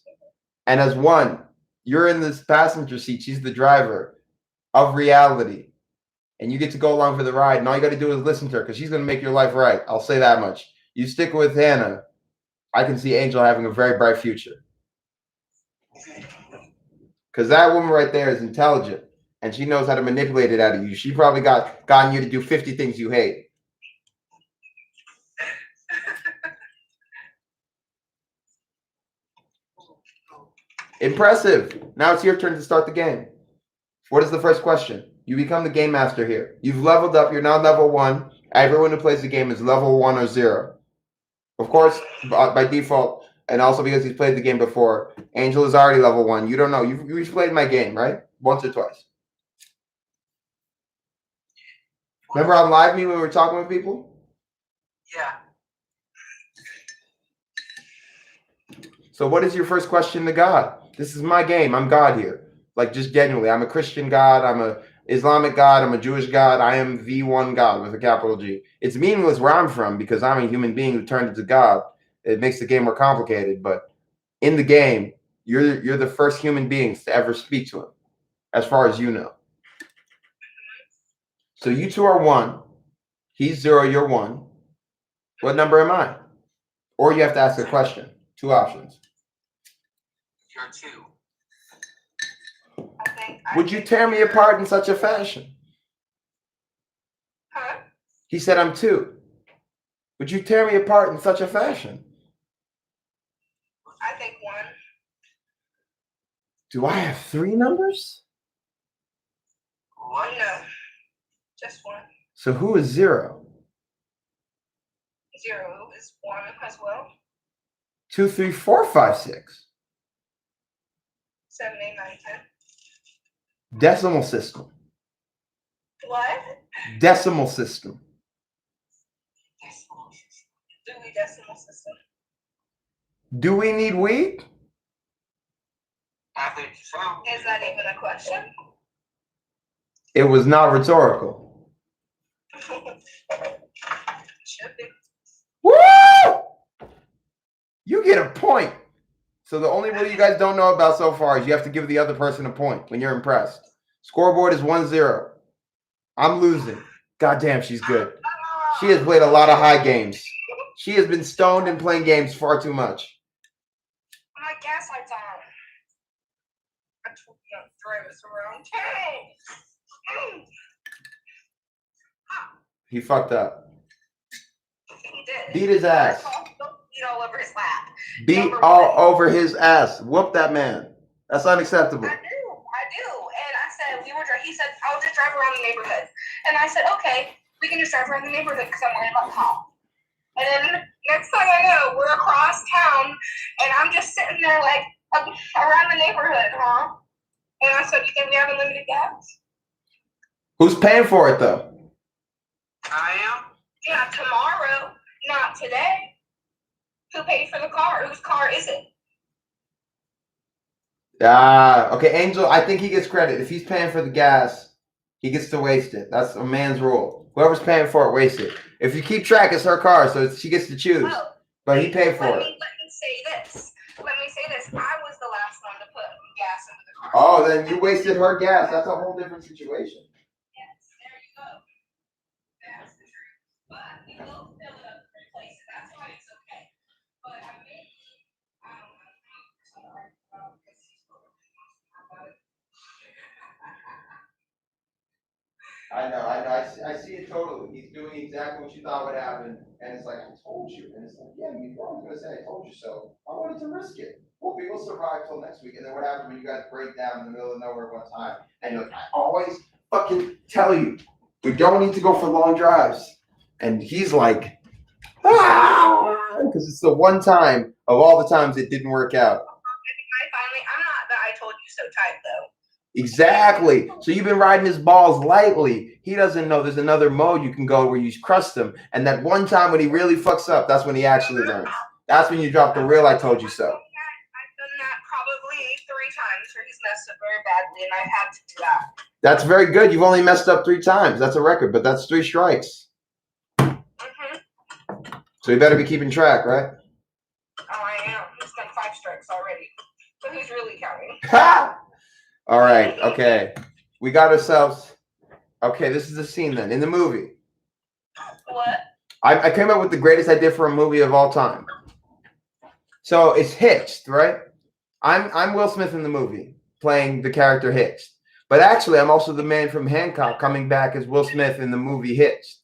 And as one, you're in this passenger seat. She's the driver of reality. And you get to go along for the ride. And all you got to do is listen to her because she's going to make your life right. I'll say that much. You stick with Hannah. I can see Angel having a very bright future. Because that woman right there is intelligent. And she knows how to manipulate it out of you. She probably gotten you to do 50 things you hate. Impressive. Now it's your turn to start the game. What is the first question? You become the game master here. You've leveled up. You're now level 1. Everyone who plays the game is level 1 or 0. Of course, by default, and also because he's played the game before, Angel is already level 1. You don't know. You've played my game, right? Once or twice. Remember on Live Me when we were talking with people? Yeah. So what is your first question to God? This is my game. I'm God here. Like, just genuinely. I'm a Christian God. I'm a Islamic God. I'm a Jewish God. I am the one God with a capital G. It's meaningless where I'm from because I'm a human being who turned into God. It makes the game more complicated. But in the game, you're the first human beings to ever speak to him, as far as you know. So you two are 1. He's 0. You're 1. What number am I? Or you have to ask a question. 2 options. You're 2. Would you tear me apart in such a fashion? Huh? He said, I'm 2. Would you tear me apart in such a fashion? I think 1. Do I have 3 numbers? 1, no. Just 1. So who is 0? 0 is 1 as well. 2, 3, 4, 5, 6. 7, 8, 9, 10. Decimal system. What? Decimal system. Decimal system. Dewey Decimal System. Do we need we? I think so. Is that even a question? It was not rhetorical. Should be. Woo! You get a point. So the only rule you guys don't know about so far is you have to give the other person a point when you're impressed. Scoreboard is 1-0. I'm losing. God damn, she's good. She has played a lot of high games. She has been stoned and playing games far too much. My gas lights on. I told you not to drive us around. He fucked up. He did. Beat his ass. Beat all over his lap. Beat all over his ass. Whoop that man. That's unacceptable. I do. And I said, he said, I'll just drive around the neighborhood. And I said, okay, we can just drive around the neighborhood because I'm wearing my top. And then next thing I know, we're across town and I'm just sitting there like, Around the neighborhood, huh? And I said, you think we have unlimited gas? Who's paying for it though? I am. Yeah, tomorrow, not today. Who paid for the car? Whose car is it? Okay, Angel, I think he gets credit. If he's paying for the gas, he gets to waste it. That's a man's rule. Whoever's paying for it, waste it. If you keep track, it's her car, so she gets to choose. Oh, But he paid for let it. me say this. Let me say this. I was the last one to put gas into the car. Oh, then you wasted her gas. That's a whole different situation. Yes, there you go. That's the truth. But we will fill it up and replace it. That's why it's okay. But I mean, I don't know. Because he's about it. I see it totally. He's doing exactly what you thought would happen. And it's like, I told you. And it's like, yeah, you were going to say, I told you so. I wanted to risk it. Well, we will survive till next week. And then what happens when you guys break down in the middle of nowhere one time? And you're like, I always fucking tell you, we don't need to go for long drives. And he's like, because it's the one time of all the times it didn't work out. I'm not that I told you so type though. Exactly. So you've been riding his balls lightly. He doesn't know there's another mode you can go where you crust him. And that one time when he really fucks up, that's when he actually learns. That's when you drop the real I told you so. I've done that probably 3 times where he's messed up very badly, and I've had to do that. That's very good. You've only messed up 3 times. That's a record, but that's 3 strikes. Mm-hmm. So you better be keeping track, right? Oh, I am. He's done 5 strikes already. So who's really counting? Ha! All right. Okay. We got ourselves. Okay, this is the scene then in the movie. What? I came up with the greatest idea for a movie of all time. So it's Hitched, right? I'm Will Smith in the movie playing the character Hitched, but actually I'm also the man from Hancock coming back as Will Smith in the movie Hitched.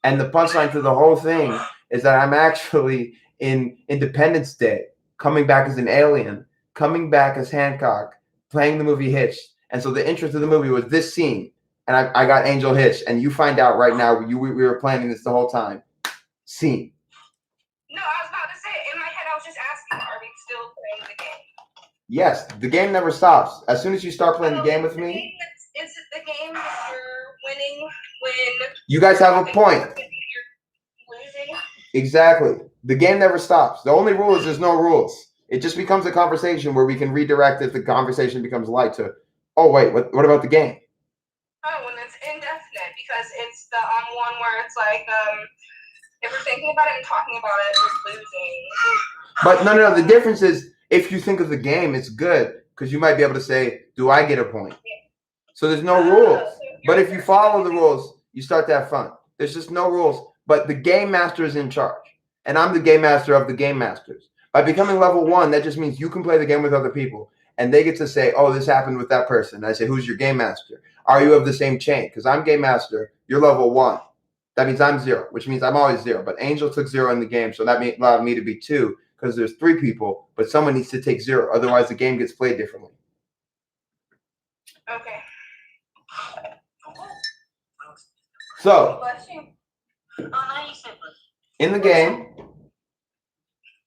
And the punchline to the whole thing is that I'm actually in Independence Day coming back as an alien, coming back as Hancock, playing the movie Hitched. And so the intro to the movie was this scene. And I got Angel Hitched. And you find out right now, we were planning this the whole time. Scene. No, I was about to say it. In my head, I was just asking, are we still playing the game? Yes, the game never stops. As soon as you start playing the game with me. Is it the game that you're winning when you guys have a point. You're losing? Exactly. The game never stops. The only rule is there's no rules. It just becomes a conversation where we can redirect if the conversation becomes light to, oh, wait, what about the game? Oh, when it's indefinite, because it's the one where it's like, if we're thinking about it and talking about it, we're losing. But no. The difference is if you think of the game, it's good because you might be able to say, do I get a point? Yeah. So there's no rules. But if you follow the rules, you start to have fun. There's just no rules. But the game master is in charge. And I'm the game master of the game masters. By becoming level 1, that just means you can play the game with other people. And they get to say, oh, this happened with that person. And I say, who's your game master? Are you of the same chain? Because I'm game master. You're level 1. That means I'm 0, which means I'm always 0. But Angel took 0 in the game. So that allowed me to be 2 because there's 3 people. But someone needs to take 0. Otherwise, the game gets played differently. Okay. So, in the game,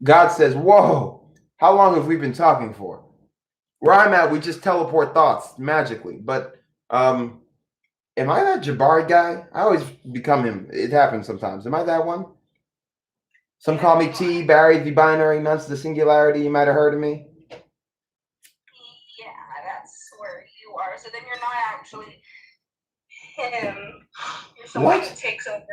God says, whoa, how long have we been talking for? Where I'm at, we just teleport thoughts magically. But am I that Jabari guy? I always become him. It happens sometimes. Am I that one? Some call me T, Barry, the binary, nuns, the singularity. You might have heard of me. Yeah, that's where you are. So then you're not actually him. You're someone who takes over.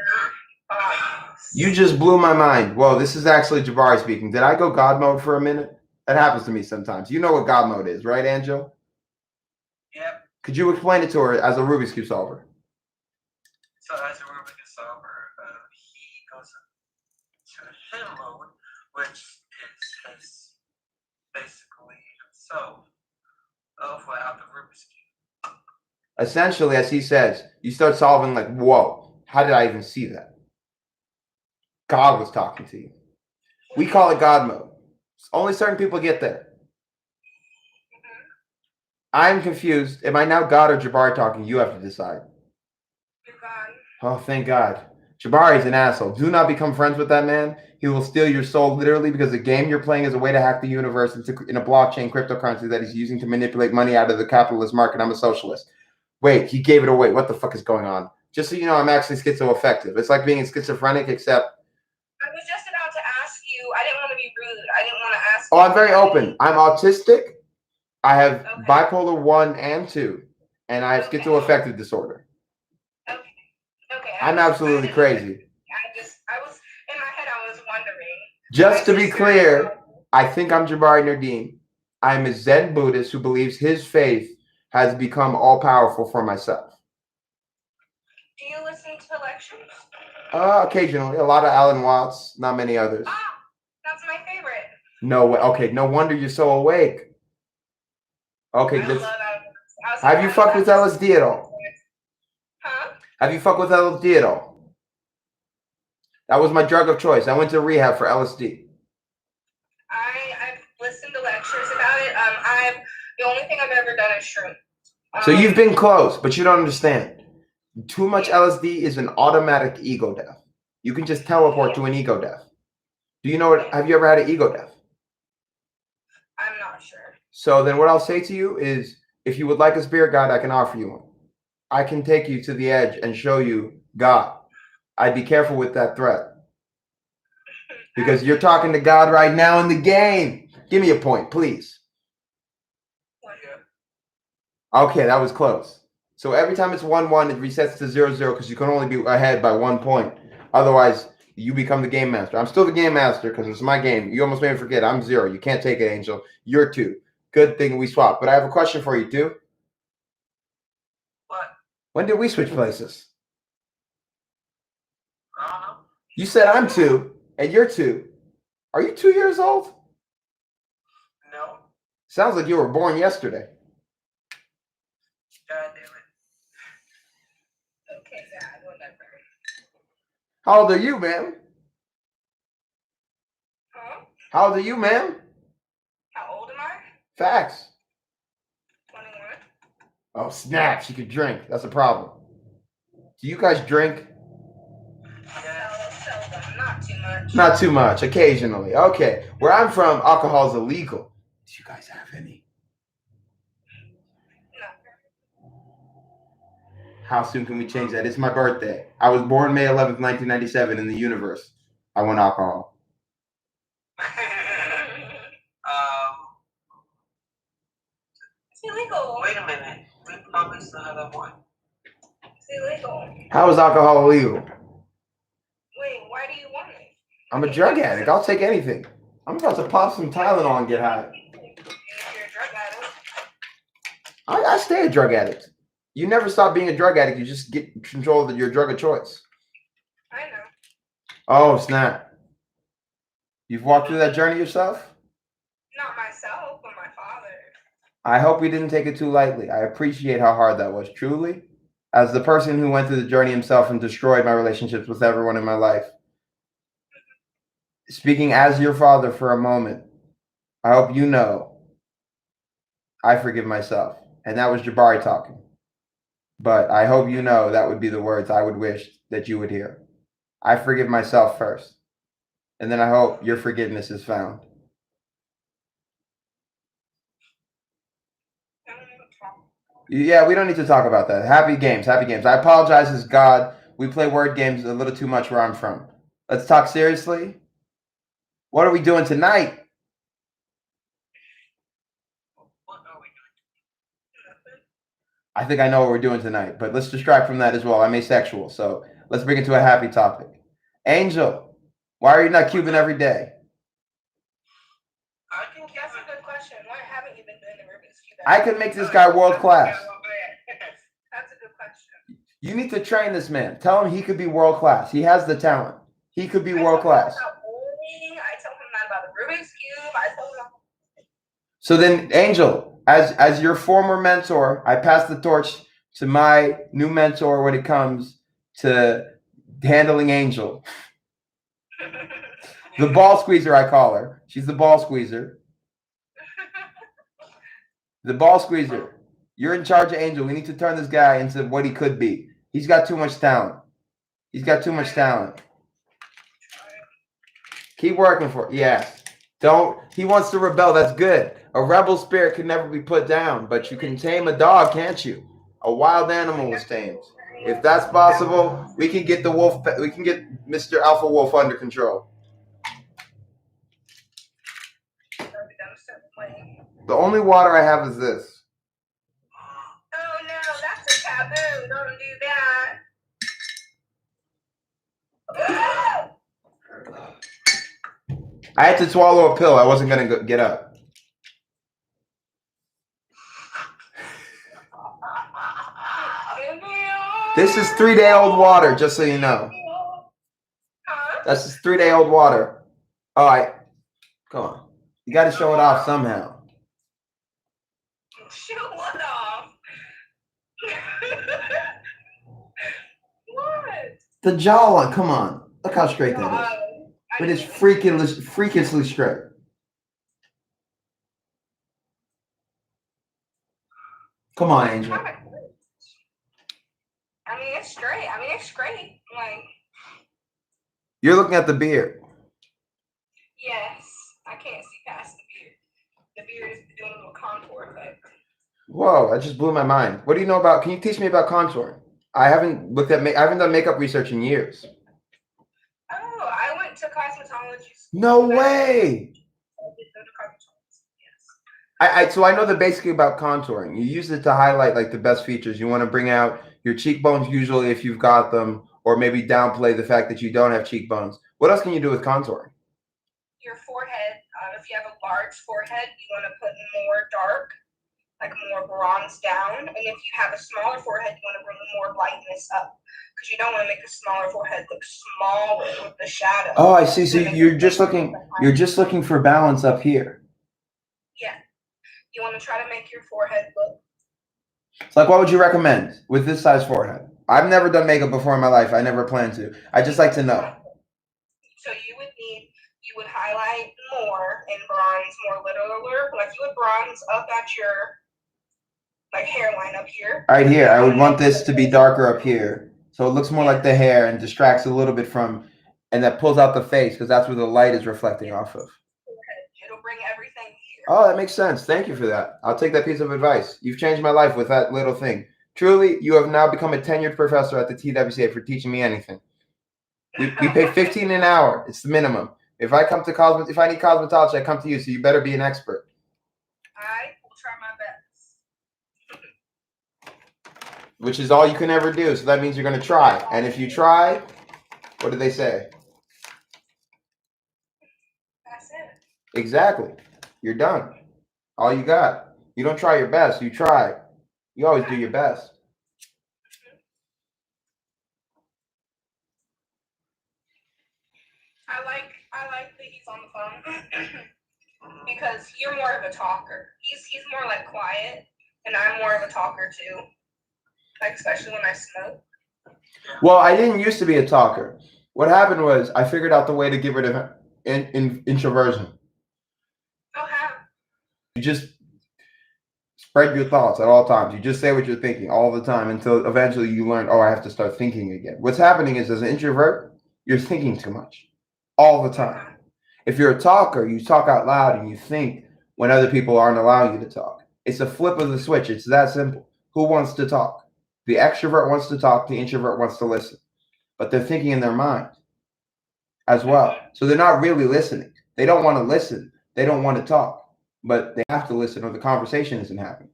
You just blew my mind. Whoa, this is actually Jabari speaking. Did I go God mode for a minute? That happens to me sometimes. You know what God mode is, right, Angel? Yep. Could you explain it to her as a Rubik's Cube solver? So as a Rubik's Cube solver, he goes to him mode, which is his basically himself without the Rubik's Cube. Essentially, as he says, you start solving like, whoa, how did I even see that? God was talking to you. We call it God mode. Only certain people get there. I'm confused. Am I now God or Jabari talking? You have to decide. You're God. Oh, thank God. Jabari's an asshole. Do not become friends with that man. He will steal your soul literally because the game you're playing is a way to hack the universe in a blockchain cryptocurrency that he's using to manipulate money out of the capitalist market. I'm a socialist. Wait, he gave it away. What the fuck is going on? Just so you know, I'm actually schizoaffective. It's like being schizophrenic, except... I was just about to ask you. I didn't want to be rude. I didn't want to ask Oh, you. I'm very open. I'm autistic. I have bipolar 1 and 2. And I have schizoaffective disorder. Okay. I'm absolutely crazy. I was, in my head, I was wondering. Just to be clear, I think I'm Jabari Nardine. I'm a Zen Buddhist who believes his faith has become all-powerful for myself. Do you listen to lectures? Occasionally. A lot of Alan Watts, not many others. Ah, that's my favorite. No way. Okay, no wonder you're so awake. Okay, I love Alan Watts. have you fucked with LSD at all? Huh? Have you fucked with LSD at all? That was my drug of choice. I went to rehab for LSD. I've listened to lectures about it. The only thing I've ever done is shrooms. So you've been close, but you don't understand. Too much LSD is an automatic ego death. You can just teleport to an ego death. Do you know what? Have you ever had an ego death? I'm not sure. So then what I'll say to you is, if you would like a spirit guide, I can offer you one. I can take you to the edge and show you God. I'd be careful with that threat. Because you're talking to God right now in the game. Give me a point, please. Okay, that was close. So every time it's 1-1, it resets to 0-0 because you can only be ahead by 1 point. Otherwise, you become the game master. I'm still the game master because it's my game. You almost made me forget. I'm 0. You can't take it, Angel. You're 2. Good thing we swapped. But I have a question for you, too. What? When did we switch places? I don't know. You said I'm 2 and you're 2. Are you 2 years old? No. Sounds like you were born yesterday. God damn it. Okay, God, whatever. How old are you, ma'am? Huh? How old are you, ma'am? How old am I? Facts. 21. Oh, snap. She could drink. That's a problem. Do you guys drink? Seldom, not too much. Not too much. Occasionally. Okay. Where I'm from, alcohol is illegal. Do you guys have any? No. How soon can we change that? It's my birthday. I was born May 11th, 1997 in the universe. I want alcohol. It's illegal. Wait a minute. We probably still have that one. It's illegal. How is alcohol illegal? Wait, why do you want it? I'm a drug addict. I'll take anything. I'm about to pop some Tylenol and get high. If you're a drug addict. I stay a drug addict. You never stop being a drug addict. You just get control of your drug of choice. I know. Oh, snap. You've walked through that journey yourself? Not myself, but my father. I hope we didn't take it too lightly. I appreciate how hard that was, truly. As the person who went through the journey himself and destroyed my relationships with everyone in my life. Speaking as your father for a moment, I hope you know I forgive myself. And that was Jabari talking. But I hope you know that would be the words I would wish that you would hear. I forgive myself first. And then I hope your forgiveness is found. Yeah, we don't need to talk about that. Happy games, happy games. I apologize as God. We play word games a little too much where I'm from. Let's talk seriously. What are we doing tonight? What are we doing? I think I know what we're doing tonight, but let's distract from that as well. I'm asexual, so let's bring it to a happy topic. Angel, why are you not Cuban every day? I think That's a good question. Why haven't you been doing the Rubik's Cube? I could make this guy world class. That's a good question. You need to train this man. Tell him he could be world class. He has the talent. He could be world class. I told him that about the Rubik's Cube. I told him. So then, Angel, as your former mentor, I pass the torch to my new mentor when it comes to handling Angel. The ball squeezer, I call her. She's the ball squeezer. The ball squeezer. You're in charge of Angel. We need to turn this guy into what he could be. He's got too much talent. He's got too much talent. Keep working for it. Yes. Don't. He wants to rebel. That's good. A rebel spirit can never be put down, but you can tame a dog, can't you? A wild animal was tamed. If that's possible, we can get the wolf. We can get Mr. Alpha Wolf under control. The only water I have is this. Oh no, that's a taboo. Don't do that. I had to swallow a pill. I wasn't gonna get up. This is 3-day-old water, just so you know. That's just 3-day-old water. All right, come on. You got to show it off somehow. Show what off? What? The jawline. Come on. Look how straight that is. It is freakishly straight. Come on, Angel. I mean, it's straight. I mean, it's great. Like, You're looking at the beard. yes, I can't see past the beard. The beard is doing a little contour effect. Whoa, that just blew my mind. What do you know about? Can you teach me about contouring? I haven't looked at. I haven't done makeup research in years. Oh, I went to cosmetology school. No way. Yes. So I know the basic about contouring. You use it to highlight like the best features. You want to bring out your cheekbones usually if you've got them, or maybe downplay the fact that you don't have cheekbones. What else can you do with contouring? Your forehead. If you have a large forehead, you want to put more dark, like more bronze down. And if you have a smaller forehead, you want to bring more lightness up, because you don't want to make a smaller forehead look smaller with the shadow. Oh, I see. So you're just looking for balance up here. Yeah. You want to try to make your forehead look. It's like, what would you recommend with this size forehead? I've never done makeup before in my life. I never plan to. I just like to know. So you would highlight more in bronze, more littler. Like you would bronze up at your like hairline up here. Right here. I would want this to be darker up here, so it looks more like the hair and distracts a little bit from, and that pulls out the face because that's where the light is reflecting off of. It'll bring everything here. Oh, that makes sense. Thank you for that. I'll take that piece of advice. You've changed my life with that little thing. Truly, you have now become a tenured professor at the TWCA for teaching me anything. We pay $15 an hour. It's the minimum. If I need cosmetology, I come to you. So you better be an expert. I will try my best. Which is all you can ever do. So that means you're going to try. And if you try, what do they say? That's it. Exactly. You're done. All you got. You don't try your best. You try. You always do your best. I like that he's on the phone because you're more of a talker. He's more like quiet, and I'm more of a talker too. Like especially when I smoke. Well, I didn't used to be a talker. What happened was I figured out the way to get rid of introversion. Oh, how? You just spread your thoughts at all times. You just say what you're thinking all the time until eventually you learn, oh, I have to start thinking again. What's happening is as an introvert, you're thinking too much all the time. If you're a talker, you talk out loud and you think when other people aren't allowing you to talk. It's a flip of the switch. It's that simple. Who wants to talk? The extrovert wants to talk. The introvert wants to listen. But they're thinking in their mind as well. So they're not really listening. They don't want to listen. They don't want to talk. But they have to listen or the conversation isn't happening.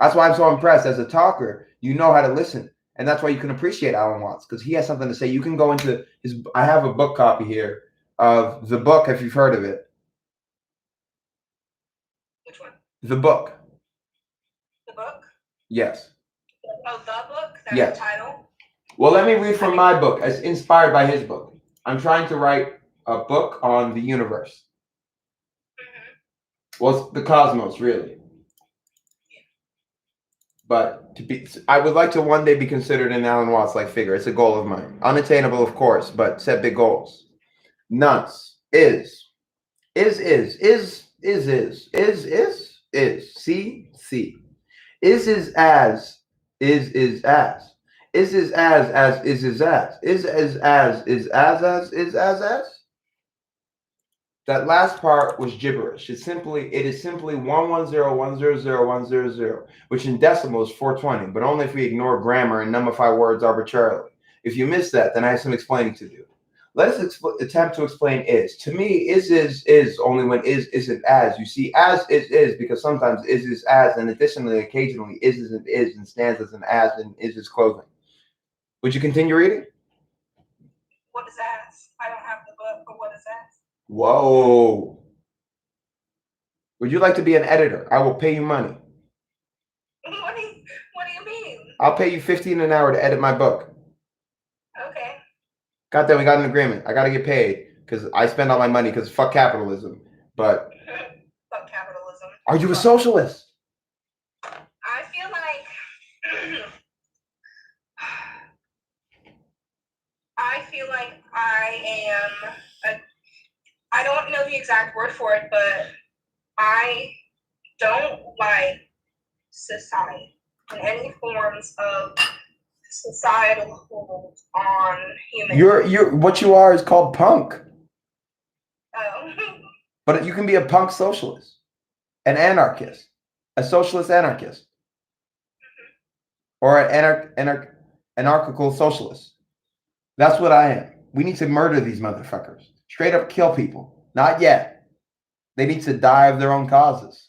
That's why I'm so impressed. As a talker, you know how to listen. And that's why you can appreciate Alan Watts, because he has something to say. You can go into his, I have a book copy here of the book, if you've heard of it. Which one? The book. The book? Yes. Oh, the book? That's Yes. the title? Well, let me read from my book. It's inspired by his book. I'm trying to write a book on the universe. Mm-hmm. Well, it's the cosmos, really. But I would like to one day be considered an Alan Watts-like figure. It's a goal of mine. Unattainable, of course, but set big goals. Nonce. Is. See. Is as. Is as. Is as. Is as. That last part was gibberish. It is simply 110, which in decimal is 420, but only if we ignore grammar and nullify words arbitrarily. If you miss that, then I have some explaining to do. Let us attempt to explain is. To me, is only when is isn't as. You see, as is because sometimes is as, and additionally, occasionally isn't is and stands as an as and is clothing. Would you continue reading? What is as? I don't have the book, but what is as? Whoa. Would you like to be an editor? I will pay you money. What do you mean? I'll pay you $15 an hour to edit my book. Okay. Got that? We got an agreement. I got to get paid because I spend all my money because fuck capitalism. But Fuck capitalism. are you a socialist? I feel like I am. I don't know the exact word for it, but I don't like society and any forms of societal hold on human. You're what you are is called punk. Oh. But you can be a punk socialist, an anarchist, a socialist anarchist, or an anarchical socialist. That's what I am. We need to murder these motherfuckers. Straight up kill people. Not yet. They need to die of their own causes.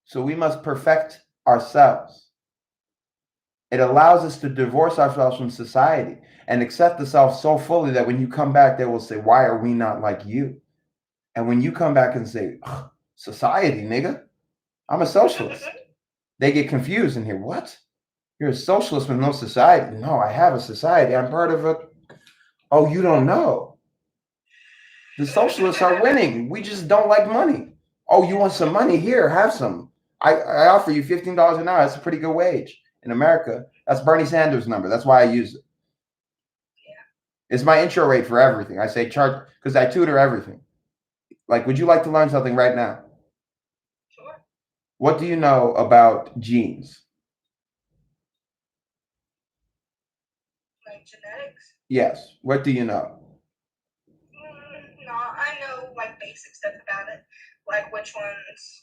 So we must perfect ourselves. It allows us to divorce ourselves from society and accept the self so fully that when you come back, they will say, why are we not like you? And when you come back and say, society, nigga, I'm a socialist. They get confused and hear, what? You're a socialist with no society? No, I have a society. I'm part of a... Oh, you don't know. The socialists are winning. We just don't like money. Oh, you want some money? Here, have some. I offer you $15 an hour. That's a pretty good wage. In America, that's Bernie Sanders' number. That's why I use it. Yeah. It's my intro rate for everything. I say charge because I tutor everything. Like, would you like to learn something right now? Sure. What do you know about genes? Like genetics? Yes. What do you know? No, I know like basic stuff about it, like which ones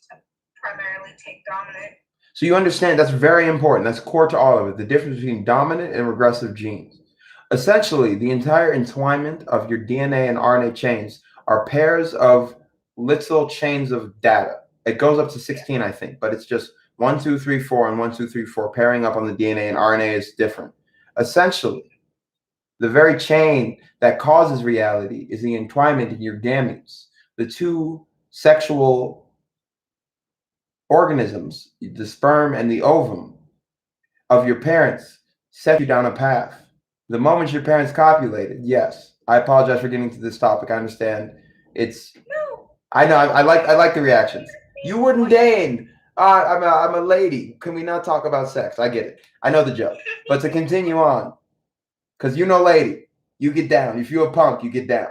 primarily take dominant. So you understand that's very important. That's core to all of it. The difference between dominant and regressive genes. Essentially, the entire entwinement of your DNA and RNA chains are pairs of little chains of data. It goes up to 16, I think, but it's just 1, 2, 3, 4, and 1, 2, 3, 4 pairing up on the DNA, and RNA is different. Essentially, the very chain that causes reality is the entwinement in your gametes. The two sexual organisms, the sperm and the ovum of your parents, set you down a path. The moment your parents copulated, yes. I apologize for getting to this topic. I understand. It's. No. I know. I like the reactions. You wouldn't deign. I'm a lady. Can we not talk about sex? I get it. I know the joke. But to continue on, because you know, lady, you get down. If you're a punk, you get down.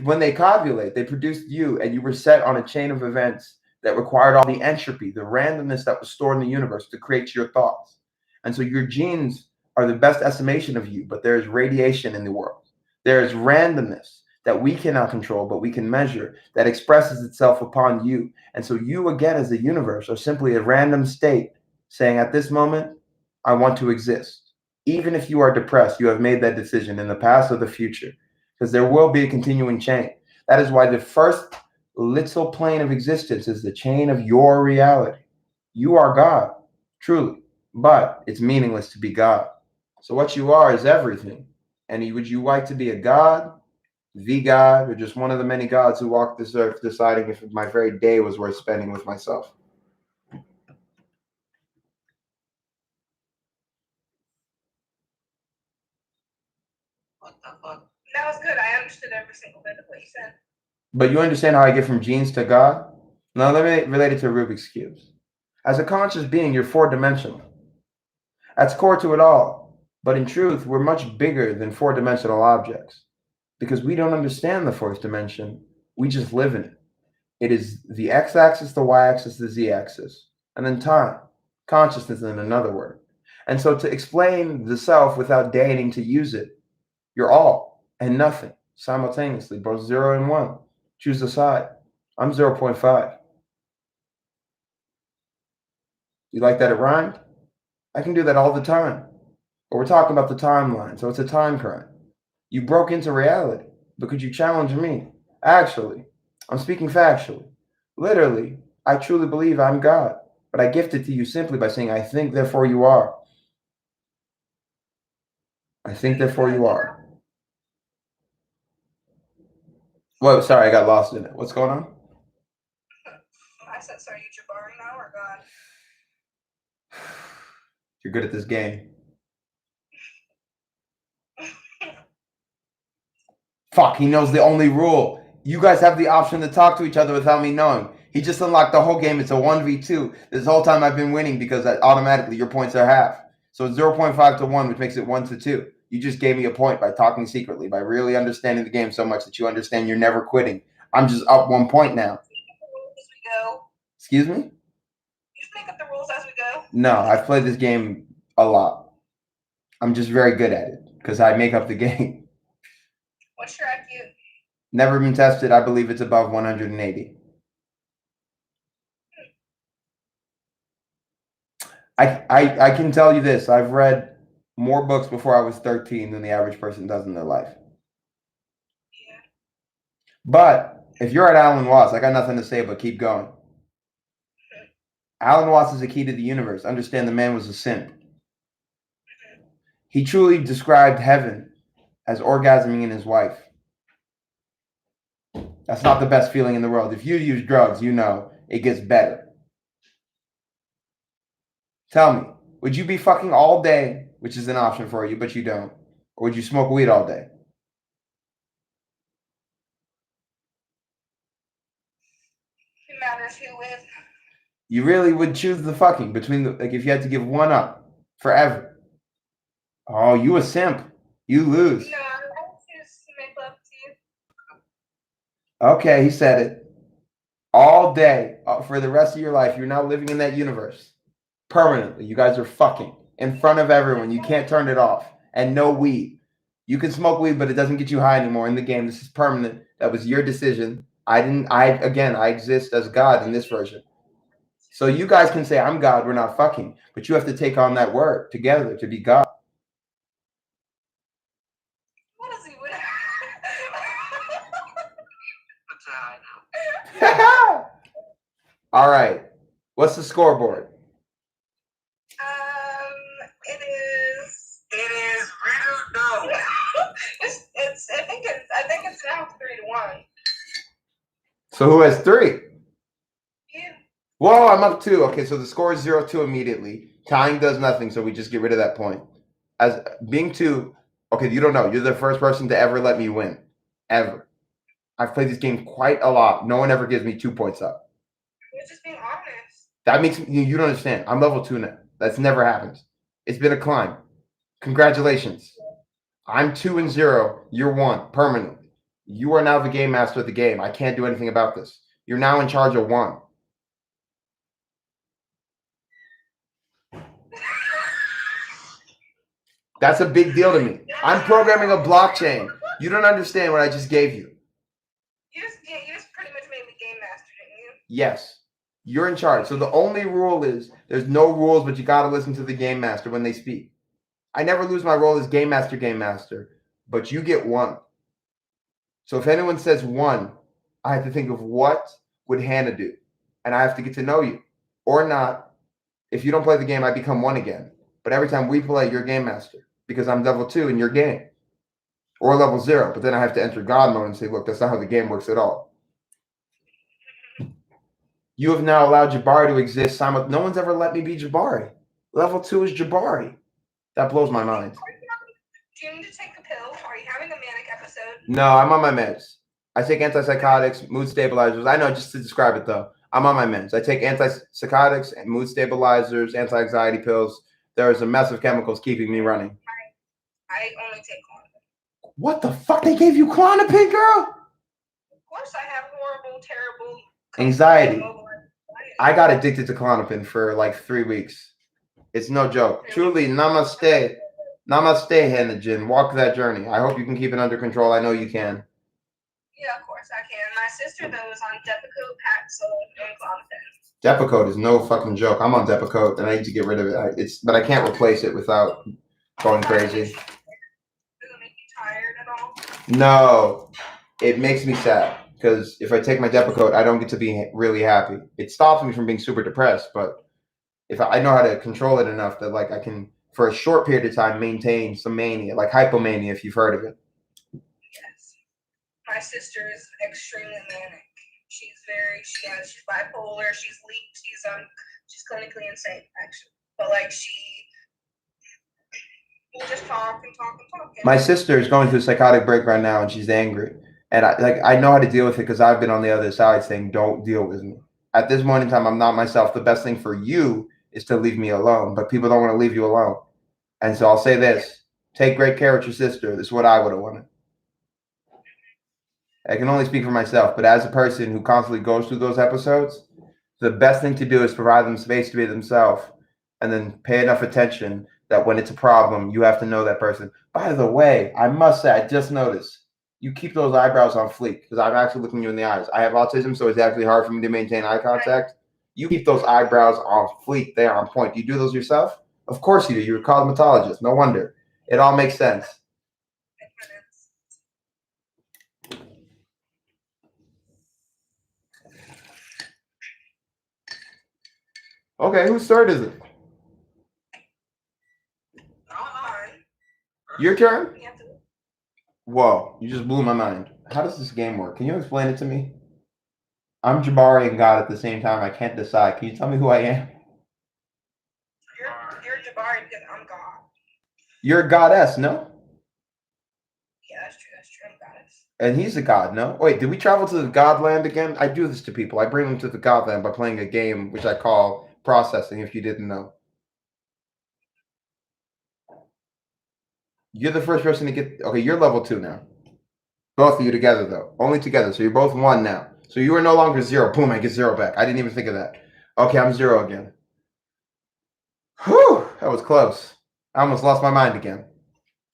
When they copulate, they produced you, and you were set on a chain of events that required all the entropy, the randomness that was stored in the universe to create your thoughts. And so your genes are the best estimation of you, but there is radiation in the world. There is randomness that we cannot control, but we can measure, that expresses itself upon you. And so you, again, as a universe, are simply a random state saying, at this moment, I want to exist. Even if you are depressed, you have made that decision in the past or the future, because there will be a continuing chain. That is why the first little plane of existence is the chain of your reality. You are God, truly, but it's meaningless to be God. So what you are is everything. And would you like to be a God, the God, or just one of the many gods who walk this earth deciding if my very day was worth spending with myself? What the fuck? That was good. I understood every single bit of what you said. But you understand how I get from genes to God? Now let me relate it to Rubik's cubes. As a conscious being, you're four-dimensional. That's core to it all. But in truth, we're much bigger than four-dimensional objects because we don't understand the fourth dimension. We just live in it. It is the x-axis, the y-axis, the z-axis, and then time, consciousness in another word. And so to explain the self without deigning to use it, you're all and nothing simultaneously, both 0 and 1. Choose the side. I'm 0.5. You like that it rhymed? I can do that all the time. But we're talking about the timeline, so it's a time crime. You broke into reality, but could you challenge me? Actually, I'm speaking factually. Literally, I truly believe I'm God, but I gift it to you simply by saying, I think, therefore you are. I think, therefore you are. Whoa, sorry, I got lost in it. What's going on? I said, so are you Jabari now or God? You're good at this game. Fuck, he knows the only rule. You guys have the option to talk to each other without me knowing. He just unlocked the whole game. It's a 1v2. This whole time I've been winning because automatically your points are half. So it's 0.5 to 1, which makes it 1 to 2. You just gave me a point by talking secretly, by really understanding the game so much that you understand you're never quitting. I'm just up 1 point now. As we go. Excuse me? You just make up the rules as we go. No, I've played this game a lot. I'm just very good at it because I make up the game. What's your IQ? Never been tested. I believe it's above 180. I can tell you this. I've read more books before I was 13 than the average person does in their life. Yeah. But if you're at Alan Watts, I got nothing to say but keep going. Alan Watts is a key to the universe. Understand the man was a simp. He truly described heaven as orgasming in his wife. That's not the best feeling in the world. If you use drugs, you know it gets better. Tell me, would you be fucking all day, which is an option for you, but you don't? Or would you smoke weed all day? It matters who with. You really would choose the fucking between the, like, if you had to give one up forever. Oh, you a simp. You lose. No, I choose to make love to you. Okay, he said it. All day, for the rest of your life, you're now living in that universe. Permanently. You guys are fucking in front of everyone. You can't turn it off. And no weed. You can smoke weed, but it doesn't get you high anymore in the game. This is permanent. That was your decision. I exist as God in this version. So you guys can say, I'm God, we're not fucking. But you have to take on that word together to be God. What is he with? It's a high now. All right. What's the scoreboard? It is. We don't know. I think it's now 3-1. So who has 3? You. Whoa, I'm up 2. Okay, so the score is 0-2 immediately. Tying does nothing, so we just get rid of that point. As being 2, okay, you don't know. You're the first person to ever let me win. Ever. I've played this game quite a lot. No one ever gives me 2 points up. You're just being honest. That makes me, you don't understand. I'm level 2 now. That's never happened. It's been a climb. Congratulations. I'm 2-0. You're 1 permanently. You are now the game master of the game. I can't do anything about this. You're now in charge of 1. That's a big deal to me. I'm programming a blockchain. You don't understand what I just gave you. You just pretty much made me game master, didn't you? Yes. You're in charge. So the only rule is there's no rules, but you got to listen to the game master when they speak. I never lose my role as game master, but you get 1. So if anyone says 1, I have to think of what would Hannah do, and I have to get to know you or not. If you don't play the game, I become 1 again. But every time we play, you're game master because I'm level 2 in your game, or level 0. But then I have to enter God mode and say, look, that's not how the game works at all. You have now allowed Jabari to exist. No one's ever let me be Jabari. Level 2 is Jabari. That blows my mind. Do you need to take the pill? Are you having a manic episode? No, I'm on my meds. I take antipsychotics, mood stabilizers. I know, just to describe it though. I'm on my meds. I take antipsychotics and mood stabilizers, anti-anxiety pills. There's a mess of chemicals keeping me running. I only take Klonopin. What the fuck? They gave you Klonopin, girl? Of course, I have horrible, terrible Anxiety. I got addicted to Klonopin for like 3 weeks. It's no joke. Truly, namaste. Namaste, Hannah Jin. Walk that journey. I hope you can keep it under control. I know you can. Yeah, of course I can. My sister though is on Depakote, Paxil, and Clonopin. Depakote is no fucking joke. I'm on Depakote, and I need to get rid of it. But I can't replace it without going crazy. Does it make you tired at all? No, it makes me sad because if I take my Depakote, I don't get to be really happy. It stops me from being super depressed, but if I know how to control it enough that like I can, for a short period of time, maintain some mania, like hypomania, if you've heard of it. Yes. My sister is extremely manic. She's bipolar. She's clinically insane actually. But like she will just talk and talk and talk. My sister is going through a psychotic break right now, and she's angry. And I know how to deal with it because I've been on the other side saying, "Don't deal with me." At this moment in time, I'm not myself. The best thing for you is to leave me alone, but people don't want to leave you alone. And so I'll say this: take great care of your sister. This is what I would have wanted. I can only speak for myself, but as a person who constantly goes through those episodes, the best thing to do is provide them space to be themselves, and then pay enough attention that when it's a problem, you have to know that person. By the way, I must say, I just noticed you keep those eyebrows on fleek because I'm actually looking you in the eyes. I have autism, so it's actually hard for me to maintain eye contact. You keep those eyebrows on fleek. They are on point. Do you do those yourself? Of course you do. You're a cosmetologist. No wonder. It all makes sense. Okay, whose third is it? Your turn? Whoa, you just blew my mind. How does this game work? Can you explain it to me? I'm Jabari and God at the same time. I can't decide. Can you tell me who I am? You're Jabari because I'm God. You're a goddess, no? Yeah, that's true. I'm goddess. And he's a god, no? Wait, did we travel to the Godland again? I do this to people. I bring them to the Godland by playing a game which I call processing, if you didn't know. You're the first person to get... Okay, you're level 2 now. Both of you together, though. Only together. So you're both 1 now. So you are no longer 0. Boom, I get 0 back. I didn't even think of that. Okay, I'm 0 again. Whew, that was close. I almost lost my mind again.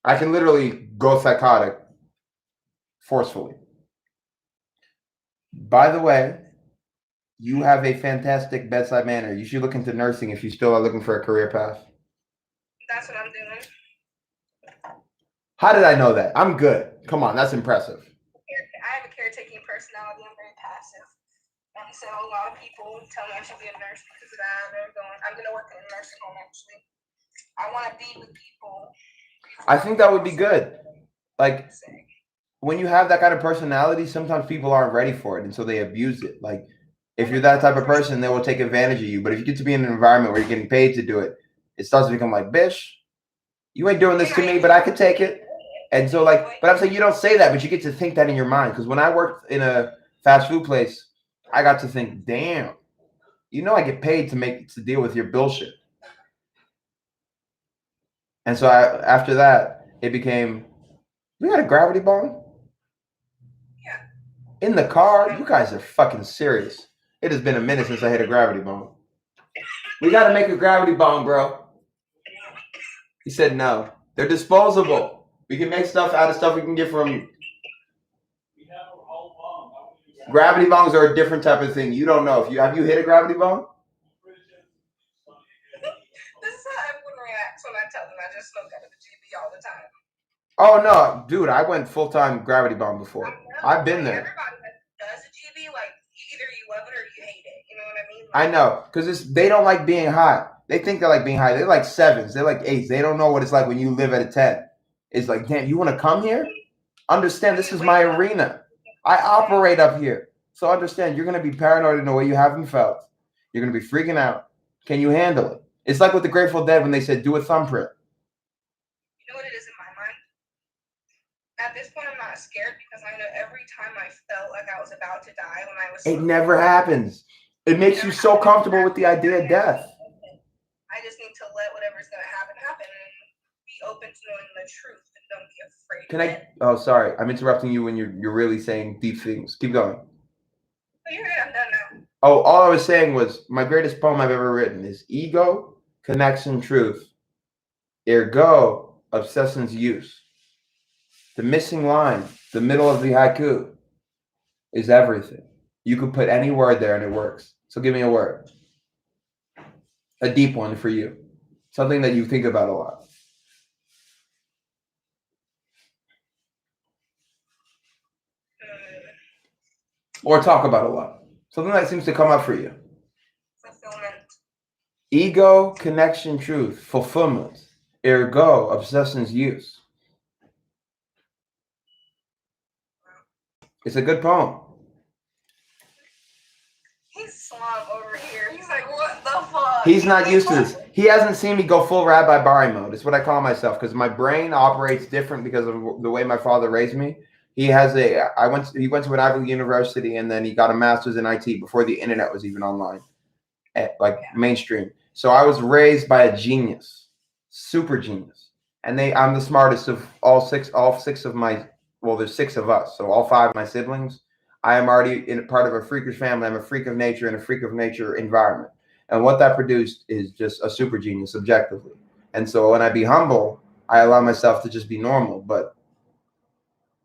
I can literally go psychotic forcefully. By the way, you have a fantastic bedside manner. You should look into nursing if you still are looking for a career path. That's what I'm doing. How did I know that? I'm good. Come on, that's impressive. I have a caretaking personality. I'm very passive. And so a lot of people tell me I should be a nurse because of that. I'm going to work in a nursing home, actually. I want to be with people. I think that would be good. Like, when you have that kind of personality, sometimes people aren't ready for it, and so they abuse it. Like, if you're that type of person, they will take advantage of you. But if you get to be in an environment where you're getting paid to do it, it starts to become like, bitch, you ain't doing this to me, but I could take it. And so, like, but I'm saying you don't say that, but you get to think that in your mind. Because when I worked in a fast food place, I got to think, damn, you know, I get paid to deal with your bullshit. And so after that, it became, we got a gravity bomb? Yeah. In the car? You guys are fucking serious. It has been a minute since I hit a gravity bomb. We got to make a gravity bomb, bro. He said no. They're disposable. We can make stuff out of stuff we can get from... Gravity bombs are a different type of thing. You don't know. Have you hit a gravity bomb? This is how everyone reacts when I tell them I just smoke out of the GB all the time. Oh, no. Dude, I went full-time gravity bomb before. I've been there. Everybody that does a GB, like, either you love it or you hate it. You know what I mean? I know. Because they don't like being high. They think they like being high. They're like 7s. They're like 8s. They don't know what it's like when you live at a 10. It's like, damn, you want to come here? Understand, this is my arena. I operate up here. So understand, you're going to be paranoid in a way you haven't felt. You're going to be freaking out. Can you handle it? It's like with the Grateful Dead when they said, do a thumbprint. You know what it is in my mind? At this point, I'm not scared because I know every time I felt like I was about to die when I was... It never happens. It makes you so comfortable with the idea of death. I just need to let whatever's going to happen and be open to knowing the truth and don't be afraid. Can I? Oh, sorry. I'm interrupting you when you're really saying deep things. Keep going. Oh, you're good. I'm done now. Oh, all I was saying was my greatest poem I've ever written is ego, connection, truth. Ergo, obsession's use. The missing line, the middle of the haiku. is everything. You could put any word there and it works. So give me a word. A deep one for you. Something that you think about a lot. Or talk about a lot. Something that seems to come up for you. Fulfillment. Ego, connection, truth, fulfillment. Ergo, obsessions, use. It's a good poem. He's slum over here. He's like, what the fuck? He's not used to this. He hasn't seen me go full Rabbi Bari mode. It's what I call myself because my brain operates different because of the way my father raised me. He went to an Ivy League university and then he got a master's in IT before the internet was even online, mainstream. So I was raised by a genius, super genius, and I'm the smartest of all six of my. Well, there's 6 of us, so all 5 of my siblings. I am already in part of a freakish family. I'm a freak of nature in a freak of nature environment. And what that produced is just a super genius objectively. And so when I be humble, I allow myself to just be normal. But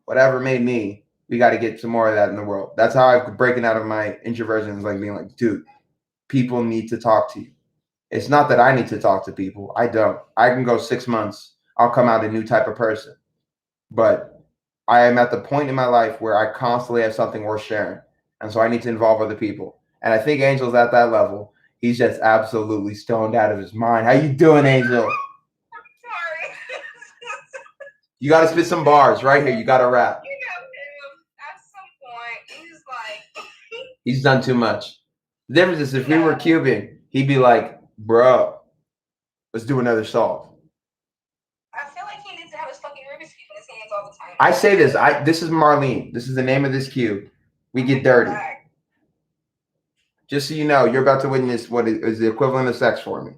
whatever made me, we got to get some more of that in the world. That's how I've breaking out of my introversion, is like being like, dude, people need to talk to you. It's not that I need to talk to people. I don't. I can go 6 months. I'll come out a new type of person. But I am at the point in my life where I constantly have something worth sharing. And so I need to involve other people. And I think Angel's at that level. He's just absolutely stoned out of his mind. How you doing, Angel? I'm sorry. You got to spit some bars right here. You got to rap. You know him. At some point, he's like... He's done too much. The difference is if we were cubing, he'd be like, bro, let's do another solve. I feel like he needs to have his fucking Rubik's Cube in his hands all the time. I say this. This is Marlene. This is the name of this cube. We get dirty. Just so you know, you're about to witness what is the equivalent of sex for me.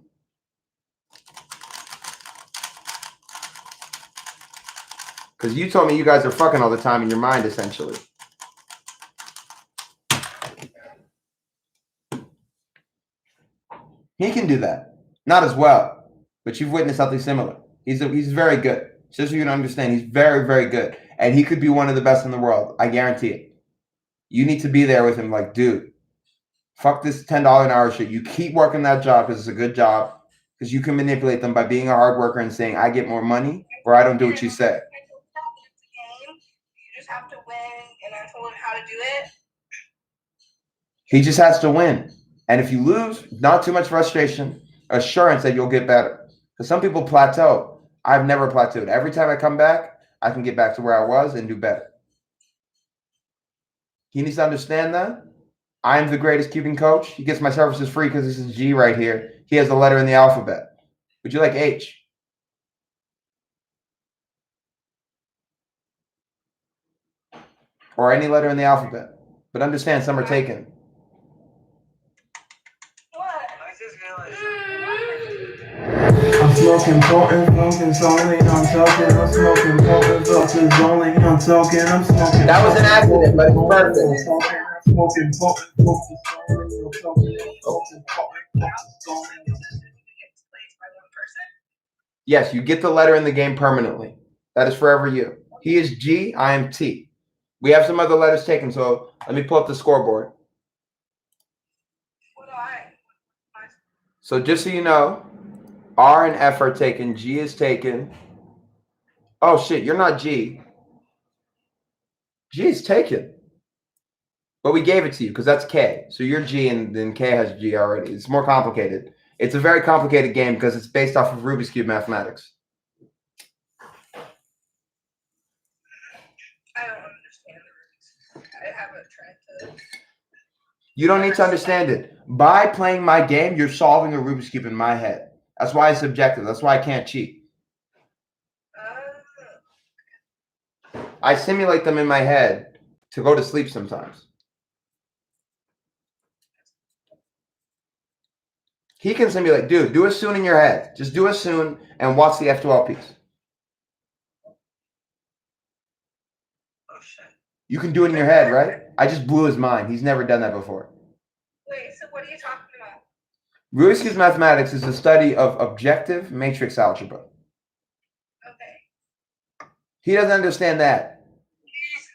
Because you told me you guys are fucking all the time in your mind, essentially. He can do that. Not as well, but you've witnessed something similar. He's very good. Just so you can understand, he's very, very good. And he could be one of the best in the world. I guarantee it. You need to be there with him like, dude, fuck this $10 an hour shit. You keep working that job because it's a good job. Because you can manipulate them by being a hard worker and saying, I get more money, or I don't do what you say. It's a game. You just have to win, and I told him how to do it. He just has to win. And if you lose, not too much frustration, assurance that you'll get better. Because some people plateau. I've never plateaued. Every time I come back, I can get back to where I was and do better. He needs to understand that. I am the greatest cubing coach. He gets my services free because this is G right here. He has the letter in the alphabet. Would you like H? Or any letter in the alphabet. But understand, some are taken. I'm smoking potent focus only, I'm talking, I'm smoking potent focus only, I'm talking, I'm smoking. That was an accident, but it's perfect. I'm smoking potent focus only, I'm talking, potent focus only. Yes, you get the letter in the game permanently. That is forever you. He is G, I am T. We have some other letters taken, so let me pull up the scoreboard. So just so you know, R and F are taken. G is taken. Oh, shit, you're not G. G is taken. But we gave it to you because that's K. So you're G and then K has G already. It's more complicated. It's a very complicated game because it's based off of Rubik's Cube mathematics. I don't understand the Rubik's. I haven't tried to. You don't need to understand it. By playing my game, you're solving a Rubik's Cube in my head. That's why it's subjective. That's why I can't cheat. I simulate them in my head to go to sleep sometimes. He can simulate. Dude, do a soon in your head. Just do a soon and watch the F12 piece. Oh, shit. You can do it in your head, right? I just blew his mind. He's never done that before. Wait, so what are you talking about? Rubik's Cube mathematics is the study of objective matrix algebra. Okay. He doesn't understand that. He's,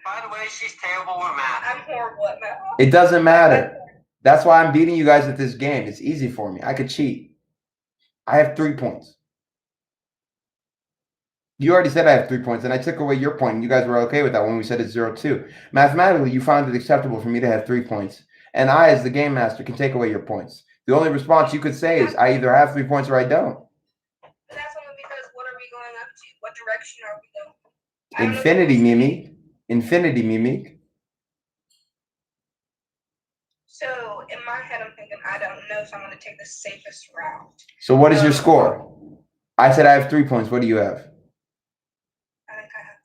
by the way, she's terrible with math. I'm horrible at math. It doesn't matter. That's why I'm beating you guys at this game. It's easy for me. I could cheat. I have 3 points. You already said I have 3 points, and I took away your point, and you guys were okay with that when we said it's 0-2. Mathematically, you found it acceptable for me to have 3 points, and I, as the game master, can take away your points. The only response you could say is, I either have 3 points or I don't. But that's only because what are we going up to? What direction are we going? I don't know. Infinity, Mimi. Infinity, Mimi. So in my head, I'm thinking I don't know, so I'm going to take the safest route. So what is your score? I said I have 3 points. What do you have? I think I have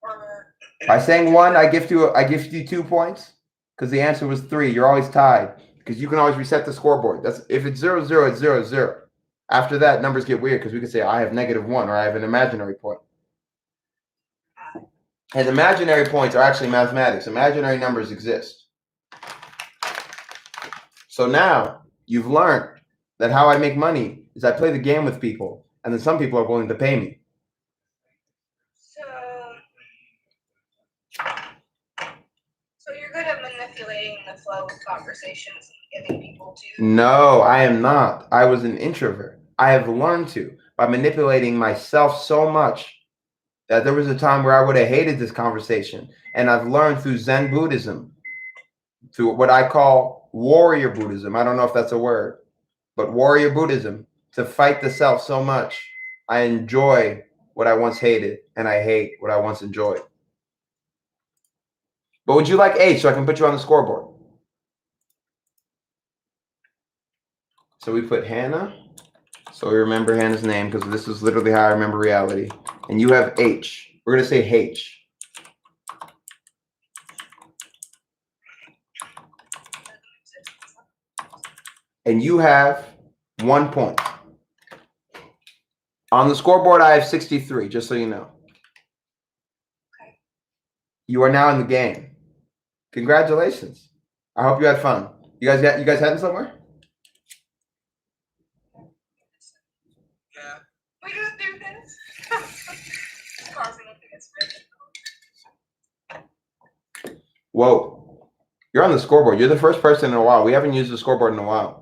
1. Or By saying 1, I gift you 2 points because the answer was 3. You're always tied because you can always reset the scoreboard. That's if it's 0-0, it's 0-0. After that, numbers get weird because we can say I have -1 or I have an imaginary point. And imaginary points are actually mathematics. Imaginary numbers exist. So now you've learned that how I make money is I play the game with people, and then some people are willing to pay me. So you're good at manipulating the flow of conversations and getting people to. No, I am not. I was an introvert. I have learned to by manipulating myself so much that there was a time where I would have hated this conversation. And I've learned through Zen Buddhism, through what I call warrior Buddhism. I don't know if that's a word, but warrior Buddhism, to fight the self so much. I enjoy what I once hated, and I hate what I once enjoyed. But would you like H so I can put you on the scoreboard? So we put Hannah. So we remember Hannah's name because this is literally how I remember reality. And you have H. We're going to say H. And you have 1 point. On the scoreboard, I have 63, just so you know. Okay. You are now in the game. Congratulations. I hope you had fun. You guys heading somewhere? Yeah. We just do this. Causing a biggest risk. Whoa. You're on the scoreboard. You're the first person in a while. We haven't used the scoreboard in a while.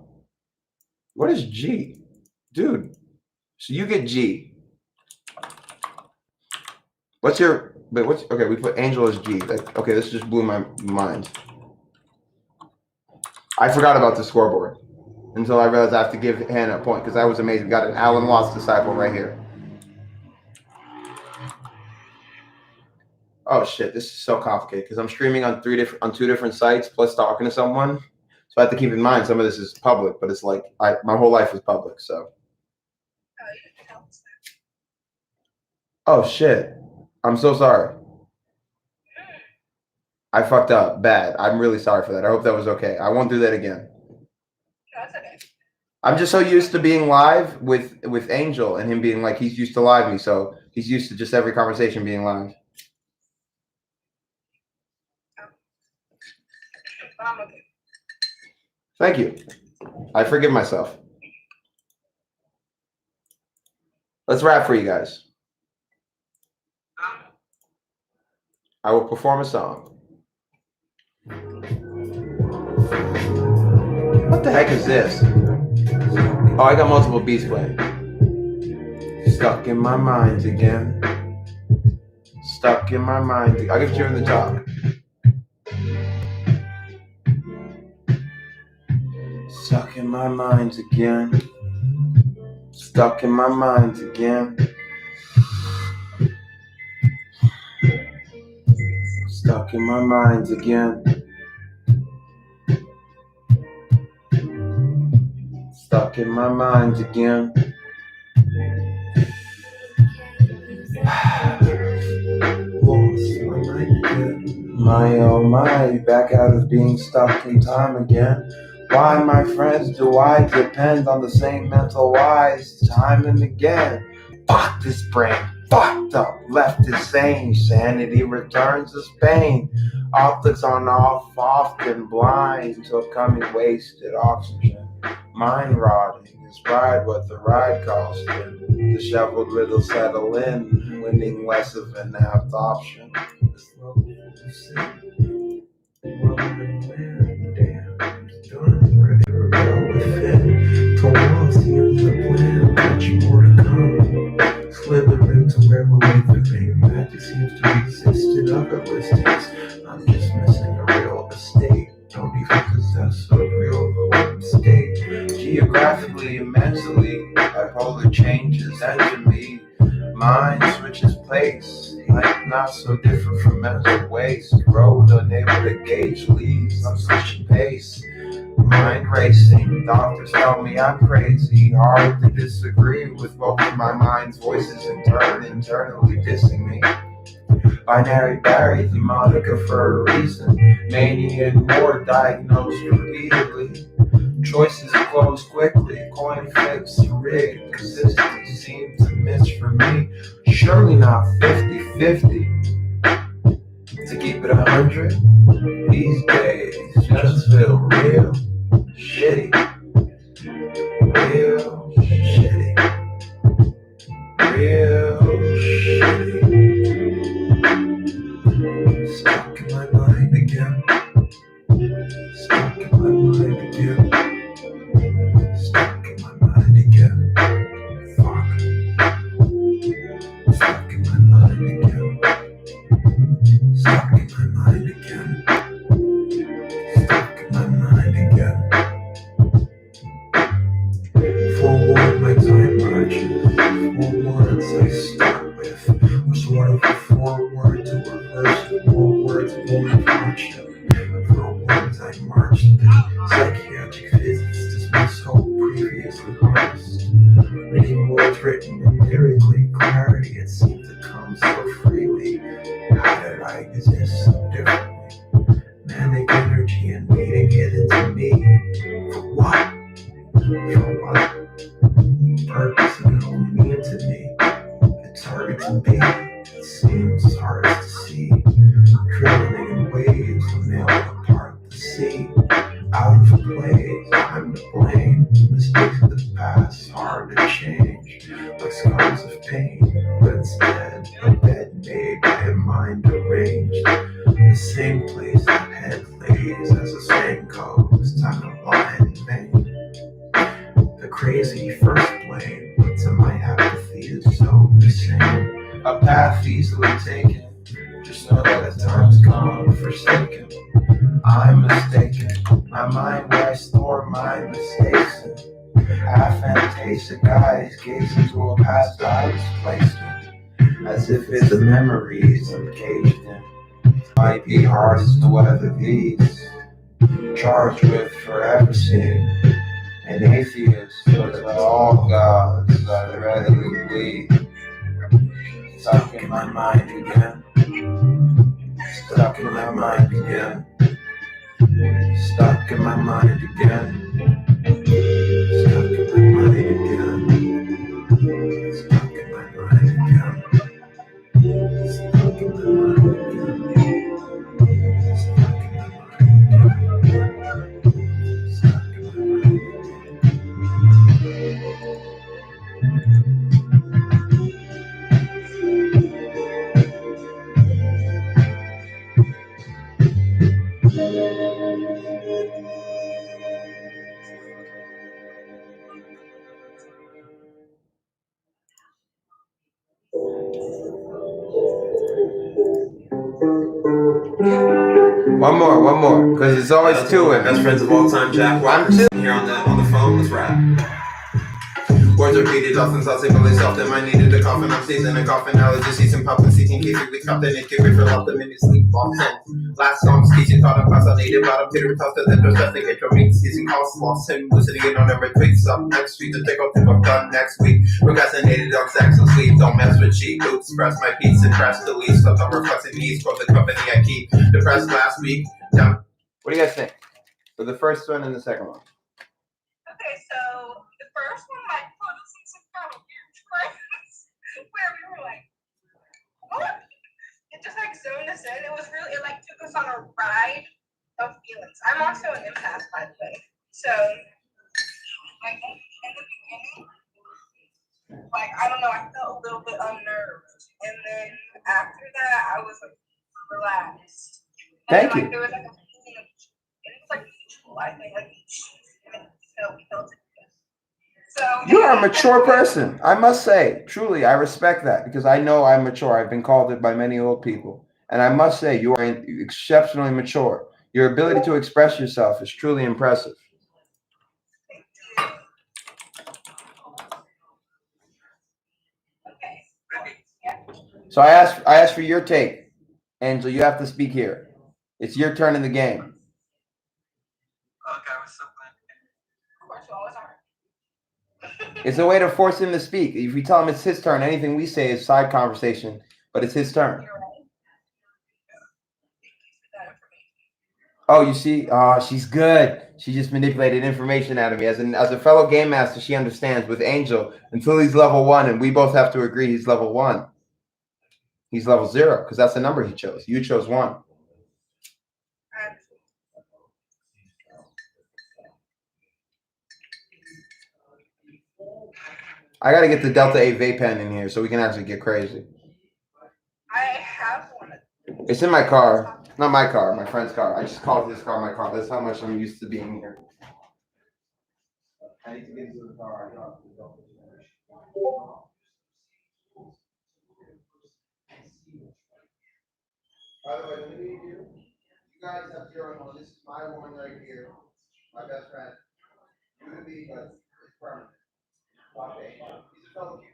What is G? Dude. So you get G. Okay, we put Angel as G. Okay, this just blew my mind. I forgot about the scoreboard until I realized I have to give Hannah a point because that was amazing. Got an Alan Watts disciple right here. Oh shit, this is so complicated because I'm streaming on 2 different sites plus talking to someone. So I have to keep in mind some of this is public, but it's like my whole life is public, so. Oh shit. I'm so sorry. I fucked up bad. I'm really sorry for that. I hope that was okay. I won't do that again. That's okay. I'm just so used to being live with Angel and him being like he's used to live me, so he's used to just every conversation being live. Thank you. I forgive myself. Let's rap for you guys. I will perform a song. What the heck is this? Oh, I got multiple beats playing. Stuck in my mind again. Stuck in my mind. I'll give you in the top. Stuck in my mind again. Stuck in my mind again. Stuck in my mind again. Stuck in my mind again. Lost my mind again. My oh my, back out of being stuck in time again. Why, my friends, do I depend on the same mental whys time and again? Fuck this brain, fucked up, left insane. Sanity returns as pain. Optics on off, often blind till coming wasted oxygen. Mind rotting is pride what the ride cost him. Disheveled riddle settle in, winning less of an apt option. Damn, it's done. Ready to go within. Tomorrow seems the plan. Much more to come. Slithering to where we're withering. Magic seems to exist in other listings. I'm just missing a real estate. Don't even possess a real home state. Geographically and mentally, bipolar changes enter me. Mind switches place, like not so different from mental waste. Road unable to gauge leads, I'm switching pace. Mind racing, doctors tell me I'm crazy. Hard to disagree with both of my mind's voices in turn, internally dissing me. Binary buried the moniker for a reason. Mania and more diagnosed repeatedly. Choices close quickly, coin flips rigged. Consistency seems to miss for me. Surely not 50-50. To keep it 100, these days just feel real shitty. Real shitty. Real shitty. Stuck in my mind again. Stuck in my mind again. Stuck in my mind again. Fuck. Stuck in my mind again. Stuck in my mind again. Stuck in my mind again. Forward my time marches. Forwards I start with. Or sort of a forward to reverse. Forwards born hardship. Forwards I marched in. Psychiatric physics dismiss hope previously harnessed. Reading words written in lyrically clarity, it seemed to come so freely. How did I exist so differently? Manic energy and needing it into me. For what? For what? Purpose and all mean to me. It's hard to be. It seems hard to see. Drowning in waves, a nail apart the sea. Out of place, I'm to blame. Mistakes of the past, hard to change. Like scars of pain, but instead a bed made by a mind arranged. The same place that head lays as the saying goes. Time to lie in vain. The crazy first blame, but to my apathy is so the same. A path easily taken. Just know that the time's come forsaken. I'm mistaken. My mind where I store my mistakes in. Half fantastic eyes gaze into a past I was placed in. As if it's the memories I'm caged in. Might be hardest to weather these. Charged with forever seeing. An atheist, but to all gods I readily bleed. Stuck in my mind again. Stuck in my mind again. Stuck in my mind again. Stuck in my mind again. Stuck in my mind again. Stuck in my mind again. Stuck in my mind again. Stuck in my mind again. One more, because it's always two in. Best friends of all time, Jack. I'm two. Here on the phone. Let's rap. Words repeated often, thoughts they really soft. I needed a coffin. I'm seasoning a coffin. Allergies, season popping, seating cases. We cupped in it, kick it, fill up the minute sleep off. Last song's teaching, thought of consolidated. Bottom Peter, tossed to the door, stuff they get your meat. Season calls, lost him, listening in on every tweet. Up next week, the tickle, done next week. Procrastinated on sex and sleep. Don't mess with cheap boots. Press my beats and press delete. Slept on reflexing needs for the company I keep. Depressed last week. Down. What do you guys think? For the first one and the second one. Okay, so the first one, like, put us in some kind of weird trance where we were like, what? It just like zoned us in. It was really, it like took us on a ride of feelings. I'm also an empath, by the way. So, like, in the beginning, like, I don't know, I felt a little bit unnerved. And then after that, I was like relaxed. Thank Like, you. there was like a feeling of, it was like mutual. I think like we felt it. So You're a mature person. I must say, truly, I respect that because I know I'm mature. I've been called it by many old people. And I must say, you are exceptionally mature. Your ability to express yourself is truly impressive. So I asked for your take. Angel, you have to speak here. It's your turn in the game. Okay, what's up, man? of course you always are. It's a way to force him to speak. If we tell him it's his turn, anything we say is side conversation, but it's his turn. You're right. Thank you for that information. Oh, you see? Oh, she's good. She just manipulated information out of me. As a fellow game master, she understands with Angel until he's level 1, and we both have to agree he's level 1. He's level 0, because that's the number he chose. You chose 1. I got to get the Delta 8 vape pen in here so we can actually get crazy. I have one. It's in my car. Not my car, my friend's car. I just called this car my car. That's how much I'm used to being here. I need to get into the car. By the way, let me meet you. You guys have 0 and 1. This is my one right here. My best friend. You would be, but it's permanent. Okay. He's a fellow kid.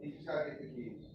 You just gotta get the keys.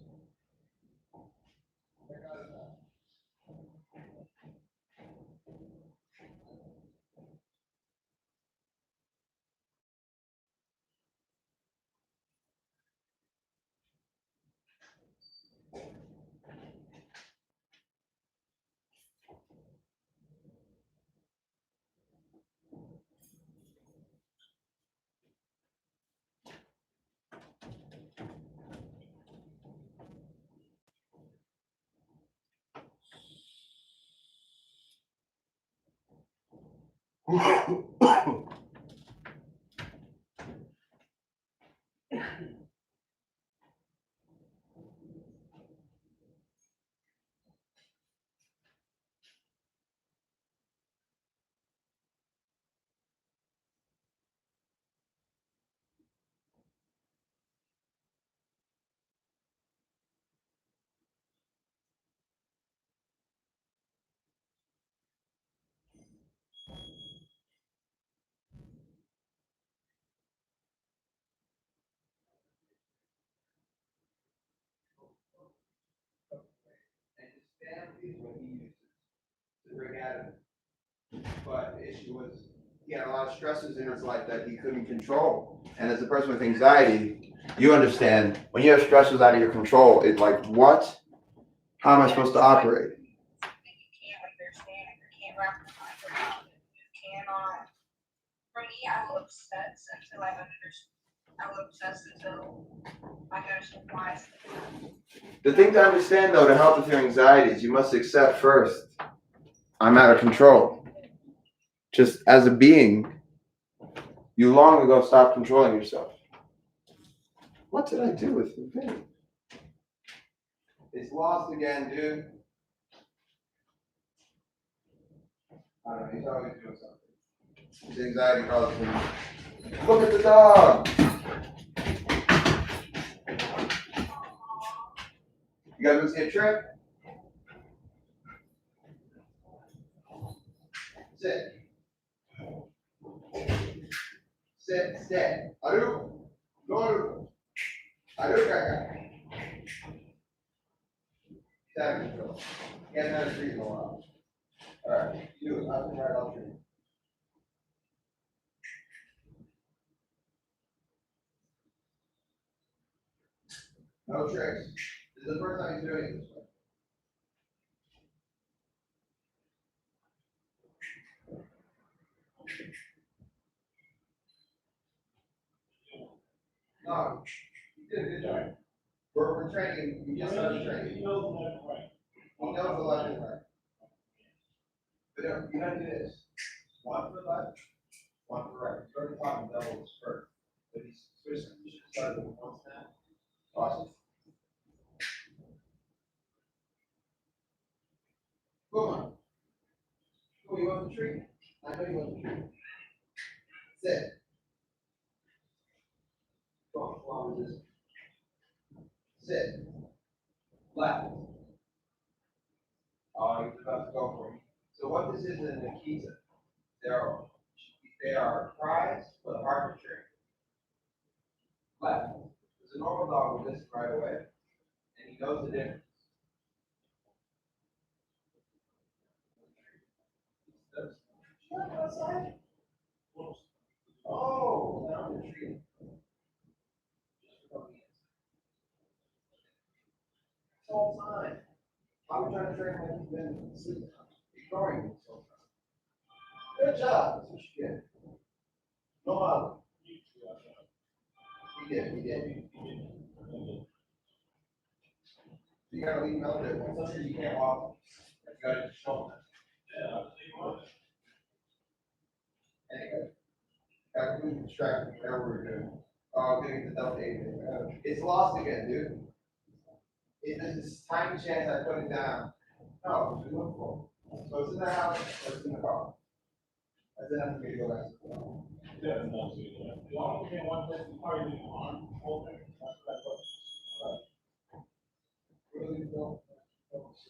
And his family is what he uses to bring out of it. But the issue was he had a lot of stresses in his life that he couldn't control. And as a person with anxiety, you understand when you have stresses out of your control, it's like, what? How am I supposed to operate? You can't understand. You can't wrap your mind around it. You cannot. For me, I was obsessed until I understood. I was obsessed until I understood why. The thing to understand, though, to help with your anxieties, you must accept first, I'm out of control. Just as a being, you long ago stopped controlling yourself. What did I do with the thing? It's lost again, dude. I don't know, he's always doing something. His anxiety causes him. Look at the dog! You guys want to see a trip? Sit. Sit, stay. Aru. Noru. Aru kaka. Seven. Get another tree in a while. Alright, you, I'll right off tree. No tricks. This is the first time he's doing it this way. No, you did a good job. We're training, we just started training. He knows the left and right. He knows the left and right. But you gotta do this. One for the left, one for the right. Start the top and double this first. But he's switching. You should start with one snap. Awesome. Come on. Oh, you want the tree? I know you want the tree. Sit. Come on, come on with this. Sit. Left. Oh, he's about to go for me. So what this is in Nikita, they are cries, but arbitrary. Left. There's a normal dog will listen right away, and he knows the difference. Outside? Oh, now I'm retreating. It's all time. I'm trying to train him to been asleep. Ignoring me so time. Good job. That's what you get. No problem. He did. You gotta leave him out there. Sometimes you can't walk. You gotta just show him. Anyway, got completely distracted from whatever we're doing. Oh, getting the delta 8. It's lost again, dude. There's this tiny chance I put it down. No, it's look for. So it's in the house or it's in the car. I then have to go back to the car. Yeah, no, so you want to get one place in the car, you need an arm, whole thing. That's what I put. Really don't. Drugs.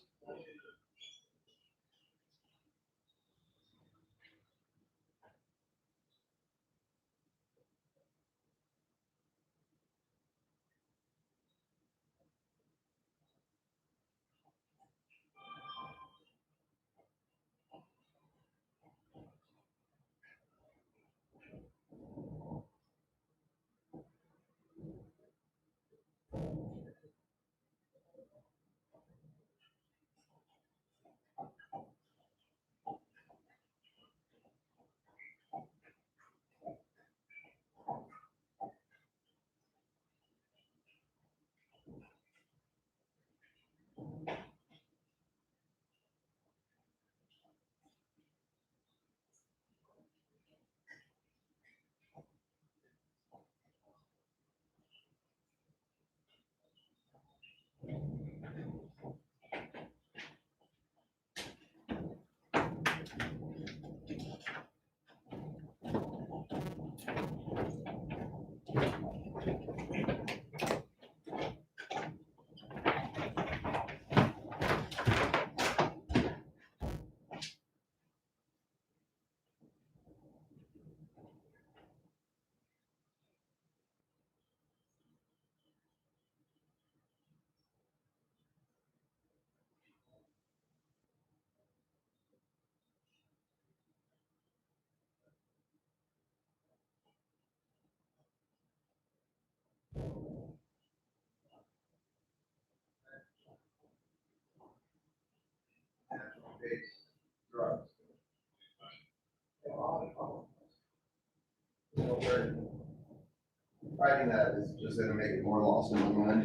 Fighting that is just going to make it more lost in my mind.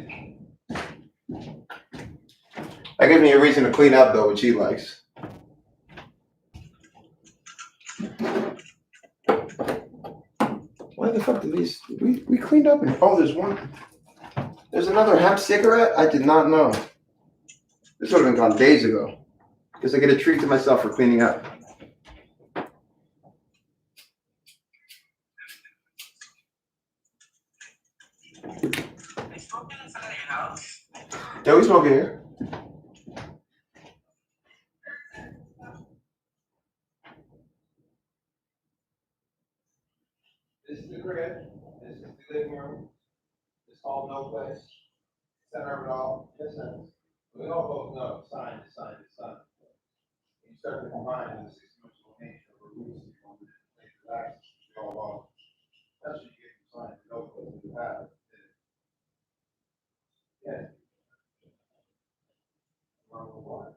That gives me a reason to clean up, though, which he likes. Why the fuck did these? We cleaned up and oh, there's another hemp cigarette? I did not know. This would have been gone days ago. Because I get a treat to myself for cleaning up. They smoking inside of your house? Yeah, we smoke here. This is the grid. This is the living room. This whole no place. Center of it all. In a sense. We all both know sine is sine is sine. You start to combine in the six-dimensional nature of a roots, you want to make the axis, you go along. That's what you get from sine, no place you have. Yeah. Wrong with what?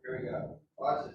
Here we go. Watch this.